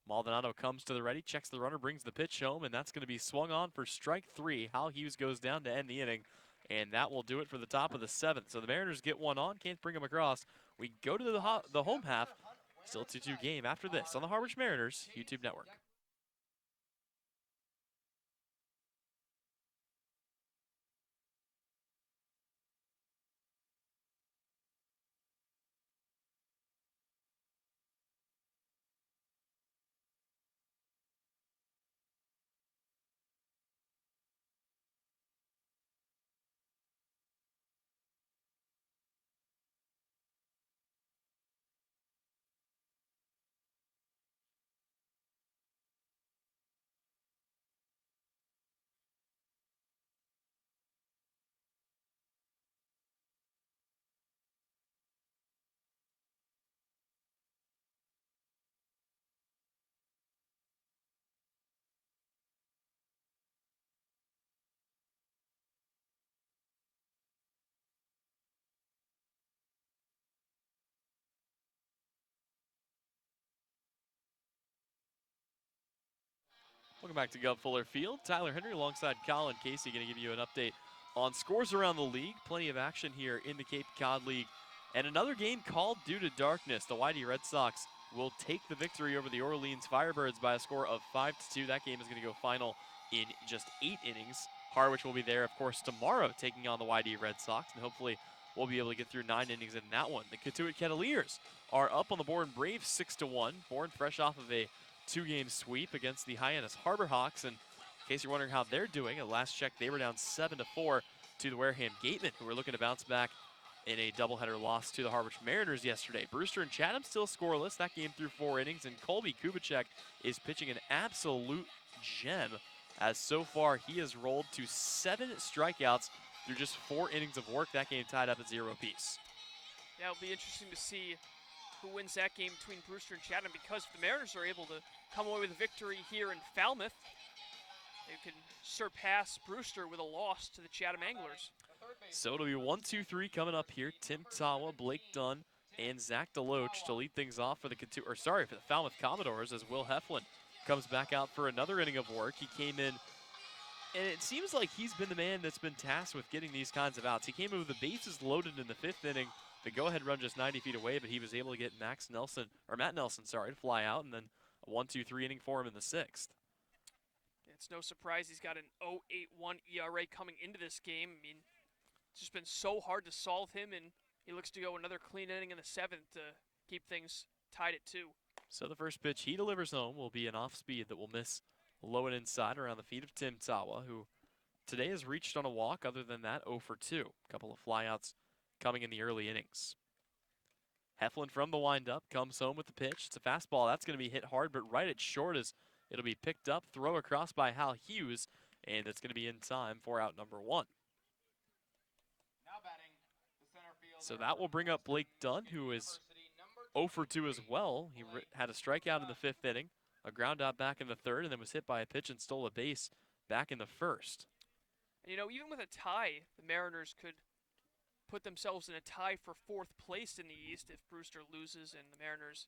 Maldonado comes to the ready, checks the runner, brings the pitch home, and that's going to be swung on for strike 3. Hal Hughes goes down to end the inning, and that will do it for the top of the 7th. So the Mariners get one on, can't bring them across. We go to the home half. Still 2-2 game after this on the Harwich Mariners YouTube network. Welcome back to Gov Fuller Field. Tyler Henry alongside Colin Casey going to give you an update on scores around the league. Plenty of action here in the Cape Cod League And another game called due to darkness. The YD Red Sox will take the victory over the Orleans Firebirds by a score of 5-2. That game is going to go final in just 8 innings. Harwich will be there, of course, tomorrow taking on the YD Red Sox, and hopefully we'll be able to get through 9 innings in that one. The Katuitt Kettleers are up on the Bourne Braves 6-1. Bourne fresh off of a 2-game sweep against the Hyannis Harbor Hawks, and in case you're wondering how they're doing, at last check they were down 7-4 to the Wareham Gatemen, who were looking to bounce back in a doubleheader loss to the Harwich Mariners yesterday. Brewster and Chatham still scoreless. That game through 4 innings, and Colby Kubicek is pitching an absolute gem, as so far he has rolled to 7 strikeouts through just 4 innings of work. That game tied up at 0 apiece. Yeah, it'll be interesting to see who wins that game between Brewster and Chatham, because if the Mariners are able to come away with a victory here in Falmouth, they can surpass Brewster with a loss to the Chatham Anglers. So it'll be 1-2-3 coming up here. Tim Tawa, Blake Dunn, and Zach DeLoach to lead things off for the for the Falmouth Commodores, as Will Heflin comes back out for another inning of work. He came in, and it seems like he's been the man that's been tasked with getting these kinds of outs. He came in with the bases loaded in the 5th inning. The go-ahead run just 90 feet away, but he was able to get Matt Nelson, to fly out, and then a 1-2-3 inning for him in the 6th. It's no surprise he's got an 0.81 ERA coming into this game. I mean, it's just been so hard to solve him, and he looks to go another clean inning in the 7th to keep things tied at 2. So the first pitch he delivers home will be an off-speed that will miss low and inside around the feet of Tim Tawa, who today has reached on a walk. Other than that, 0 for 2. A couple of flyouts coming in the early innings. Heflin from the windup comes home with the pitch. It's a fastball. That's going to be hit hard, but right at short as it'll be picked up, throw across by Hal Hughes, and it's going to be in time for out number 1. Now batting, the center fielder. So that will bring up Blake Dunn, who is 0 for 2 as well. He had a strikeout in the 5th inning, a ground out back in the 3rd, and then was hit by a pitch and stole a base back in the 1st. And, you know, even with a tie, the Mariners could put themselves in a tie for 4th place in the East if Brewster loses and the Mariners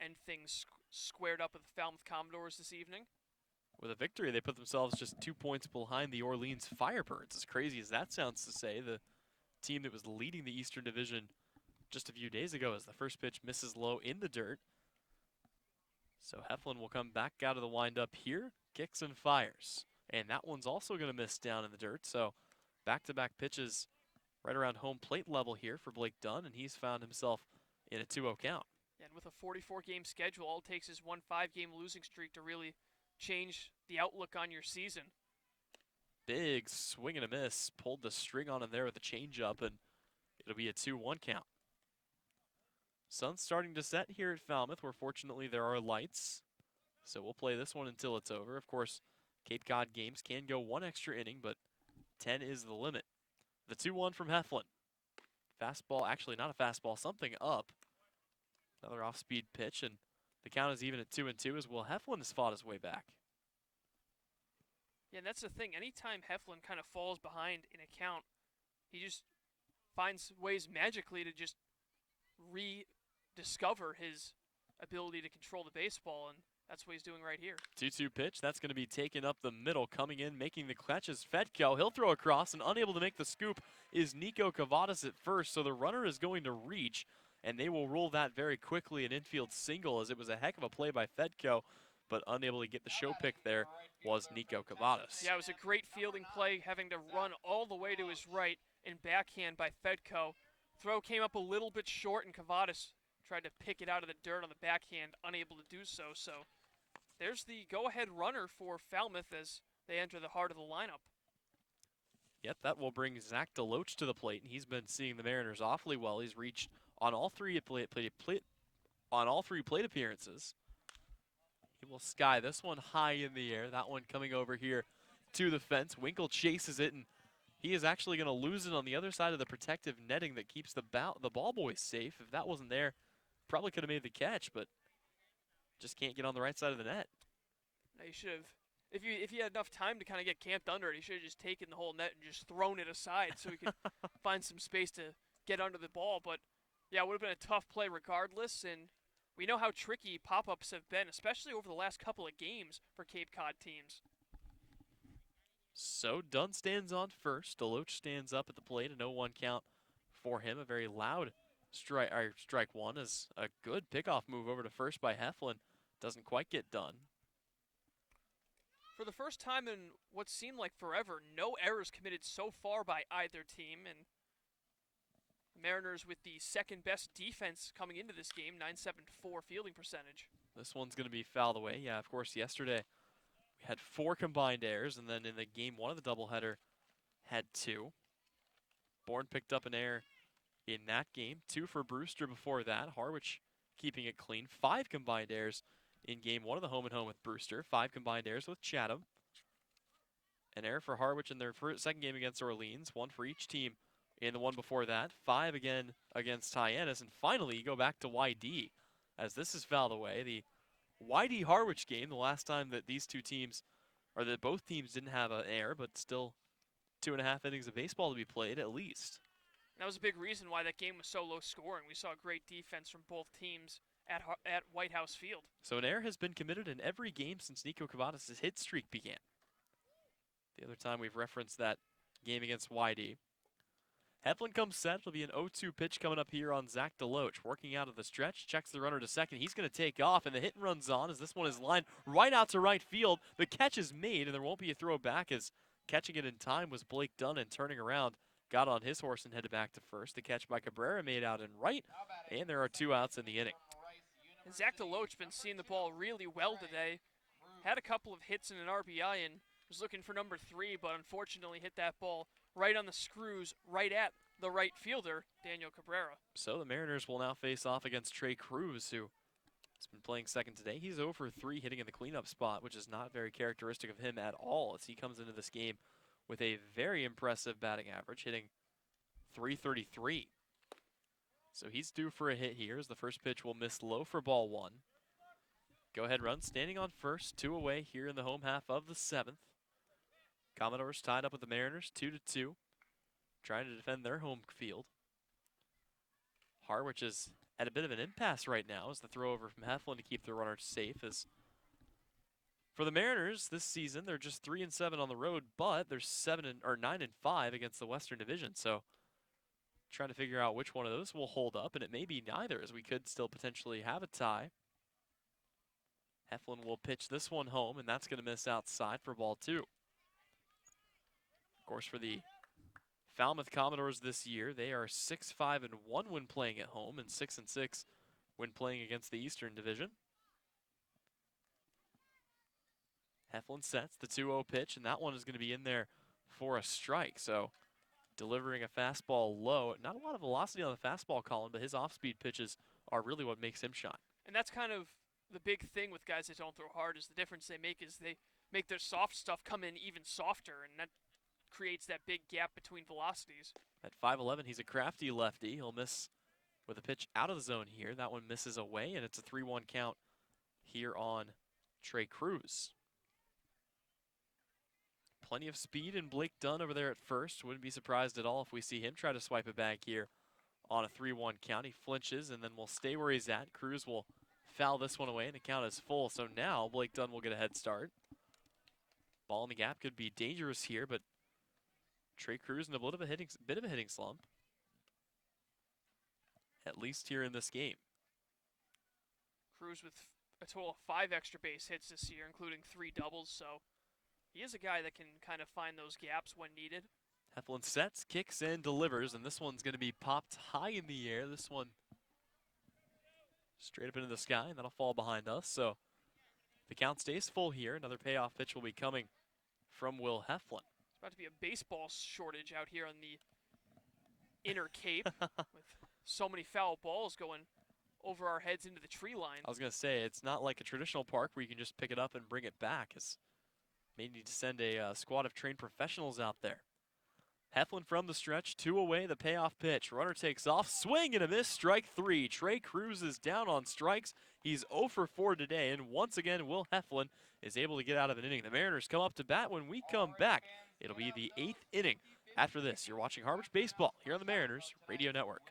end things squared up with the Falmouth Commodores this evening. With a victory, they put themselves just 2 points behind the Orleans Firebirds. As crazy as that sounds to say, the team that was leading the Eastern Division just a few days ago, as the first pitch misses low in the dirt. So Heflin will come back out of the windup here, kicks and fires. And that one's also going to miss down in the dirt. So back-to-back pitches right around home plate level here for Blake Dunn, and he's found himself in a 2-0 count. And with a 44-game schedule, all it takes is one 5-game losing streak to really change the outlook on your season. Big swing and a miss. Pulled the string on him there with a changeup, and it'll be a 2-1 count. Sun's starting to set here at Falmouth, where fortunately there are lights. So we'll play this one until it's over. Of course, Cape Cod games can go 1 extra inning, but 10 is the limit. The 2-1 from Heflin. Fastball, actually not a fastball, something up. Another off-speed pitch, and the count is even at 2-2 as well. Heflin has fought his way back. Yeah, and that's the thing. Anytime Heflin kind of falls behind in a count, he just finds ways magically to just rediscover his ability to control the baseball, and that's what he's doing right here. 2-2 pitch. That's going to be taken up the middle. Coming in, making the catch is Fedko. He'll throw across, and unable to make the scoop is Nico Cavadas at first. So the runner is going to reach, and they will rule that very quickly an infield single, as it was a heck of a play by Fedko, but unable to get the show pick there was Nico Cavadas. Yeah, it was a great fielding play, having to run all the way to his right and backhand by Fedko. Throw came up a little bit short, and Cavadas tried to pick it out of the dirt on the backhand, unable to do so. So there's the go-ahead runner for Falmouth as they enter the heart of the lineup. Yep, that will bring Zach DeLoach to the plate, and he's been seeing the Mariners awfully well. He's reached on all three plate appearances. He will sky this one high in the air. That one coming over here to the fence. Winkle chases it, and he is actually going to lose it on the other side of the protective netting that keeps the ball boys safe. If that wasn't there, probably could have made the catch, but just can't get on the right side of the net. Now you should have, if he had enough time to kind of get camped under it, he should have just taken the whole net and just thrown it aside so he could find some space to get under the ball. But yeah, it would have been a tough play regardless, and we know how tricky pop-ups have been, especially over the last couple of games for Cape Cod teams. So Dunn stands on first. DeLoach stands up at the plate, an 0-1 count for him. A very loud strike one is a good pickoff move over to first by Heflin. Doesn't quite get done. For the first time in what seemed like forever, no errors committed so far by either team, and Mariners with the second best defense coming into this game, 974 fielding percentage. This one's going to be fouled away. Yeah, of course, yesterday we had 4 combined errors, and then in the game 1 of the doubleheader had 2. Bourne picked up an error in that game. 2 for Brewster before that. Harwich keeping it clean. 5 combined errors in game 1 of the home-and-home with Brewster. 5 combined errors with Chatham. An error for Harwich in their second game against Orleans. 1 for each team in the one before that. 5 again against Hyannis. And finally, you go back to YD as this is fouled away. The YD Harwich game, the last time that these two teams, or that both teams didn't have an error, but still 2.5 innings of baseball to be played at least. That was a big reason why that game was so low scoring. We saw great defense from both teams at White House Field. So an error has been committed in every game since Nico Cavadas' hit streak began. The other time we've referenced that game against YD. Heflin comes set. It'll be an 0-2 pitch coming up here on Zach DeLoach. Working out of the stretch, checks the runner to second. He's going to take off, and the hit and run's on as this one is lined right out to right field. The catch is made, and there won't be a throw back as catching it in time was Blake Dunn, and turning around, got on his horse and headed back to first. The catch by Cabrera made out in right, and there are 2 outs in the inning. And Zach DeLoach been seeing the ball really well today. Had a couple of hits and an RBI and was looking for number 3, but unfortunately hit that ball right on the screws, right at the right fielder, Daniel Cabrera. So the Mariners will now face off against Trey Cruz, who has been playing second today. He's 0 for 3 hitting in the cleanup spot, which is not very characteristic of him at all as he comes into this game with a very impressive batting average, hitting .333. So he's due for a hit here as the first pitch will miss low for ball 1. Go-ahead run standing on first, 2 away here in the home half of the 7th. Commodores tied up with the Mariners, 2-2, trying to defend their home field. Harwich is at a bit of an impasse right now as the throw over from Heflin to keep the runner safe. As for the Mariners this season, they're just 3-7 on the road, but they're 9-5 against the Western Division. So trying to figure out which one of those will hold up, and it may be neither, as we could still potentially have a tie. Heflin will pitch this one home, and that's going to miss outside for ball 2. Of course, for the Falmouth Commodores this year, they are 6-5-1 when playing at home and 6-6 when playing against the Eastern Division. Heflin sets the 2-0 pitch, and that one is going to be in there for a strike. So delivering a fastball low. Not a lot of velocity on the fastball column, but his off-speed pitches are really what makes him shine. And that's kind of the big thing with guys that don't throw hard, is the difference they make is they make their soft stuff come in even softer, and that creates that big gap between velocities. At 5'11", he's a crafty lefty. He'll miss with a pitch out of the zone here. That one misses away, and it's a 3-1 count here on Trey Cruz. Plenty of speed in Blake Dunn over there at first. Wouldn't be surprised at all if we see him try to swipe it back here on a 3-1 count. He flinches and then will stay where he's at. Cruz will foul this one away, and the count is full. So now Blake Dunn will get a head start. Ball in the gap could be dangerous here, but Trey Cruz in a bit of a hitting slump, at least here in this game. Cruz with a total of 5 extra base hits this year, including 3 doubles, so he is a guy that can kind of find those gaps when needed. Heflin sets, kicks in, delivers, and this one's going to be popped high in the air. This one straight up into the sky, and that'll fall behind us. So the count stays full here. Another payoff pitch will be coming from Will Heflin. It's about to be a baseball shortage out here on the inner Cape with so many foul balls going over our heads into the tree line. I was going to say, it's not like a traditional park where you can just pick it up and bring it back. It's may need to send a squad of trained professionals out there. Heflin from the stretch, 2 away, the payoff pitch. Runner takes off, swing and a miss, strike 3. Trey Cruz is down on strikes. He's 0 for 4 today, and once again, Will Heflin is able to get out of an inning. The Mariners come up to bat. When we come back, it'll be the 8th inning. After this, you're watching Harwich Baseball here on the Mariners Radio Network.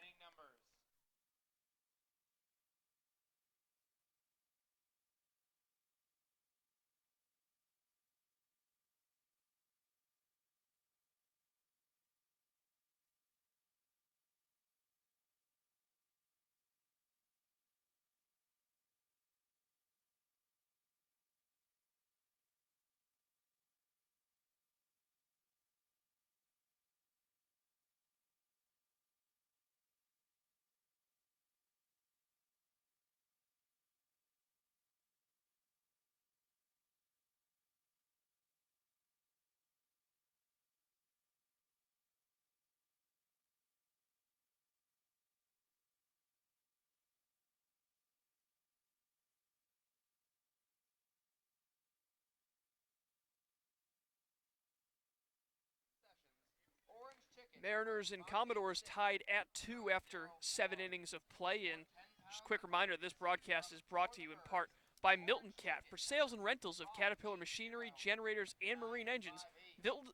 Mariners and Commodores tied at 2 after 7 innings of play. And just a quick reminder, this broadcast is brought to you in part by Milton Cat. For sales and rentals of Caterpillar machinery, generators, and marine engines,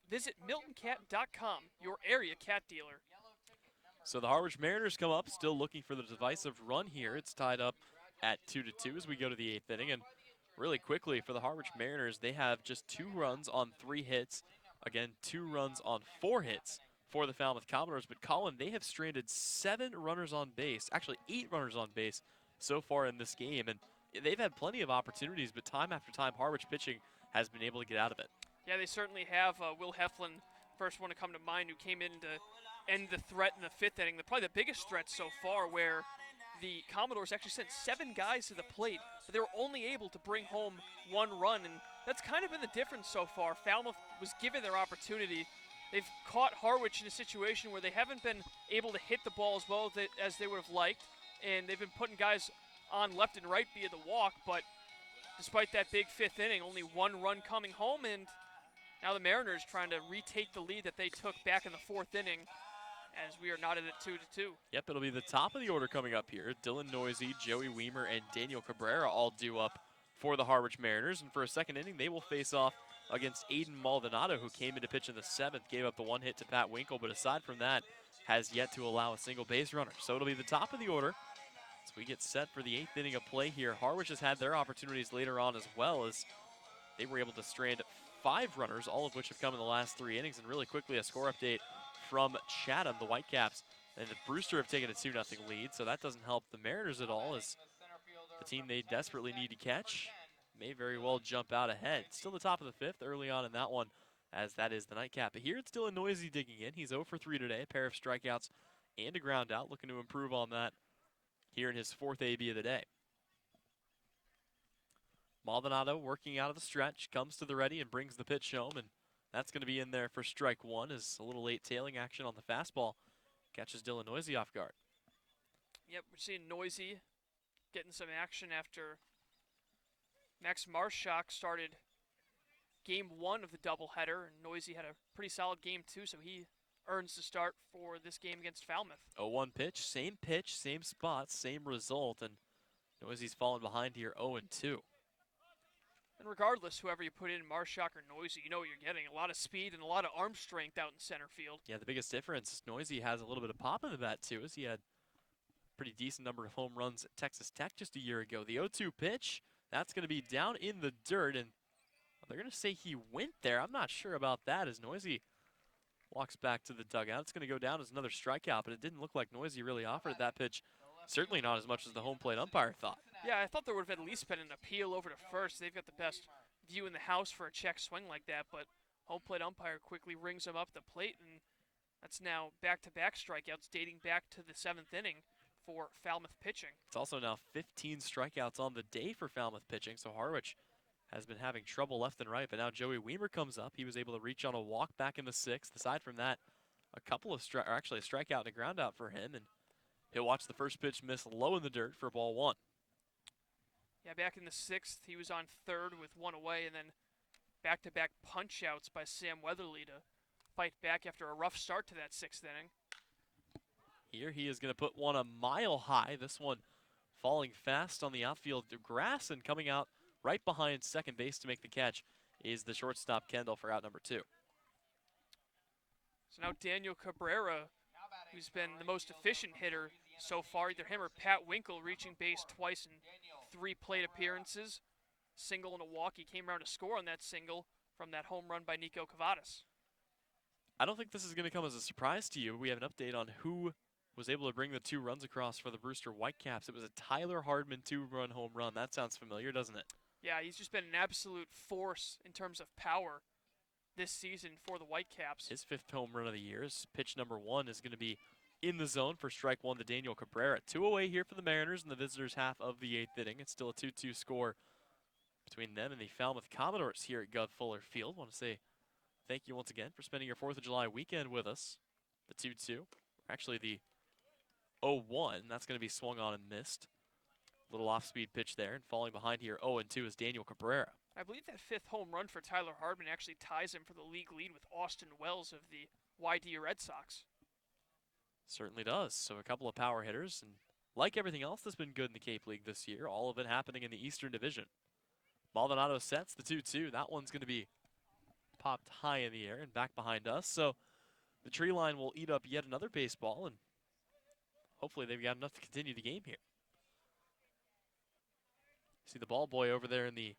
visit miltoncat.com, your area cat dealer. So the Harwich Mariners come up, still looking for the decisive run here. It's tied up at 2-2 as we go to the 8th inning. And really quickly for the Harwich Mariners, they have just 2 runs on 3 hits. Again, 2 runs on 4 hits for the Falmouth Commodores. But Colin, they have stranded 7 runners on base, actually 8 runners on base so far in this game. And they've had plenty of opportunities, but time after time, Harwich pitching has been able to get out of it. Yeah, they certainly have. Will Heflin, first one to come to mind, who came in to end the threat in the 5th inning. Probably the biggest threat so far, where the Commodores actually sent 7 guys to the plate, but they were only able to bring home 1 run, and that's kind of been the difference so far. Falmouth was given their opportunity. They've caught Harwich in a situation where they haven't been able to hit the ball as well as they would have liked, and they've been putting guys on left and right via the walk, but despite that big 5th inning, only 1 run coming home, and now the Mariners trying to retake the lead that they took back in the 4th inning, as we are knotted at 2-2. Yep, it'll be the top of the order coming up here. Dylan Noisy, Joey Weimer, and Daniel Cabrera all due up for the Harwich Mariners. And for a second inning, they will face off against Aiden Maldonado, who came into pitch in the 7th, gave up the 1 hit to Pat Winkle, but aside from that, has yet to allow a single base runner. So it'll be the top of the order as we get set for the 8th inning of play here. Harwich has had their opportunities later on as well, as they were able to strand 5 runners, all of which have come in the last 3 innings. And really quickly, a score update from Chatham. The Whitecaps and the Brewster have taken a 2-0 lead, so that doesn't help the Mariners at all, as the team they desperately need to catch may very well jump out ahead. Still the top of the 5th early on in that one, as that is the nightcap. But here it's Dylan Noisy digging in. He's 0 for 3 today, a pair of strikeouts and a ground out, looking to improve on that here in his 4th AB of the day. Maldonado working out of the stretch, comes to the ready and brings the pitch home, and that's going to be in there for strike 1, as a little late tailing action on the fastball catches Dylan Noisy off guard. Yep, we're seeing Noisy getting some action after Max Marshak started game 1 of the doubleheader, and Noisy had a pretty solid game 2, so he earns the start for this game against Falmouth. 0-1 pitch, same spot, same result, and Noisy's fallen behind here 0-2. And regardless, whoever you put in, Marshak or Noisy, you know what you're getting. A lot of speed and a lot of arm strength out in center field. Yeah, the biggest difference, Noisy has a little bit of pop in the bat too, as he had a pretty decent number of home runs at Texas Tech just a year ago. The 0-2 pitch, that's going to be down in the dirt, and they're going to say he went there. I'm not sure about that, as Noisy walks back to the dugout. It's going to go down as another strikeout, but it didn't look like Noisy really offered that pitch. Certainly not as much as the home plate umpire thought. Yeah, I thought there would have at least been an appeal over to first. They've got the best view in the house for a check swing like that, but home plate umpire quickly rings him up the plate, and that's now back-to-back strikeouts dating back to the 7th inning for Falmouth pitching. It's also now 15 strikeouts on the day for Falmouth pitching, so Harwich has been having trouble left and right, but now Joey Weimer comes up. He was able to reach on a walk back in the 6th. Aside from that, a couple of actually a strikeout and a ground out for him, and he'll watch the first pitch miss low in the dirt for ball 1. Yeah, back in the 6th, he was on 3rd with 1 away, and then back-to-back punch-outs by Sam Weatherly to fight back after a rough start to that 6th inning. Here he is going to put one a mile high. This one falling fast on the outfield grass, and coming out right behind second base to make the catch is the shortstop Kendall for out number 2. So now Daniel Cabrera, who's been the most efficient hitter so far, either him or Pat Winkle, reaching base twice in 3 plate appearances, single and a walk. He came around to score on that single from that home run by Nico Cavadas. I don't think this is going to come as a surprise to you. We have an update on who was able to bring the 2 runs across for the Brewster Whitecaps. It was a Tyler Hardman 2-run home run. That sounds familiar, doesn't it? Yeah, he's just been an absolute force in terms of power this season for the Whitecaps. His 5th home run of the year. Pitch number 1 is going to be in the zone for strike 1 to Daniel Cabrera. 2 away here for the Mariners in the visitors' half of the 8th inning. It's still a 2-2 score between them and the Falmouth Commodores here at Gov Fuller Field. Want to say thank you once again for spending your 4th of July weekend with us. The 2-2, actually the 0-1, that's going to be swung on and missed. Little off-speed pitch there, and falling behind here 0-2 is Daniel Cabrera. I believe that 5th home run for Tyler Hardman actually ties him for the league lead with Austin Wells of the YD Red Sox. Certainly does. So a couple of power hitters, and like everything else that's been good in the Cape League this year, all of it happening in the Eastern Division. Maldonado sets the 2-2. That one's going to be popped high in the air and back behind us. So the tree line will eat up yet another baseball, and hopefully they've got enough to continue the game here. See the ball boy over there in the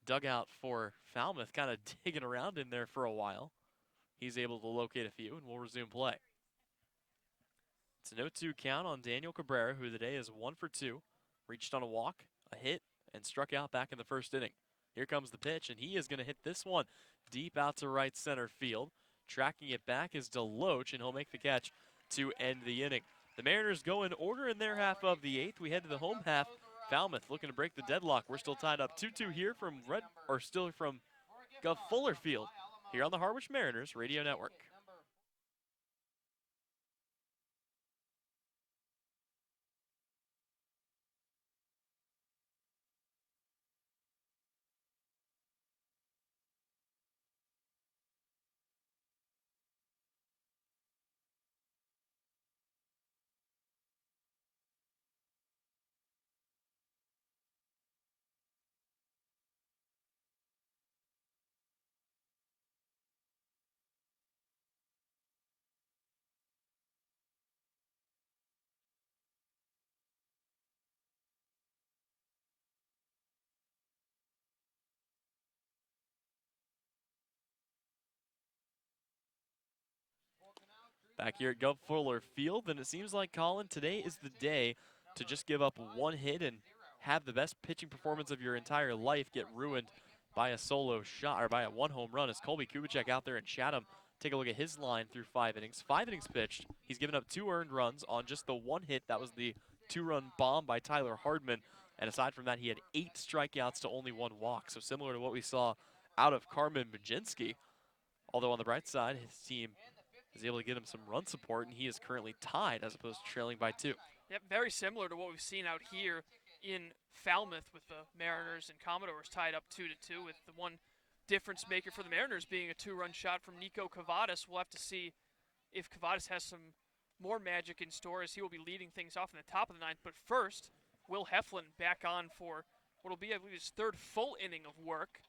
dugout for Falmouth kind of digging around in there for a while. He's able to locate a few, and we'll resume play. It's an 0-2 count on Daniel Cabrera, who today is 1 for 2. Reached on a walk, a hit, and struck out back in the first inning. Here comes the pitch, and he is going to hit this one deep out to right center field. Tracking it back is Deloach, and he'll make the catch to end the inning. The Mariners go in order in their half of the 8th. We head to the home half. Falmouth looking to break the deadlock. We're still tied up 2-2 here from Gov Fuller Field here on the Harwich Mariners Radio Network. Back here at Gov Fuller Field, and it seems like, Colin, today is the day to just give up one hit and have the best pitching performance of your entire life get ruined by a solo shot, or by a one home run, as Colby Kubicek out there in Chatham. Take a look at his line through 5 innings. 5 innings pitched. He's given up 2 earned runs on just the one hit. That was the 2-run bomb by Tyler Hardman. And aside from that, he had 8 strikeouts to only 1 walk. So similar to what we saw out of Carmen Majinski. Although on the bright side, his team is able to get him some run support, and he is currently tied as opposed to trailing by 2. Yep, very similar to what we've seen out here in Falmouth with the Mariners and Commodores tied up 2-2, with the one difference maker for the Mariners being a 2-run shot from Nico Cavadas. We'll have to see if Cavadas has some more magic in store, as he will be leading things off in the top of the 9th. But first, Will Heflin back on for what will be, I believe, his 3rd full inning of work,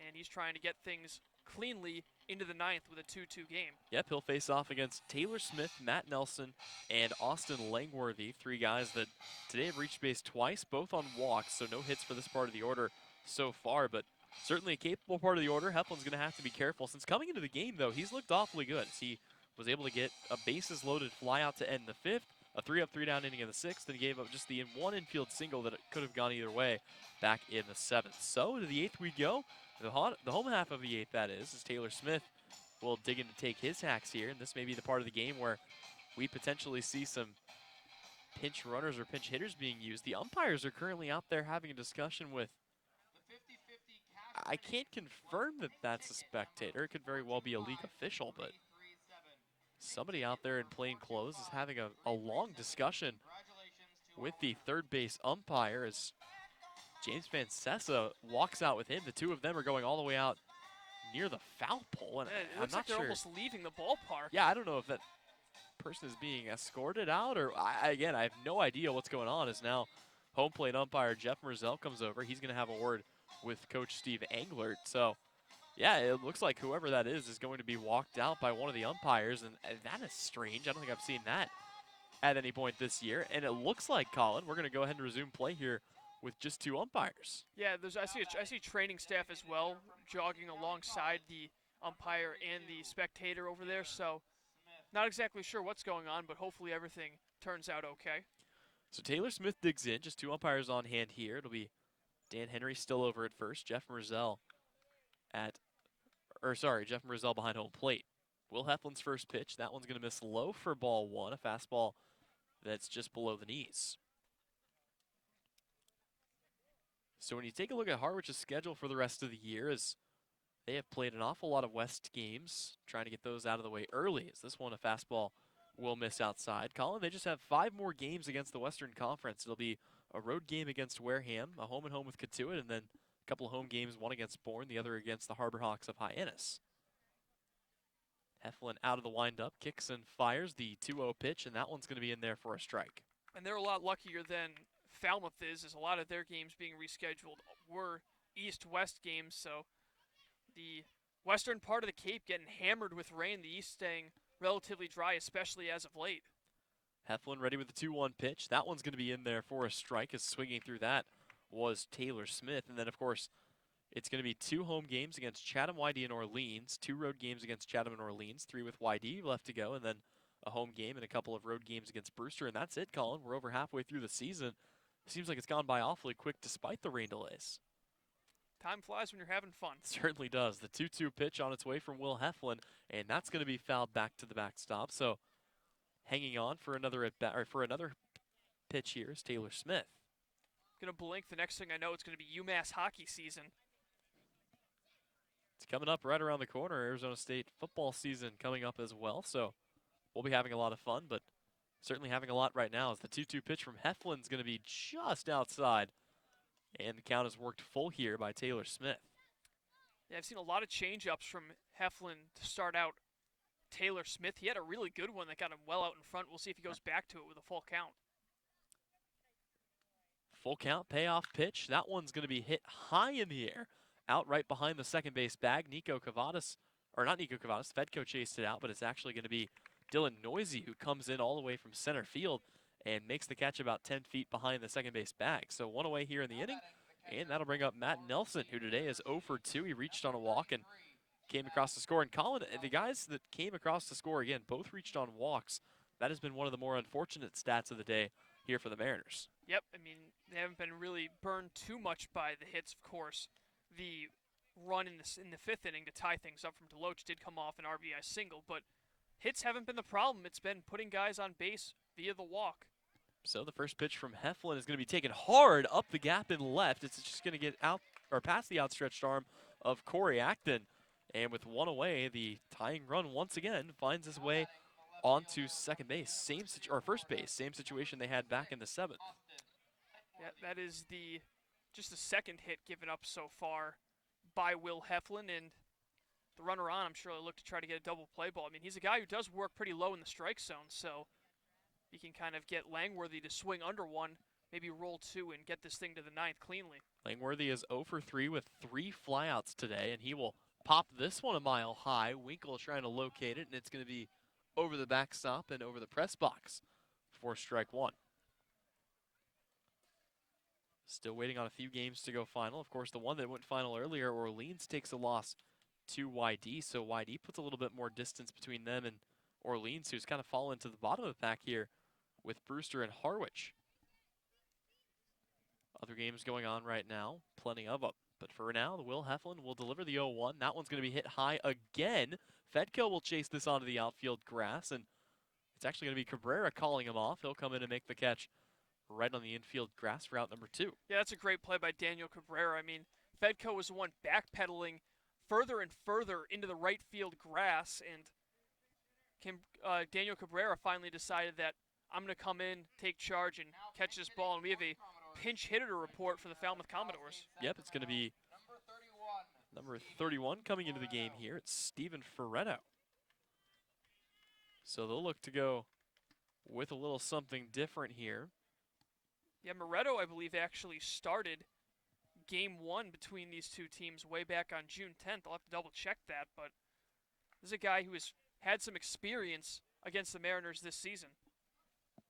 and he's trying to get things cleanly into the 9th with a 2-2 game. Yep, he'll face off against Taylor Smith, Matt Nelson, and Austin Langworthy, 3 guys that today have reached base twice, both on walks, so no hits for this part of the order so far, but certainly a capable part of the order. Heflin's going to have to be careful. Since coming into the game, though, he's looked awfully good. He was able to get a bases-loaded flyout to end the 5th, a 3-up, 3-down inning in the 6th, and gave up just the one infield single that it could have gone either way back in the 7th. So to the 8th we go. The home half of the 8th, that is Taylor Smith will dig in to take his hacks here, and this may be the part of the game where we potentially see some pinch runners or pinch hitters being used. The umpires are currently out there having a discussion with, I can't confirm that that's a spectator. It could very well be a league official, but somebody out there in plain clothes is having a long discussion with the third base umpire as James Van Sessa walks out with him. The 2 of them are going all the way out near the foul pole, and Yeah, it I'm looks not like they're sure. almost leaving the ballpark. Yeah, I don't know if that person is being escorted out, or again, I have no idea what's going on. As now home plate umpire Jeff Merzell comes over. He's going to have a word with Coach Steve Englert. So, yeah, it looks like whoever that is going to be walked out by one of the umpires, and that is strange. I don't think I've seen that at any point this year. And it looks like, Colin, we're going to go ahead and resume play here with just 2 umpires. Yeah, I see training staff as well jogging alongside the umpire and the spectator over there. So not exactly sure what's going on, but hopefully everything turns out okay. So Taylor Smith digs in, just 2 umpires on hand here. It'll be Dan Henry still over at first, Jeff Merzell behind home plate. Will Heflin's first pitch, that one's going to miss low for ball 1, a fastball that's just below the knees. So when you take a look at Harwich's schedule for the rest of the year, as they have played an awful lot of West games, trying to get those out of the way early, as this one, a fastball, will miss outside. Colin, they just have 5 more games against the Western Conference. It'll be a road game against Wareham, a home-and-home with Katuitt, and then a couple of home games, one against Bourne, the other against the Harbor Hawks of Hyannis. Heflin out of the windup, kicks and fires the 2-0 pitch, and that one's going to be in there for a strike. And they're a lot luckier than Falmouth is, as a lot of their games being rescheduled were east-west games, so the western part of the Cape getting hammered with rain, the east staying relatively dry, especially as of late. Heflin ready with the 2-1 pitch. That one's going to be in there for a strike, as swinging through that was Taylor Smith. And then, of course, it's going to be 2 home games against Chatham, YD, and Orleans, 2 road games against Chatham and Orleans, 3 with YD left to go, and then a home game and a couple of road games against Brewster. And that's it, Colin. We're over halfway through the season. Seems like it's gone by awfully quick despite the rain delays. Time flies when you're having fun. It certainly does. The 2-2 pitch on its way from Will Heflin, and that's going to be fouled back to the backstop. So hanging on for another pitch here is Taylor Smith. Gonna blink. The next thing I know, it's gonna be UMass hockey season. It's coming up right around the corner. Arizona State football season coming up as well. So we'll be having a lot of fun, but certainly having a lot right now as the 2-2 pitch from Heflin's going to be just outside. And the count is worked full here by Taylor Smith. Yeah, I've seen a lot of change-ups from Heflin to start out Taylor Smith. He had a really good one that got him well out in front. We'll see if he goes back to it with a full count. Full count, payoff pitch. That one's going to be hit high in the air, out right behind the second base bag. Fedko chased it out, but it's actually going to be Dylan Noisy who comes in all the way from center field and makes the catch about 10 feet behind the second base bag. So 1 away here in the inning, and that'll bring up Matt Nelson, who today is 0 for 2. He reached on a walk and came across the score. And Colin, the guys that came across the score, again, both reached on walks. That has been one of the more unfortunate stats of the day here for the Mariners. Yep, I mean, they haven't been really burned too much by the hits, of course. The run in the 5th inning to tie things up from Deloach did come off an RBI single, but hits haven't been the problem. It's been putting guys on base via the walk. So the first pitch from Heflin is going to be taken hard up the gap in left. It's just going to get out or past the outstretched arm of Corey Acton. And with 1 away, the tying run once again finds its way onto second base. First base, same situation they had back in the 7th. Yeah, that is just the second hit given up so far by Will Heflin, and the runner on, I'm sure he'll look to try to get a double play ball. I mean, he's a guy who does work pretty low in the strike zone, so he can kind of get Langworthy to swing under 1, maybe roll 2, and get this thing to the 9th cleanly. Langworthy is 0 for 3 with 3 flyouts today, and he will pop this one a mile high. Winkle trying to locate it, and it's going to be over the backstop and over the press box for strike 1. Still waiting on a few games to go final. Of course, the one that went final earlier, Orleans takes a loss to YD, so YD puts a little bit more distance between them and Orleans, who's kind of fallen to the bottom of the pack here with Brewster and Harwich. Other games going on right now, plenty of them. But for now, the Will Heflin will deliver the 0-1. That one's going to be hit high again. Fedko will chase this onto the outfield grass, and it's actually going to be Cabrera calling him off. He'll come in and make the catch right on the infield grass for out number 2. Yeah, that's a great play by Daniel Cabrera. I mean, Fedko was the one backpedaling further and further into the right field grass, and Daniel Cabrera finally decided that I'm going to come in, take charge, and catch this ball, and we have a pinch hitter to report for the Falmouth Commodores. Yep, it's going to be number 31 coming into the game here. It's Stephen Ferretto. So they'll look to go with a little something different here. Yeah, Moretto, I believe, actually started game 1 between these two teams way back on June 10th. I'll have to double check that, but this is a guy who has had some experience against the Mariners this season.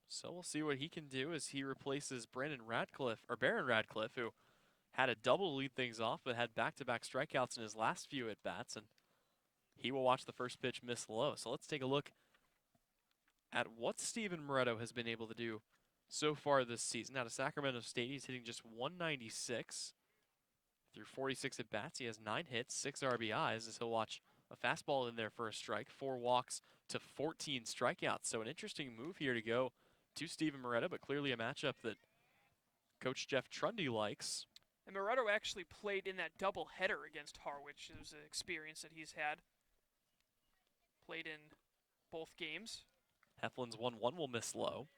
So we'll see what he can do as he replaces Baron Radcliffe, who had a double to lead things off, but had back-to-back strikeouts in his last few at-bats, and he will watch the first pitch miss low. So let's take a look at what Stephen Moretto has been able to do so far this season. Out of Sacramento State, he's hitting just 196 through 46 at-bats. He has 9 hits, 6 RBIs, as he'll watch a fastball in there for a strike, 4 walks to 14 strikeouts. So an interesting move here to go to Stephen Moretto, but clearly a matchup that Coach Jeff Trundy likes. And Moretto actually played in that doubleheader against Harwich. It was an experience that he's had. Played in both games. Heflin's 1-1 will miss low.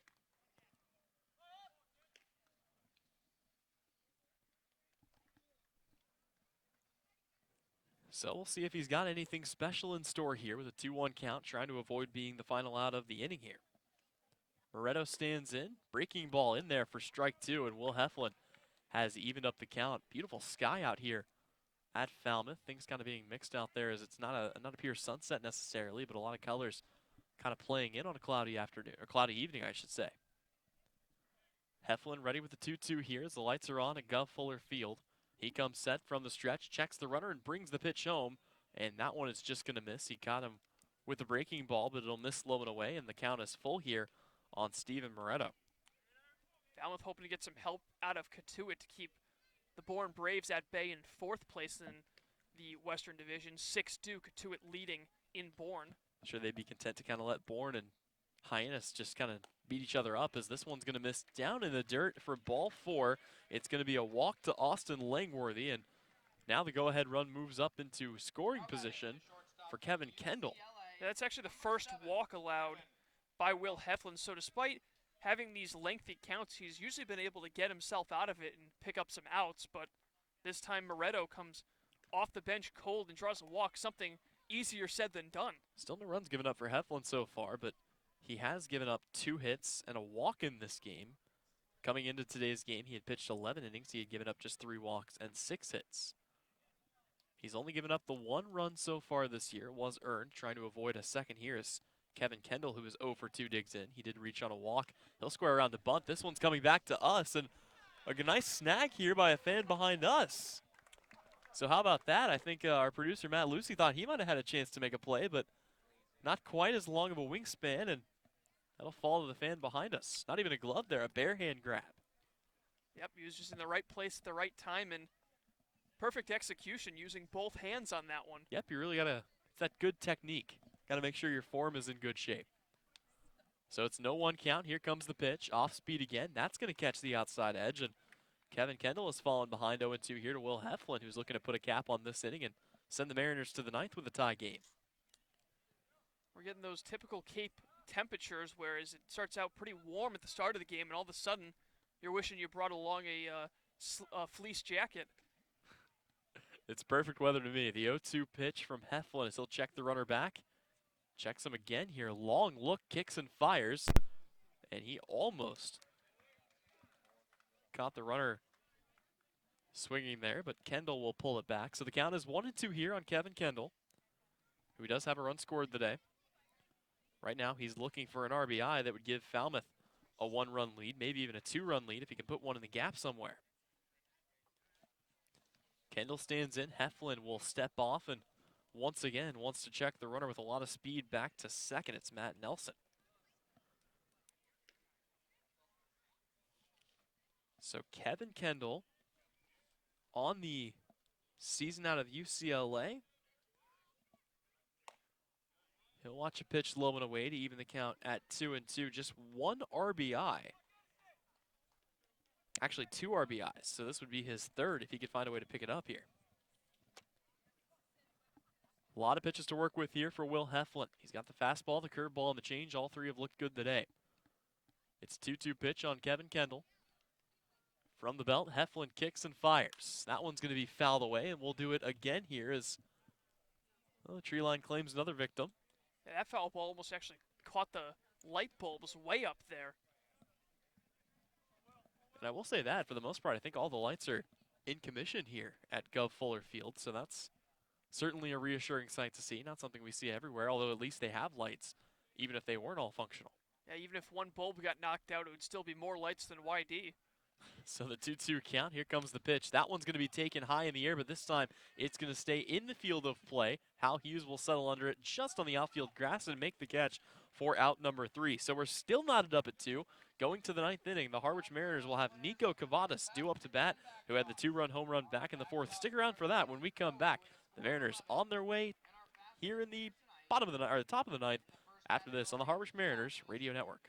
So we'll see if he's got anything special in store here with a 2-1 count, trying to avoid being the final out of the inning here. Moretto stands in, breaking ball in there for strike 2, and Will Heflin has evened up the count. Beautiful sky out here at Falmouth. Things kind of being mixed out there as it's not a pure sunset necessarily, but a lot of colors kind of playing in on a cloudy afternoon, or cloudy evening, I should say. Heflin ready with the 2-2 here as the lights are on at Gov Fuller Field. He comes set from the stretch, checks the runner, and brings the pitch home. And that one is just going to miss. He caught him with the breaking ball, but it'll miss low and away, and the count is full here on Steven Moretto. Falmouth hoping to get some help out of Katuitt to keep the Bourne Braves at bay in 4th place in the Western Division. 6-2, Katuitt leading in Bourne. I'm sure they'd be content to kind of let Bourne and Hyannis just kind of beat each other up, as this one's going to miss down in the dirt for ball 4. It's going to be a walk to Austin Langworthy, and now the go-ahead run moves up into scoring position for Kevin Kendall. Yeah, that's actually the first walk allowed by Will Heflin, so despite having these lengthy counts, he's usually been able to get himself out of it and pick up some outs, but this time Moretto comes off the bench cold and draws a walk, something easier said than done. Still no runs given up for Heflin so far, but he has given up 2 hits and a walk in this game. Coming into today's game, he had pitched 11 innings. He had given up just 3 walks and 6 hits. He's only given up the 1 run so far this year. It was earned, trying to avoid a second here as Kevin Kendall, who is 0 for 2, digs in. He did reach on a walk. He'll square around the bunt. This one's coming back to us, and a nice snag here by a fan behind us. So how about that? I think our producer, Matt Lucy, thought he might have had a chance to make a play, but not quite as long of a wingspan, and that'll fall to the fan behind us. Not even a glove there, a bare hand grab. Yep, he was just in the right place at the right time, and perfect execution using both hands on that one. Yep, you really gotta, it's that good technique. Gotta make sure your form is in good shape. So it's no 1 count. Here comes the pitch, off speed again. That's gonna catch the outside edge, and Kevin Kendall has fallen behind 0-2 here to Will Heflin, who's looking to put a cap on this inning and send the Mariners to the 9th with a tie game. We're getting those typical Cape temperatures, whereas it starts out pretty warm at the start of the game, and all of a sudden, you're wishing you brought along a fleece jacket. It's perfect weather to me. The 0-2 pitch from Heflin as he'll check the runner back. Checks him again here. Long look, kicks and fires. And he almost caught the runner swinging there, but Kendall will pull it back. So the count is 1-2 here on Kevin Kendall, who does have a run scored today. Right now, he's looking for an RBI that would give Falmouth a 1-run lead, maybe even a 2-run lead if he can put one in the gap somewhere. Kendall stands in. Heflin will step off and once again wants to check the runner with a lot of speed back to second. It's Matt Nelson. So Kevin Kendall on the season out of UCLA. He'll watch a pitch low and away to even the count at 2-2. Just 1 RBI. Actually, 2 RBIs. So this would be his 3rd if he could find a way to pick it up here. A lot of pitches to work with here for Will Heflin. He's got the fastball, the curveball, and the change. All 3 have looked good today. It's 2-2 pitch on Kevin Kendall. From the belt, Heflin kicks and fires. That one's going to be fouled away, and we'll do it again here as well, the tree line claims another victim. Yeah, that foul ball almost actually caught the light bulbs way up there. And I will say that, for the most part, I think all the lights are in commission here at Gov Fuller Field, so that's certainly a reassuring sight to see. Not something we see everywhere, although at least they have lights, even if they weren't all functional. Yeah, even if one bulb got knocked out, it would still be more lights than YD. So the 2-2 count, here comes the pitch. That one's going to be taken high in the air, but this time it's going to stay in the field of play. Hal Hughes will settle under it just on the outfield grass and make the catch for out number 3. So we're still knotted up at 2. Going to the 9th inning, the Harwich Mariners will have Nico Cavadas due up to bat, who had the 2-run home run back in the 4th. Stick around for that when we come back. The Mariners on their way here in the bottom of the or the top of the 9th after this on the Harwich Mariners Radio Network.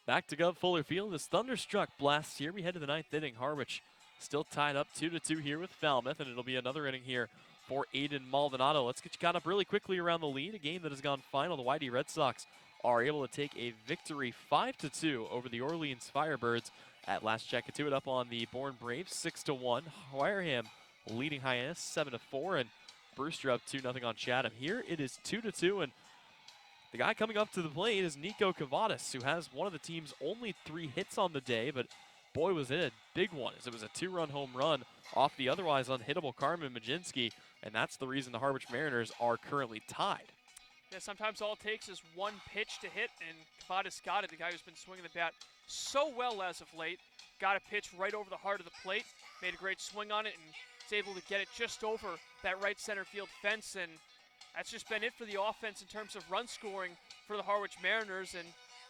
Back to Gov Fuller Field. This thunderstruck blast here. We head to the ninth inning. Harwich still tied up 2-2 here with Falmouth, and it'll be another inning here for Aiden Maldonado. Let's get you caught up really quickly around the lead. A game that has gone final. The YD Red Sox are able to take a victory 5-2 over the Orleans Firebirds. At last check, it up on the Bourne Braves 6-1. Wareham leading Hyannis 7-4, and Brewster up 2-0 on Chatham. Here it is 2-2, and the guy coming up to the plate is Nico Cavadas, who has one of the team's only 3 hits on the day, but boy, was it a big one, as it was a 2-run home run off the otherwise unhittable Carmen Majinski, and that's the reason the Harwich Mariners are currently tied. Yeah, sometimes all it takes is one pitch to hit, and Cavadas got it. The guy who's been swinging the bat so well as of late, got a pitch right over the heart of the plate, made a great swing on it, and was able to get it just over that right center field fence, and that's just been it for the offense in terms of run scoring for the Harwich Mariners, and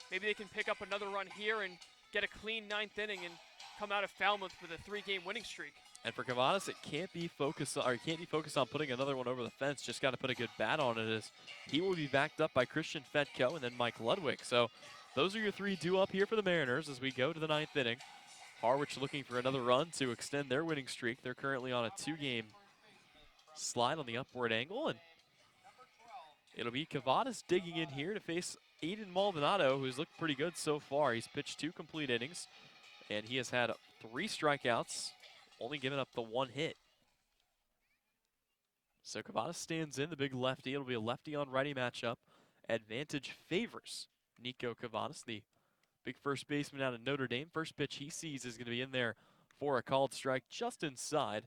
maybe they can pick up another run here and get a clean 9th inning and come out of Falmouth with a 3-game winning streak. And for Cavadas, it can't be focused on putting another one over the fence. Just got to put a good bat on it, as he will be backed up by Christian Fetko and then Mike Ludwig. So those are your 3 due up here for the Mariners as we go to the 9th inning. Harwich looking for another run to extend their winning streak. They're currently on a 2-game slide on the upward angle, and it'll be Cavadas digging in here to face Aiden Maldonado, who's looked pretty good so far. He's pitched 2 complete innings, and he has had 3 strikeouts, only giving up the 1 hit. So Cavadas stands in, the big lefty. It'll be a lefty on righty matchup. Advantage favors Nico Cavadas, the big first baseman out of Notre Dame. First pitch he sees is going to be in there for a called strike just inside,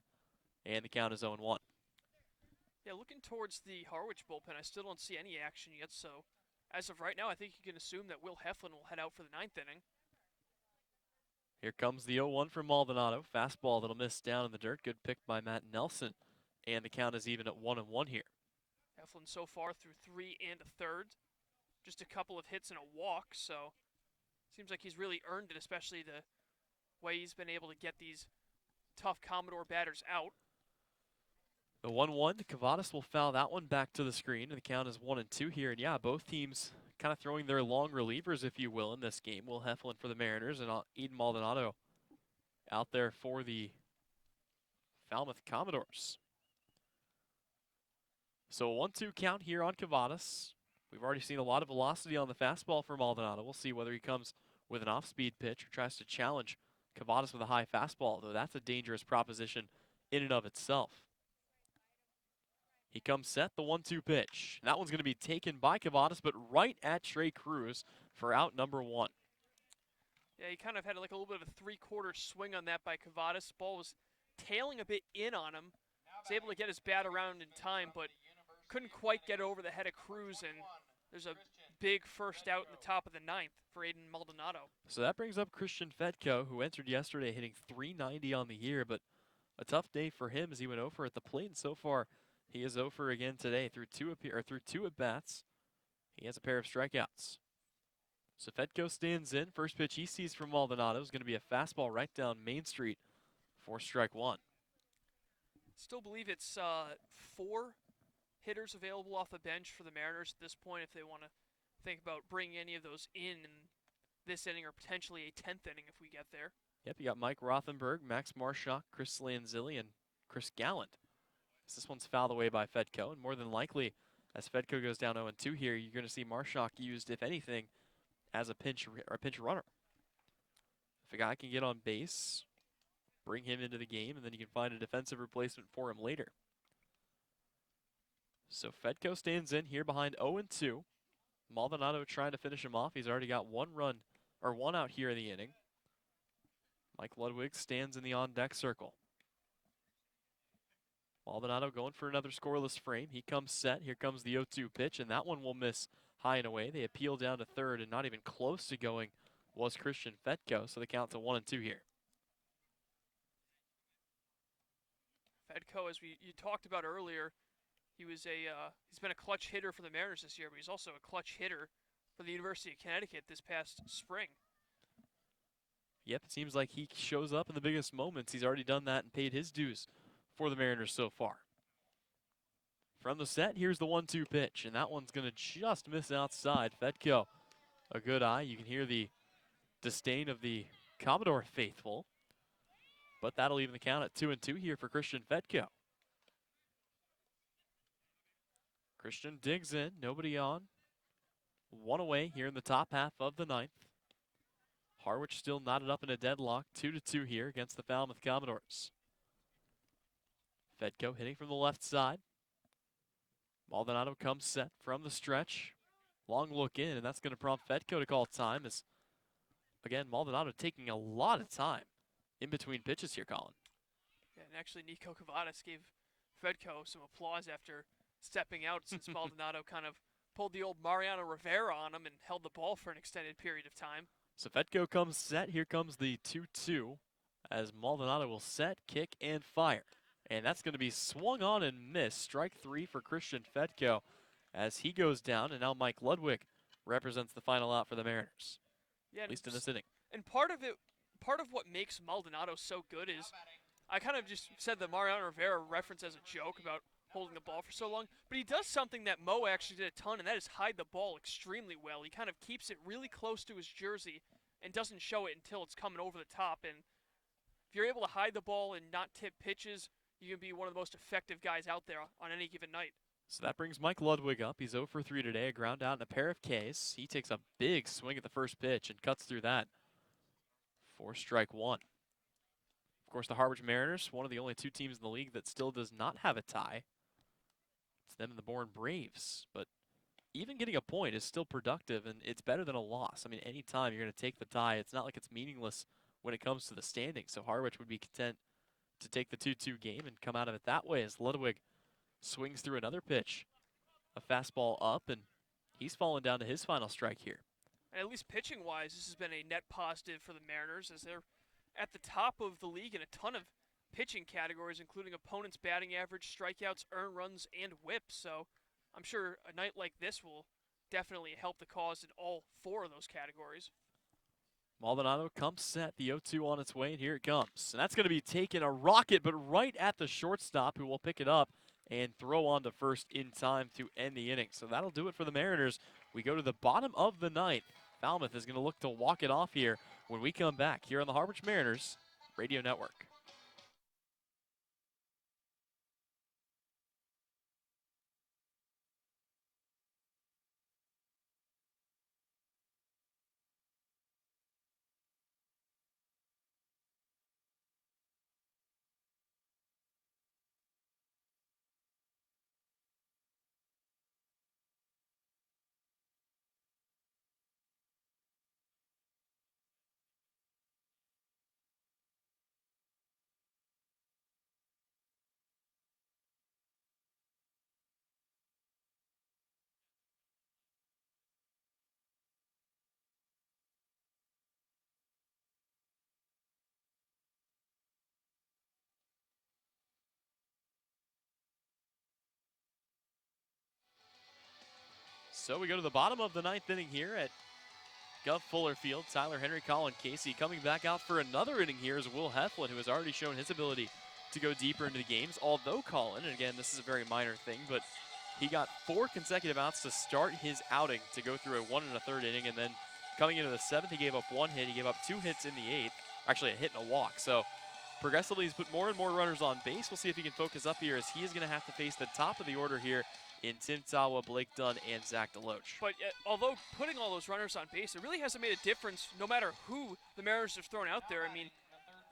and the count is 0-1. Yeah, looking towards the Harwich bullpen, I still don't see any action yet, so as of right now, I think you can assume that Will Heflin will head out for the 9th inning. Here comes the 0-1 from Maldonado. Fastball that'll miss down in the dirt. Good pick by Matt Nelson. And the count is even at 1-1 here. Heflin so far through 3 1/3. Just a couple of hits and a walk, so seems like he's really earned it, especially the way he's been able to get these tough Commodore batters out. The 1-1, Cavadas will foul that one back to the screen, and the count is 1-2 here. And yeah, both teams kind of throwing their long relievers, if you will, in this game. Will Heflin for the Mariners and Aiden Maldonado out there for the Falmouth Commodores. So a 1-2 count here on Cavadas. We've already seen a lot of velocity on the fastball for Maldonado. We'll see whether he comes with an off-speed pitch or tries to challenge Cavadas with a high fastball, though that's a dangerous proposition in and of itself. He comes set, the 1-2 pitch. That one's going to be taken by Cavadas, but right at Trey Cruz for out number 1. Yeah, he kind of had like a little bit of a 3/4 swing on that by Cavadas. Ball was tailing a bit in on him. Was able to get his bat around in time, but couldn't quite get over the head of Cruz, and there's a big first out in the top of the 9th for Aiden Maldonado. So that brings up Christian Fetko, who entered yesterday hitting .390 on the year, but a tough day for him as he went 0 at the plate, and so far he is 0 again today through 2 at-bats. He has a pair of strikeouts. So Fetko stands in. First pitch he sees from Maldonado is going to be a fastball right down Main Street for strike 1. Still believe it's 4 hitters available off the bench for the Mariners at this point if they want to think about bringing any of those in this inning or potentially a 10th inning if we get there. Yep, you got Mike Rothenberg, Max Marshak, Chris Lanzilli, and Chris Gallant. This one's fouled away by Fetko, and more than likely, as Fetko goes down 0-2 here, you're going to see Marshak used, if anything, as a pinch runner. If a guy can get on base, bring him into the game, and then you can find a defensive replacement for him later. So Fetko stands in here behind 0-2. Maldonado trying to finish him off. He's already got 1 out here in the inning. Mike Ludwig stands in the on-deck circle. Maldonado going for another scoreless frame. He comes set. Here comes the 0-2 pitch, and that one will miss high and away. They appeal down to third, and not even close to going was Christian Fetko, so the count's a 1-2 here. Fetko, as you talked about earlier, he's been a clutch hitter for the Mariners this year, but he's also a clutch hitter for the University of Connecticut this past spring. Yep, it seems like he shows up in the biggest moments. He's already done that and paid his dues for the Mariners so far. From the set, here's the 1-2 pitch, and that one's going to just miss outside. Fetko, a good eye. You can hear the disdain of the Commodore faithful. But that'll even the count at 2-2 here for Christian Fedko. Christian digs in, nobody on. One away here in the top half of the ninth. Harwich still knotted up in a deadlock, 2-2 here against the Falmouth Commodores. Fedko hitting from the left side. Maldonado comes set from the stretch. Long look in, and that's going to prompt Fedko to call time as, again, Maldonado taking a lot of time in between pitches here, Colin. Yeah, and actually Nico Cavadas gave Fedko some applause after stepping out since Maldonado kind of pulled the old Mariano Rivera on him and held the ball for an extended period of time. So Fedko comes set. Here comes the 2-2 as Maldonado will set, kick, and fire. And that's going to be swung on and missed. Strike 3 for Christian Fedko as he goes down, and now Mike Ludwig represents the final out for the Mariners, Yeah, at least in this inning. And part of what makes Maldonado so good is, I kind of just said the Mariano Rivera reference as a joke about holding the ball for so long, but he does something that Mo actually did a ton, and that is hide the ball extremely well. He kind of keeps it really close to his jersey and doesn't show it until it's coming over the top. And if you're able to hide the ball and not tip pitches, you can be one of the most effective guys out there on any given night. So that brings Mike Ludwig up. He's 0 for 3 today, a ground out and a pair of Ks. He takes a big swing at the first pitch and cuts through that for strike 1. Of course, the Harwich Mariners, one of the only two teams in the league that still does not have a tie. It's them and the Bourne Braves. But even getting a point is still productive, and it's better than a loss. I mean, any time you're going to take the tie, it's not like it's meaningless when it comes to the standings. So Harwich would be content to take the 2-2 game and come out of it that way as Ludwig swings through another pitch. A fastball up, and he's fallen down to his final strike here. And at least pitching-wise, this has been a net positive for the Mariners as they're at the top of the league in a ton of pitching categories, including opponents' batting average, strikeouts, earned runs, and whips. So I'm sure a night like this will definitely help the cause in all 4 of those categories. Maldonado comes set, the 0-2 on its way, and here it comes. And that's going to be taking a rocket, but right at the shortstop, who will pick it up and throw on to first in time to end the inning. So that'll do it for the Mariners. We go to the bottom of the ninth. Falmouth is going to look to walk it off here when we come back here on the Harwich Mariners Radio Network. So we go to the bottom of the ninth inning here at Gov Fuller Field. Tyler Henry, Colin Casey coming back out for another inning here is Will Heflin, who has already shown his ability to go deeper into the games. Although Colin, and again, this is a very minor thing, but he got 4 consecutive outs to start his outing to go through a 1 1/3 inning, and then coming into the 7th, he gave up 1 hit. He gave up 2 hits in the 8th, actually a hit and a walk. So progressively, he's put more and more runners on base. We'll see if he can focus up here as he is going to have to face the top of the order here in Tim Tawa, Blake Dunn, and Zach DeLoach. But although putting all those runners on base, it really hasn't made a difference no matter who the Mariners have thrown out there. I mean,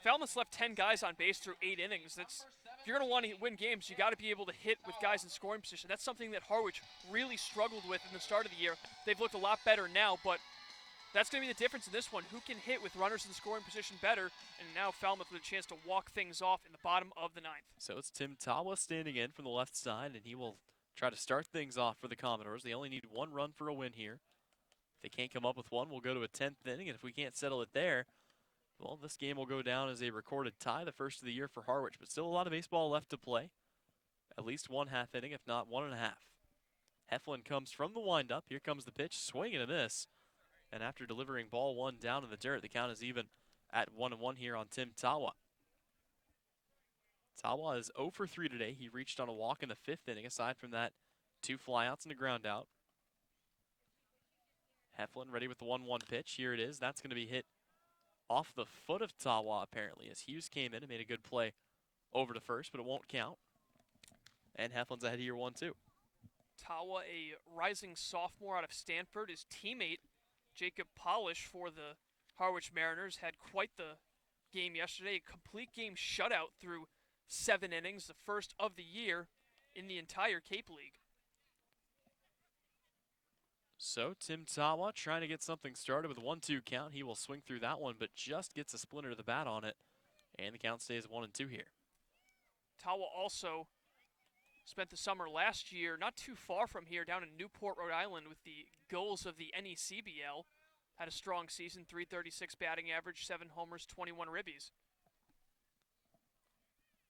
Falmouth's left 10 guys on base through 8 innings. If you're going to want to win games, you got to be able to hit with guys in scoring position. That's something that Harwich really struggled with in the start of the year. They've looked a lot better now, but that's going to be the difference in this one. Who can hit with runners in scoring position better? And now Falmouth with a chance to walk things off in the bottom of the 9th. So it's Tim Tawa standing in from the left side, and he will try to start things off for the Commodores. They only need 1 run for a win here. If they can't come up with one, we'll go to a 10th inning, and if we can't settle it there, well, this game will go down as a recorded tie, the first of the year for Harwich, but still a lot of baseball left to play. At least 1/2 inning, if not 1 1/2. Heflin comes from the windup. Here comes the pitch, swing and a miss. And after delivering ball 1 down in the dirt, the count is even at 1-1 here on Tim Tawa. Tawa is 0 for 3 today. He reached on a walk in the 5th inning. Aside from that, 2 flyouts and a ground out. Heflin ready with the 1-1 pitch. Here it is. That's going to be hit off the foot of Tawa, apparently, as Hughes came in and made a good play over to first, but it won't count. And Heflin's ahead of year 1-2. Tawa, a rising sophomore out of Stanford, his teammate Jacob Polish for the Harwich Mariners had quite the game yesterday. A complete game shutout through 7 innings, the first of the year in the entire Cape League. So Tim Tawa trying to get something started with a 1-2 count. He will swing through that one, but just gets a splinter to the bat on it. And the count stays 1-2 here. Tawa also spent the summer last year not too far from here down in Newport, Rhode Island with the Gulls of the NECBL. Had a strong season, .336 batting average, 7 homers, 21 ribbies.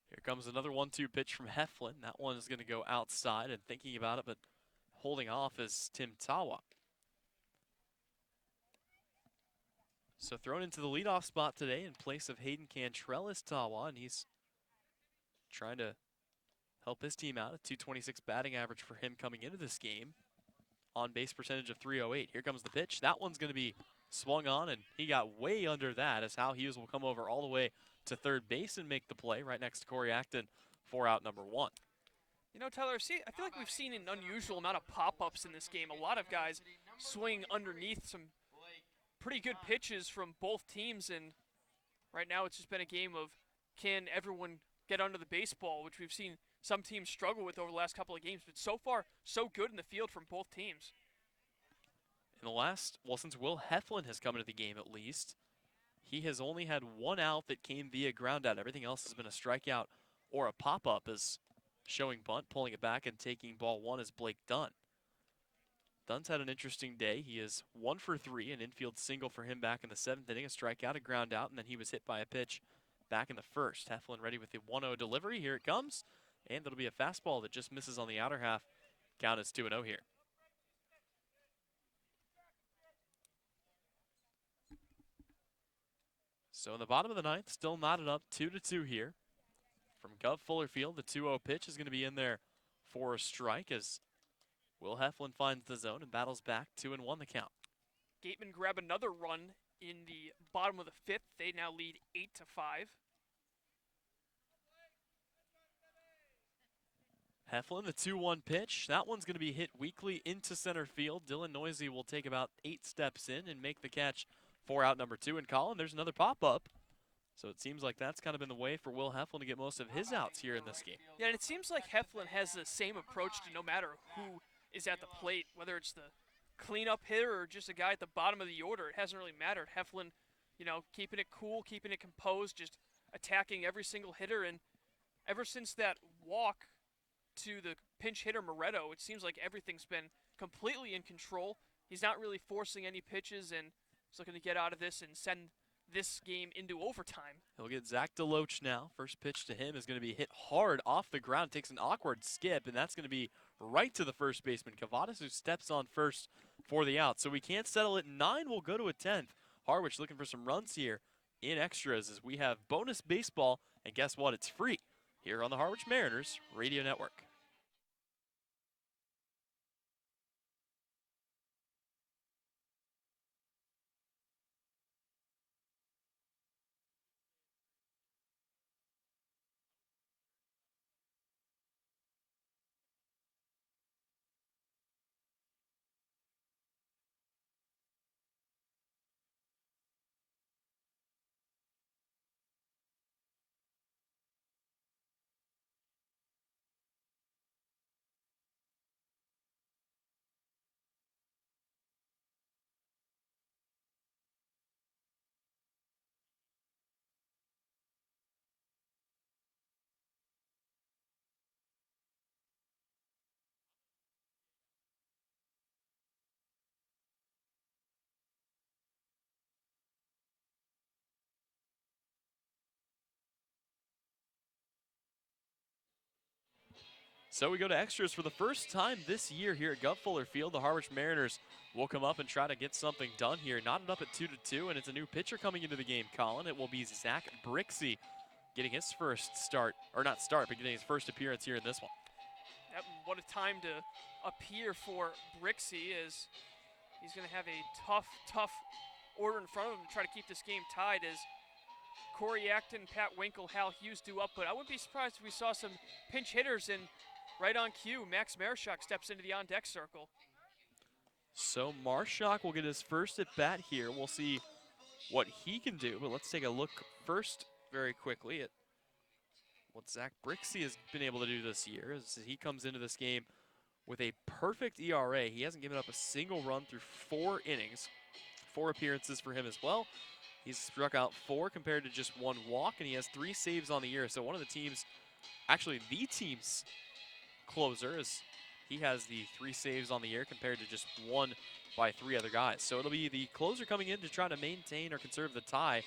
Here comes another 1-2 pitch from Heflin. That one is going to go outside, and thinking about it, but holding off is Tim Tawa. So thrown into the leadoff spot today in place of Hayden Cantrell is Tawa, and he's trying to help his team out. A .226 batting average for him coming into this game. On base percentage of .308. Here comes the pitch. That one's going to be swung on, and he got way under that as Hal Hughes will come over all the way to third base and make the play right next to Corey Acton for out number 1. You know, Tyler, I feel like we've seen an unusual amount of pop-ups in this game. A lot of guys swing underneath some pretty good pitches from both teams, and right now it's just been a game of can everyone get under the baseball, which we've seen some teams struggle with over the last couple of games, but so far, so good in the field from both teams. In the last, well, since Will Heflin has come into the game at least, he has only had 1 out that came via ground out. Everything else has been a strikeout or a pop-up, as showing bunt, pulling it back, and taking ball 1 is Blake Dunn. Dunn's had an interesting day. He is 1 for 3, an infield single for him back in the 7th inning, a strikeout, a ground out, and then he was hit by a pitch back in the 1st. Heflin ready with the 1-0 delivery. Here it comes. And it'll be a fastball that just misses on the outer half. Count is 2-0 here. So in the bottom of the 9th, still knotted up 2-2 here. From Gov Fullerfield, the 2-0 pitch is going to be in there for a strike as Will Heflin finds the zone and battles back. 2-1 the count. Gateman grab another run in the bottom of the 5th. They now lead 8-5. Heflin, the 2-1 pitch. That one's going to be hit weakly into center field. Dylan Noisy will take about 8 steps in and make the catch for out number 2. And Colin, there's another pop-up. So it seems like that's kind of been the way for Will Heflin to get most of his outs here in this game. Yeah, and it seems like Heflin has the same approach to no matter who is at the plate, whether it's the cleanup hitter or just a guy at the bottom of the order. It hasn't really mattered. Heflin, you know, keeping it cool, keeping it composed, just attacking every single hitter. And ever since that walk to the pinch hitter Moretto, it seems like everything's been completely in control. He's not really forcing any pitches, and he's looking to get out of this and send this game into overtime. He'll get Zach DeLoach now. First pitch to him is going to be hit hard off the ground. Takes an awkward skip, and that's going to be right to the first baseman, Cavadas, who steps on first for the out. So we can't settle at 9. We'll go to a 10th. Harwich looking for some runs here in extras as we have bonus baseball, and guess what? It's free here on the Harwich Mariners Radio Network. So we go to extras for the first time this year here at Gov Fuller Field. The Harwich Mariners will come up and try to get something done here. Knotted up at 2-2, and it's a new pitcher coming into the game, Colin. It will be Zach Brixey getting his first start, or not start, but getting his first appearance here in this one. Yep, what a time to appear for Brixey, as he's going to have a tough order in front of them to try to keep this game tied as Corey Acton, Pat Winkle, Hal Hughes do up, but I wouldn't be surprised if we saw some pinch hitters, and right on cue, Max Marischak steps into the on-deck circle. So Marischak will get his first at bat here. We'll see what he can do, but let's take a look first very quickly at what Zach Brixey has been able to do this year as he comes into this game with a perfect ERA. He hasn't given up a single run through 4 innings, 4 appearances for him as well. He's struck out 4 compared to just 1 walk, and he has 3 saves on the year. So one of the teams, actually the team's closer, is he has the 3 saves on the year compared to just 1 by 3 other guys. So it'll be the closer coming in to try to maintain or conserve the tie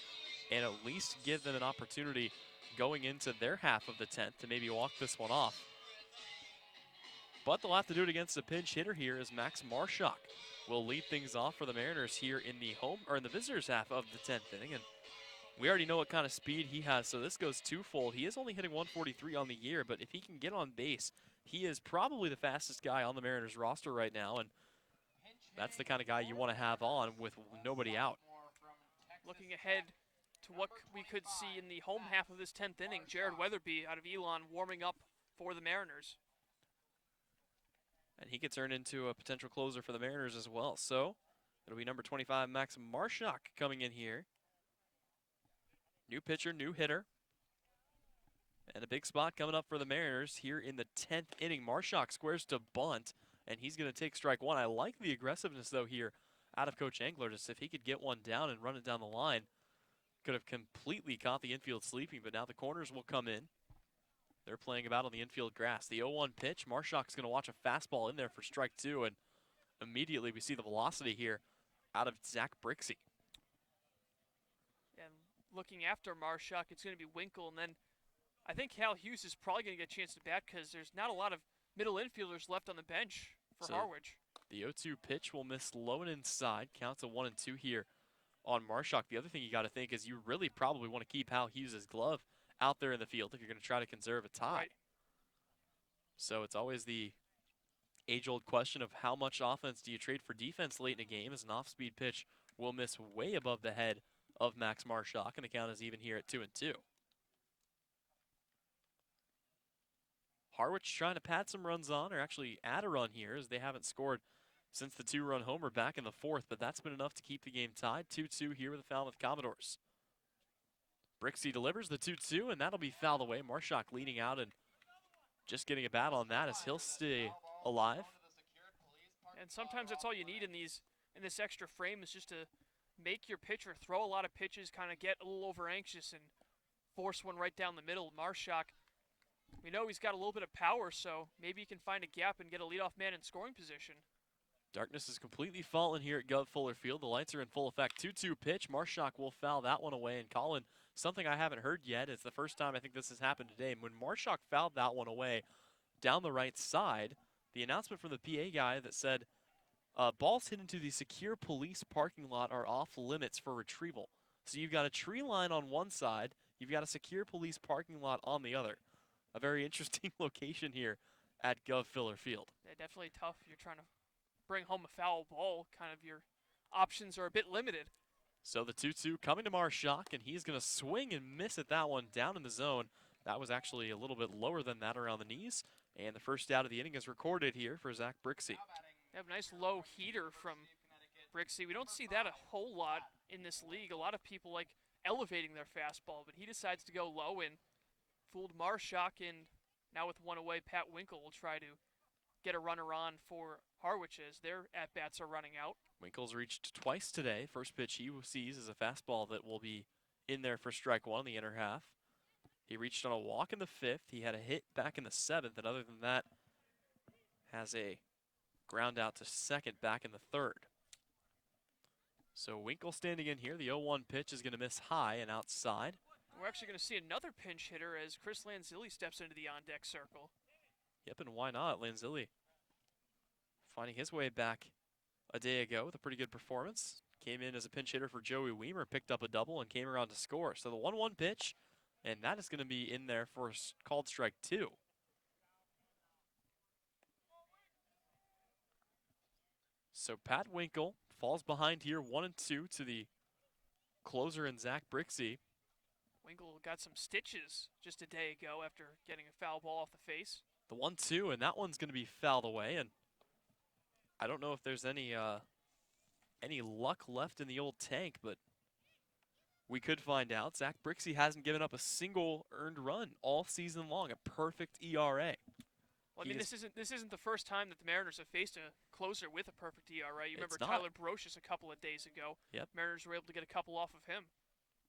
and at least give them an opportunity going into their half of the 10th to maybe walk this one off. But they'll have to do it against a pinch hitter here as Max Marischak will lead things off for the Mariners here in the home or in the visitors half of the 10th inning. And we already know what kind of speed he has, so this goes twofold. He is only hitting 143 on the year, but if he can get on base, he is probably the fastest guy on the Mariners roster right now, and that's the kind of guy you want to have on with nobody out. Looking ahead to what we could see in the home half of this 10th inning, Jared Weatherby out of Elon warming up for the Mariners. And he could turn into a potential closer for the Mariners as well. So it'll be number 25, Max Marischak, coming in here. New pitcher, new hitter. And a big spot coming up for the Mariners here in the 10th inning. Marischak squares to bunt, and he's going to take strike 1. I like the aggressiveness, though, here out of Coach Engler. Just if he could get one down and run it down the line, could have completely caught the infield sleeping, but now the corners will come in. They're playing about on the infield grass. The 0-1 pitch. Marischak's going to watch a fastball in there for strike 2, and immediately we see the velocity here out of Zach Brixey. And looking after Marischak, it's going to be Winkle, and then I think Hal Hughes is probably going to get a chance to bat because there's not a lot of middle infielders left on the bench for Harwich. The 0-2 pitch will miss low and inside. Counts a 1-2 here on Marischak. The other thing you got to think is you really probably want to keep Hal Hughes' glove out there in the field if you're going to try to conserve a tie. Right. So it's always the age-old question of how much offense do you trade for defense late in a game, as an off-speed pitch will miss way above the head of Max Marischak, and the count is even here at 2-2. Harwich trying to pad some runs on, or actually add a run here, as they haven't scored since the 2-run homer back in the 4th, but that's been enough to keep the game tied. 2-2 here with the Falmouth Commodores. Brixey delivers the 2-2, and that'll be fouled away. Marischak leading out and just getting a bat on that as he'll stay alive. And sometimes that's all you need in this extra frame is just to make your pitcher throw a lot of pitches, kind of get a little over anxious and force one right down the middle. Marischak, we know he's got a little bit of power, so maybe he can find a gap and get a leadoff man in scoring position. Darkness is completely fallen here at Gov Fuller Field. The lights are in full effect. 2-2 pitch. Marischak will foul that one away. And Colin, something I haven't heard yet. It's the first time I think this has happened today. And when Marischak fouled that one away down the right side, the announcement from the PA guy that said, balls hit into the secure police parking lot are off limits for retrieval. So you've got a tree line on one side. You've got a secure police parking lot on the other. A very interesting location here at Gov Fuller Field. Yeah, definitely tough. You're trying to bring home a foul ball, kind of your options are a bit limited. So the 2-2 coming to Marischak, and he's going to swing and miss at that one down in the zone. That was actually a little bit lower than that around the knees, and the first out of the inning is recorded here for Zach Brixey. They have a nice low heater from Brixey. We don't see that a whole lot in this league. A lot of people like elevating their fastball, but he decides to go low and fooled Marischak, and now with one away, Pat Winkle will try to get a runner on for Harwich as their at-bats are running out. Winkle's reached twice today. First pitch he sees is a fastball that will be in there for strike 1 in the inner half. He reached on a walk in the 5th. He had a hit back in the 7th, and other than that, has a ground out to second back in the 3rd. So Winkle standing in here. The 0-1 pitch is going to miss high and outside. We're actually going to see another pinch hitter as Chris Lanzilli steps into the on-deck circle. Yep, and why not? Lanzilli finding his way back a day ago with a pretty good performance. Came in as a pinch hitter for Joey Weimer, picked up a double, and came around to score. So the 1-1 pitch, and that is going to be in there for called strike 2. So Pat Winkle falls behind here 1-2 to the closer in Zach Brixey. Winkle got some stitches just a day ago after getting a foul ball off the face. The 1-2, and that one's going to be fouled away. And I don't know if there's any luck left in the old tank, but we could find out. Zach Brixey hasn't given up a single earned run all season long, a perfect ERA. Well, I mean, this isn't the first time that the Mariners have faced a closer with a perfect ERA. You remember Tyler Brocious a couple of days ago. Yep. Mariners were able to get a couple off of him.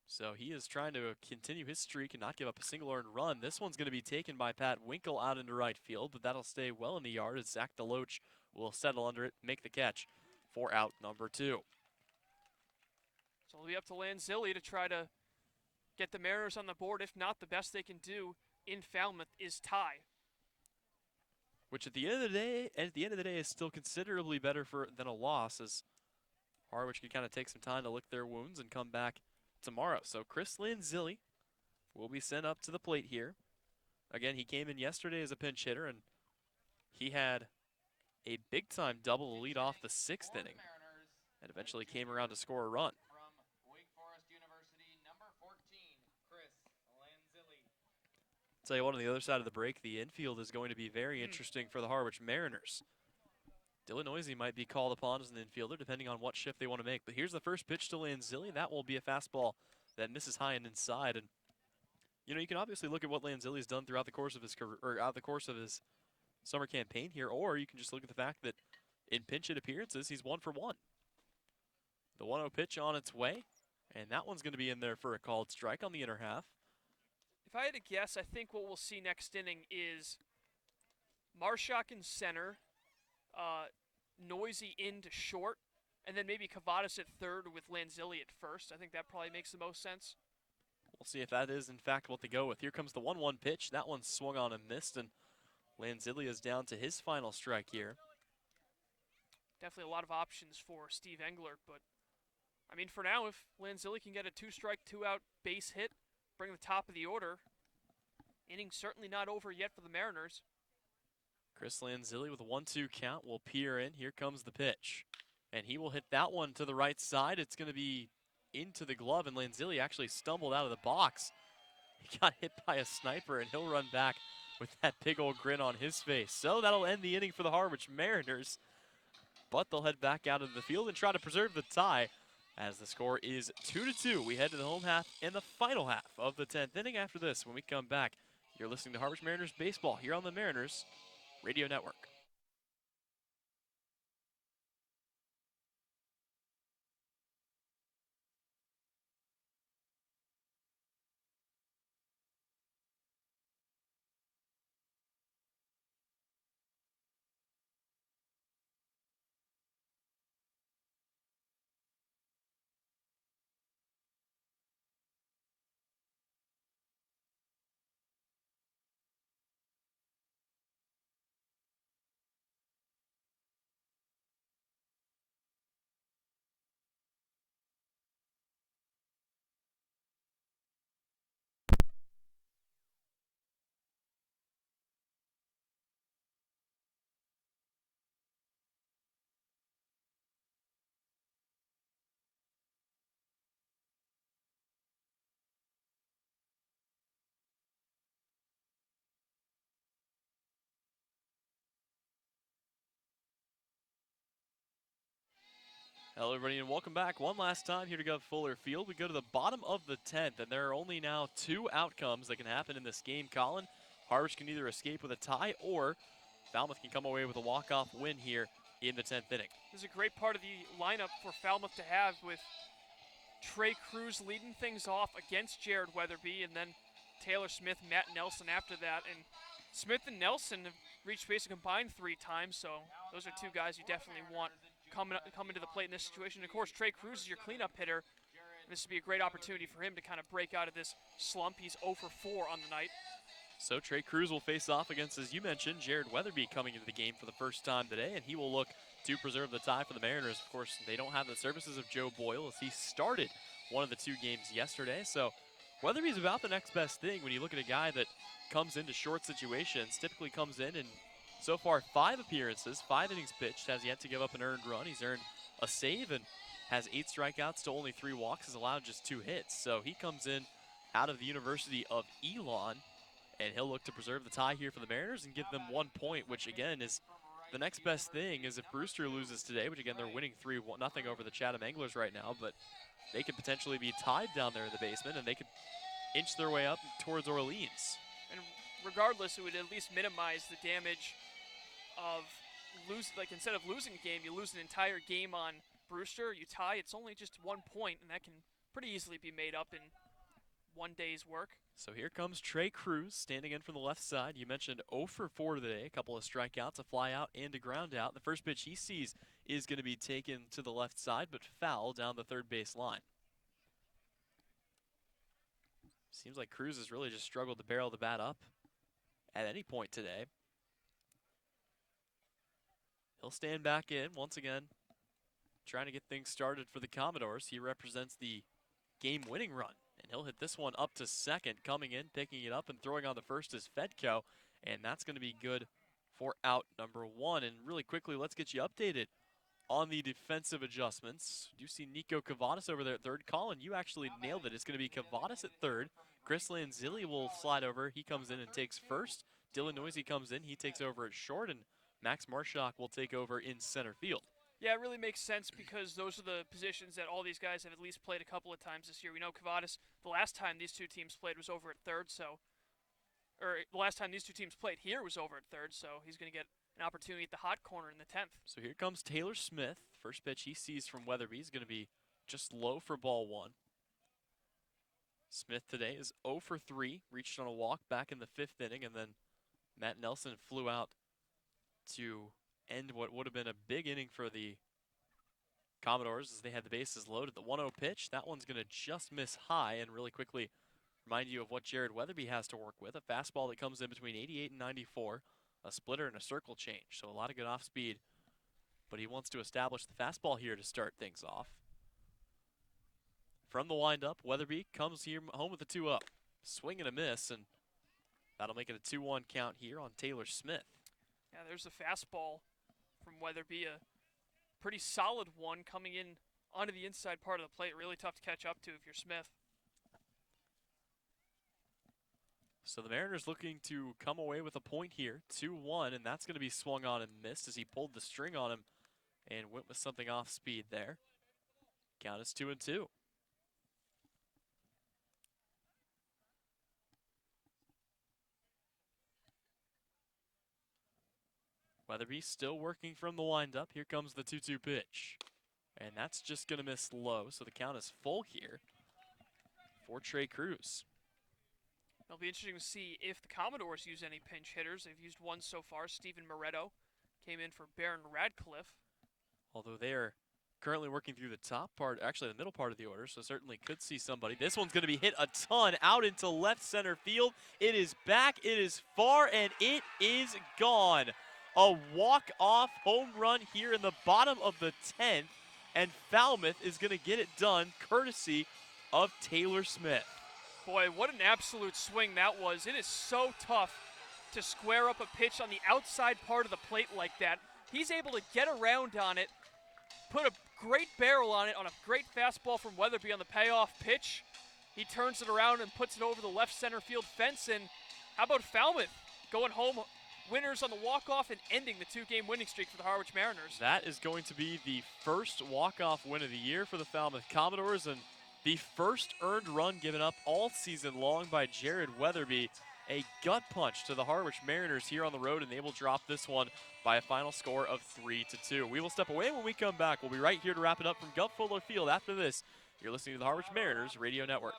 So he is trying to continue his streak and not give up a single earned run. This one's going to be taken by Pat Winkle out into right field, but that'll stay well in the yard as Zach DeLoach will settle under it, make the catch for out number 2. So it'll be up to Lanzilli to try to get the Mariners on the board. If not, the best they can do in Falmouth is tie. Which at the end of the day, is still considerably better than a loss, as Harwich can kind of take some time to lick their wounds and come back tomorrow. So Chris Lanzilli will be sent up to the plate here. Again, he came in yesterday as a pinch hitter, and he had a big-time double to lead off the 6th inning, and eventually came around to score a run. From Wake Forest University, number 14, Chris Lanzilli. Tell you what, on the other side of the break, the infield is going to be very interesting for the Harwich Mariners. Dylan Noisy might be called upon as an infielder, depending on what shift they want to make. But here's the first pitch to Lanzilli. That will be a fastball that misses high and inside. And you know, you can obviously look at what Lanzilli's done throughout the course of his career, or out the course of his summer campaign here, or you can just look at the fact that in pinch hit appearances, he's 1 for 1. The 1-0 pitch on its way, and that one's going to be in there for a called strike on the inner half. If I had to guess, I think what we'll see next inning is Marshak in center, Noisy into short, and then maybe Cavadas at third with Lanzilli at first. I think that probably makes the most sense. We'll see if that is, in fact, what they go with. Here comes the 1-1 pitch. That one swung on and missed, and Lanzilli is down to his final strike here. Definitely a lot of options for Steve Englert, but, I mean, for now, if Lanzilli can get a 2-strike, 2-out base hit, bring the top of the order, inning certainly not over yet for the Mariners. Chris Lanzilli with a 1-2 count will peer in. Here comes the pitch. And he will hit that one to the right side. It's going to be into the glove, and Lanzilli actually stumbled out of the box. He got hit by a sniper, and he'll run back with that big old grin on his face. So that'll end the inning for the Harwich Mariners. But they'll head back out into the field and try to preserve the tie as the score is 2-2. We head to the home half and the final half of the 10th inning after this. When we come back, you're listening to Harwich Mariners Baseball here on the Mariners Radio Network. Hello, everybody, and welcome back one last time here to Gov Fuller Field. We go to the bottom of the 10th, and there are only now 2 outcomes that can happen in this game, Colin. Harwich can either escape with a tie, or Falmouth can come away with a walk-off win here in the 10th inning. This is a great part of the lineup for Falmouth to have, with Trey Cruz leading things off against Jared Weatherby, and then Taylor Smith, Matt Nelson after that. And Smith and Nelson have reached base combined 3 times, so those are 2 guys you definitely want coming to the plate in this situation. Of course, Trey Cruz is your cleanup hitter. This would be a great opportunity for him to kind of break out of this slump. He's 0 for 4 on the night. So Trey Cruz will face off against, as you mentioned, Jared Weatherby coming into the game for the first time today, and he will look to preserve the tie for the Mariners. Of course, they don't have the services of Joe Boyle, as he started one of the 2 games yesterday. So Weatherby's about the next best thing when you look at a guy that comes into short situations, typically comes in and so far 5 appearances, 5 innings pitched, has yet to give up an earned run. He's earned a save and has 8 strikeouts to only 3 walks, has allowed just 2 hits. So he comes in out of the University of Elon, and he'll look to preserve the tie here for the Mariners and give them 1 point, which again is the next best thing. Is if Brewster loses today, which again they're winning 3-0 over the Chatham Anglers right now, but they could potentially be tied down there in the basement, and they could inch their way up towards Orleans. And regardless, it would at least minimize the damage of like instead of losing a game, you lose an entire game on Brewster, you tie, it's only just 1 point, and that can pretty easily be made up in one day's work. So here comes Trey Cruz standing in from the left side. You mentioned 0 for 4 today, a couple of strikeouts, a fly out, and a ground out. The first pitch he sees is going to be taken to the left side, but foul down the third base line. Seems like Cruz has really just struggled to barrel the bat up at any point today. He'll stand back in once again, trying to get things started for the Commodores. He represents the game-winning run, and he'll hit this one up to second. Coming in, picking it up, and throwing on the first is Fedko, and that's going to be good for out number 1. And really quickly, let's get you updated on the defensive adjustments. You see Nico Cavadas over there at third. Colin, you actually nailed it. It's going to be Cavadas at third. Chris Lanzilli will slide over. He comes in and takes first. Dylan Noisy comes in. He takes over at short, and Max Marshak will take over in center field. Yeah, it really makes sense because those are the positions that all these guys have at least played a couple of times this year. We know Cavadas, the last time these two teams played was over at third, or the last time these two teams played here was over at third, so he's going to get an opportunity at the hot corner in the 10th. So here comes Taylor Smith. First pitch he sees from Weatherby is going to be just low for ball 1. Smith today is 0 for 3, reached on a walk back in the 5th inning, and then Matt Nelson flew out to end what would have been a big inning for the Commodores as they had the bases loaded. The 1-0 pitch, that one's going to just miss high, and really quickly remind you of what Jared Weatherby has to work with. A fastball that comes in between 88 and 94, a splitter and a circle change, so a lot of good off speed, but he wants to establish the fastball here to start things off. From the windup, Weatherby comes here home with a 2-up. Swing and a miss, and that'll make it a 2-1 count here on Taylor Smith. Yeah, there's a fastball from Weatherby, a pretty solid one coming in onto the inside part of the plate. Really tough to catch up to if you're Smith. So the Mariners looking to come away with a point here, 2-1, and that's going to be swung on and missed as he pulled the string on him and went with something off speed there. Count is 2-2. Weatherby still working from the windup. Here comes the 2-2 pitch. And that's just going to miss low, so the count is full here for Trey Cruz. It'll be interesting to see if the Commodores use any pinch hitters. They've used one so far. Steven Moretto came in for Baron Radcliffe. Although they are currently working through the top part, actually the middle part of the order, so certainly could see somebody. This one's going to be hit a ton out into left center field. It is back, it is far, and it is gone. A walk-off home run here in the bottom of the 10th, and Falmouth is going to get it done courtesy of Taylor Smith. Boy, what an absolute swing that was. It is so tough to square up a pitch on the outside part of the plate like that. He's able to get around on it, put a great barrel on it on a great fastball from Weatherby on the payoff pitch. He turns it around and puts it over the left center field fence, and how about Falmouth going home winners on the walk-off and ending the 2-game winning streak for the Harwich Mariners. That is going to be the first walk-off win of the year for the Falmouth Commodores, and the first earned run given up all season long by Jared Weatherby. A gut punch to the Harwich Mariners here on the road, and they will drop this one by a final score of 3-2. We will step away. When we come back, we'll be right here to wrap it up from Gulf Fuller Field. After this, you're listening to the Harwich Mariners Radio Network.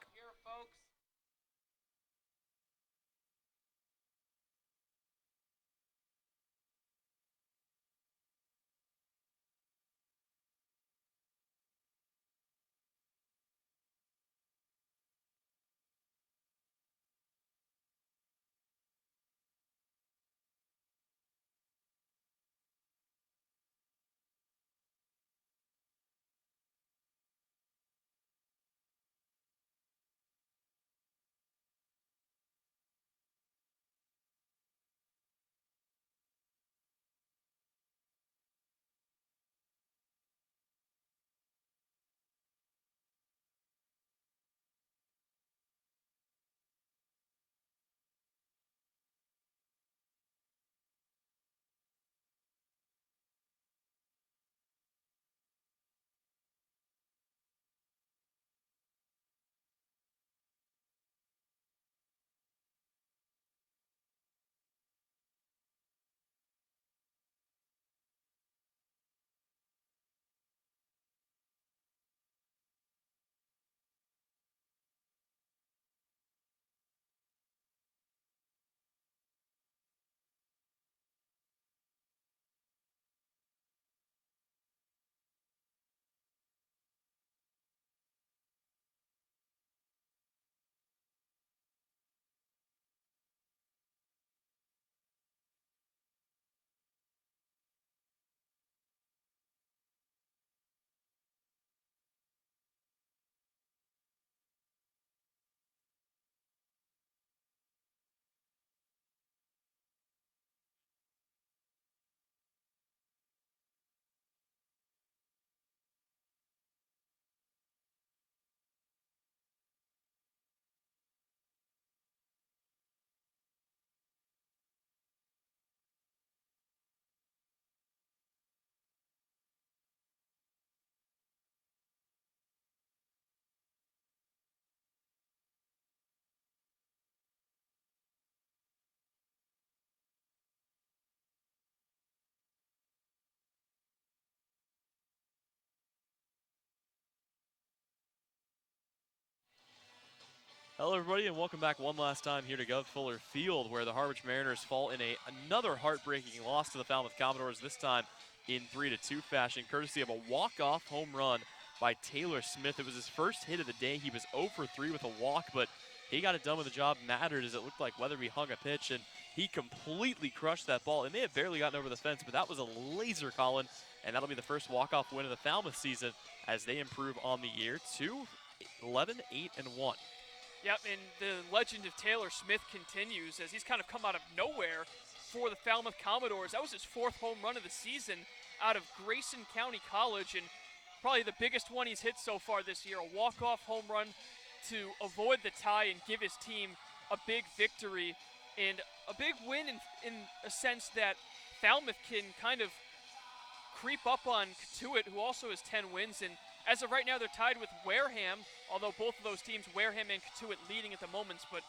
Hello, everybody, and welcome back one last time here to Gov Fuller Field, where the Harwich Mariners fall in another heartbreaking loss to the Falmouth Commodores, this time in 3-2 fashion, courtesy of a walk-off home run by Taylor Smith. It was his first hit of the day. He was 0 for 3 with a walk, but he got it done when the job mattered, as it looked like Weatherby hung a pitch, and he completely crushed that ball. It may have barely gotten over the fence, but that was a laser, Colin, and that'll be the first walk-off win of the Falmouth season as they improve on the year to 11-8-1. Yep, and the legend of Taylor Smith continues as he's kind of come out of nowhere for the Falmouth Commodores. That was his 4th home run of the season out of Grayson County College, and probably the biggest one he's hit so far this year, a walk-off home run to avoid the tie and give his team a big victory, and a big win in a sense that Falmouth can kind of creep up on Catuit, who also has 10 wins, and as of right now, they're tied with Wareham, although both of those teams, Wareham and Catuit, leading at the moment. But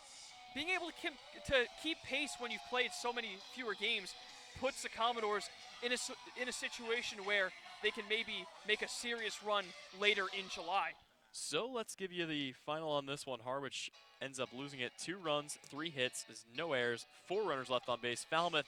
being able to keep pace when you've played so many fewer games puts the Commodores in a situation where they can maybe make a serious run later in July. So let's give you the final on this one. Harwich ends up losing it 2 runs, 3 hits, there's no errors, 4 runners left on base. Falmouth,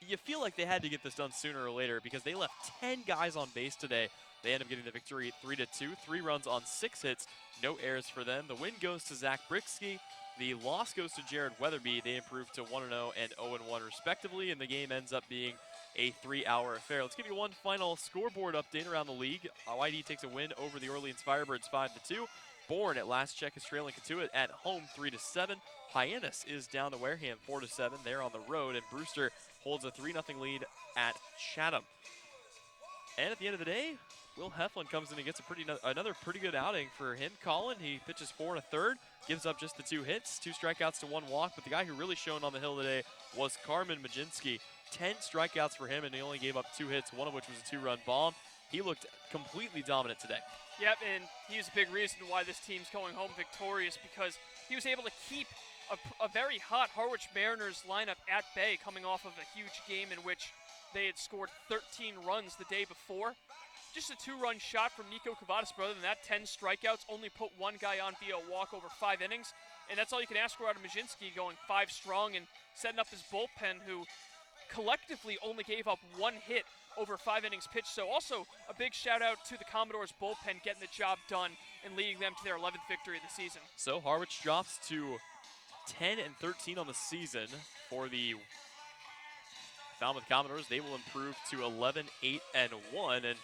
you feel like they had to get this done sooner or later because they left 10 guys on base today. They end up getting the victory 3-2, 3 runs on 6 hits, no errors for them. The win goes to Zach Brixke. The loss goes to Jared Weatherby. They improve to 1-0 and 0-1 respectively, and the game ends up being a 3-hour affair. Let's give you one final scoreboard update around the league. YD takes a win over the Orleans Firebirds 5-2. Bourne at last check is trailing Catuit at home 3-7. Hyannis is down to Wareham 4-7. They're on the road, and Brewster holds a 3-0 lead at Chatham. And at the end of the day, Will Heflin comes in and gets another pretty good outing for him. Colin, he pitches 4 1/3, gives up just the 2 hits, 2 strikeouts to 1 walk, but the guy who really shone on the hill today was Carmen Majinski. 10 strikeouts for him, and he only gave up 2 hits, one of which was a 2-run bomb. He looked completely dominant today. Yep, and he's a big reason why this team's going home victorious, because he was able to keep a very hot Harwich Mariners lineup at bay, coming off of a huge game in which they had scored 13 runs the day before. Just a 2-run shot from Nico Cavadas, but other than that, 10 strikeouts, only put 1 guy on via a walk over 5 innings, and that's all you can ask for out of Majinski, going 5 strong and setting up his bullpen, who collectively only gave up 1 hit over 5 innings pitched. So also a big shout out to the Commodores bullpen getting the job done and leading them to their 11th victory of the season. So Harwich drops to 10-13 on the season for the Falmouth Commodores. They will improve to 11-8-1, and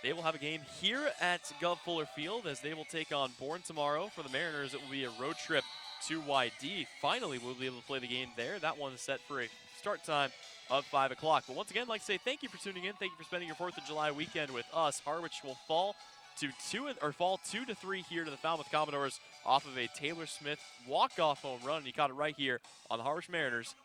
they will have a game here at Gov Fuller Field as they will take on Bourne tomorrow. For the Mariners, it will be a road trip to YD. Finally, we'll be able to play the game there. That one is set for a start time of 5 o'clock. But once again, I'd like to say thank you for tuning in. Thank you for spending your 4th of July weekend with us. Harwich will fall 2-3 here to the Falmouth Commodores off of a Taylor Smith walk-off home run. He caught it right here on the Harwich Mariners